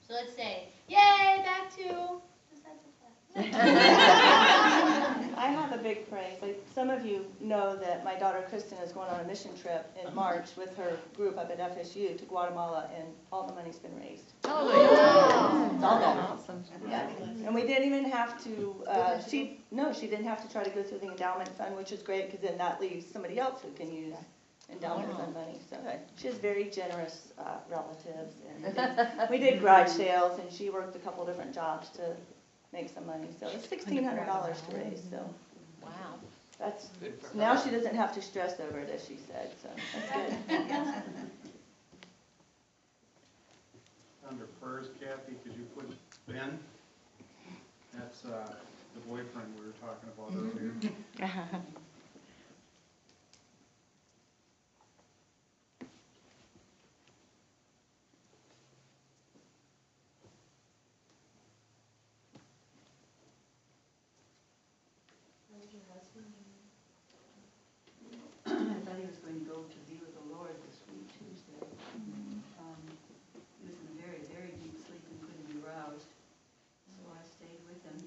So let's say, yay, back to. I have a big praise. Like some of you know that my daughter Kristen is going on a mission trip in March with her group up at FSU to Guatemala, and all the money's been raised. Oh, It's all done. awesome. Yeah, and we didn't even have to, she didn't have to try to go through the endowment fund, which is great, because then that leaves somebody else who can use endowment fund money, so. She has very generous relatives, and we did garage sales, and she worked a couple different jobs to make some money, so it's $1,600 to raise, so. Wow. That's, now she doesn't have to stress over it, as she said, so that's good. Under prayers, Kathy, could you put Ben? That's the boyfriend we were talking about earlier. I thought he was going to go to be with the Lord this week, Tuesday. He was in a very, very deep sleep and couldn't be roused. So I stayed with him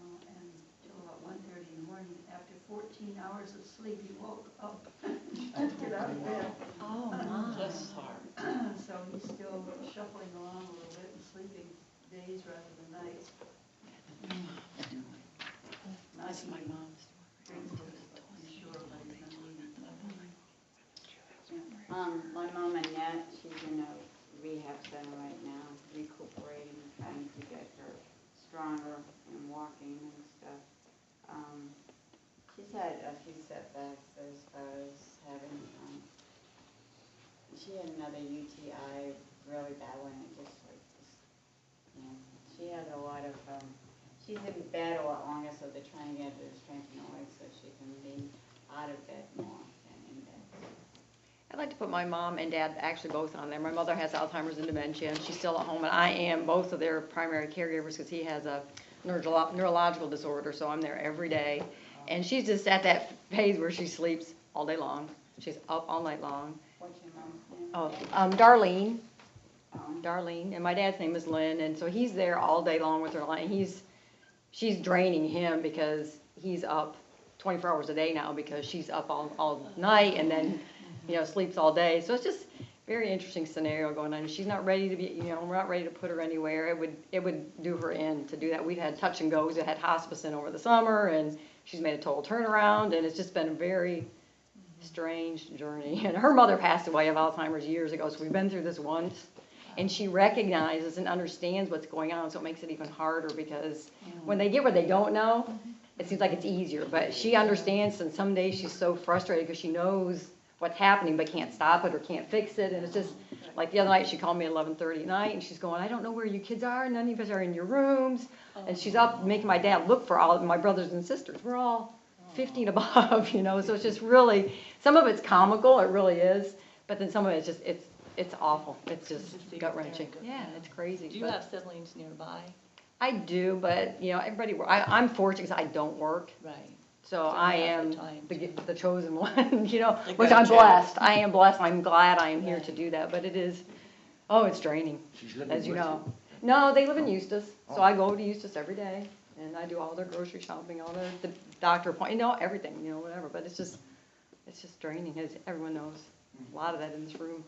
until about 1:30 in the morning. After 14 hours hours of sleep, he woke up, tried to get out of bed. Oh, my. Bless his heart. So he's still shuffling along a little bit and sleeping days rather than nights. That's my mom's. My mom Annette, she's in a rehab center right now, recuperating, trying to get her stronger and walking and stuff. She's had a few setbacks as far as having, she had another UTI, really bad one, it just like, she had a lot of, she's in bed a lot longer, so they're trying to get her strength noise so she can be out of bed more than in bed. I'd like to put my mom and dad actually both on there. My mother has Alzheimer's and dementia, and she's still at home, and I am both of their primary caregivers because he has a neurological disorder, so I'm there every day. And she's just at that phase where she sleeps all day long. She's up all night long. What's your mom's name? Oh, Darlene. Darlene, and my dad's name is Lynn, and so he's there all day long with her. And she's draining him because he's up 24 hours a day now because she's up all night and then, sleeps all day. So it's just a very interesting scenario going on. She's not ready to be, we're not ready to put her anywhere. It would do her in to do that. We've had touch and goes. We had hospice in over the summer, and she's made a total turnaround, and it's just been a very strange journey. And her mother passed away of Alzheimer's years ago, so we've been through this once. And she recognizes and understands what's going on, so it makes it even harder because when they get what they don't know, it seems like it's easier. But she understands, and some days she's so frustrated because she knows what's happening but can't stop it or can't fix it. And it's just like the other night she called me at 11:30 at night, and she's going, I don't know where you kids are. None of us are in your rooms. And she's up making my dad look for all of my brothers and sisters. We're all 15 above, so it's just really, some of it's comical, it really is. But then some of it's just, it's awful. It's just gut-wrenching. Yeah, it's crazy. Do you have siblings nearby? I do, but, everybody, I'm fortunate because I don't work. Right. So Don't I have am the time the chosen one, which go I'm check. blessed. I am blessed. I'm glad I am here to do that. But it is, it's draining, as you know. No, they live in Eustis. So I go to Eustis every day, and I do all their grocery shopping, all the doctor appointments, everything, whatever. But it's just draining, as everyone knows. A lot of that in this room.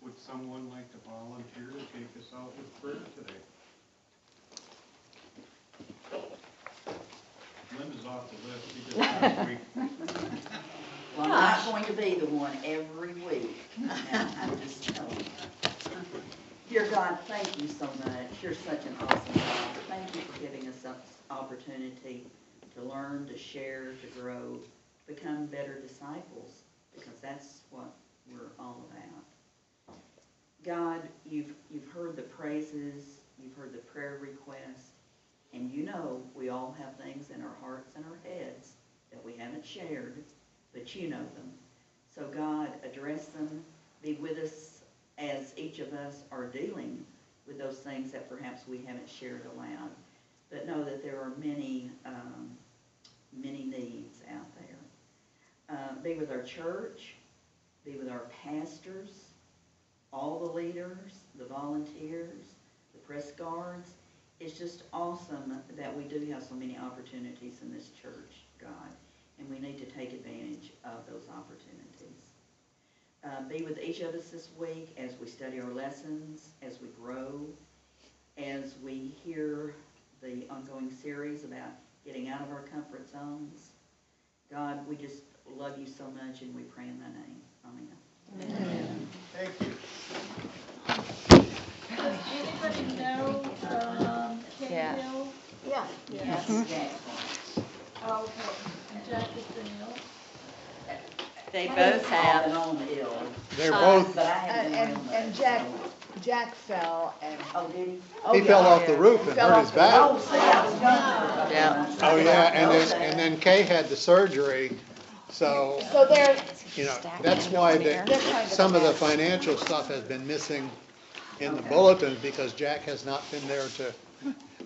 Would someone like to volunteer to take us out with prayer today? Linda's off the list because last week. Well, I'm not going to be the one every week. Now, I'm just telling you. Dear God, thank you so much. You're such an awesome God. Thank you for giving us this opportunity to learn, to share, to grow, become better disciples, because that's what we're all about. God, you've heard the praises, you've heard the prayer requests, and we all have things in our hearts and our heads that we haven't shared, but you know them. So God, address them, be with us as each of us are dealing with those things that perhaps we haven't shared aloud. But know that there are many needs out there. Be with our church, be with our pastors, all the leaders, the volunteers, the press guards. It's just awesome that we do have so many opportunities in this church, God, and we need to take advantage of those opportunities. Be with each of us this week as we study our lessons, as we grow, as we hear the ongoing series about getting out of our comfort zones. God, we just love you so much, and we pray in thy name. Amen. Amen. Thank you. Does anybody know Kay Hill? Yeah. Yes. Okay. And Jack has been ill? They both have been on ill. They're both. But I haven't been ill And Jack fell and. Oh, did he? Oh, He fell off the roof and Fell hurt off his the back. Oh, see, I was going to. Yeah. Oh, yeah, and then Kay had the surgery, so, So they're, that's why They're kind of some of the a mess. financial stuff has been missing in the bulletins because Jack has not been there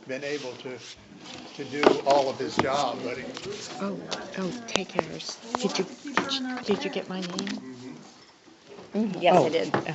been able to do all of his job, but he. Oh, take yours. Did you get my name? Yes, Oh, I did. Okay.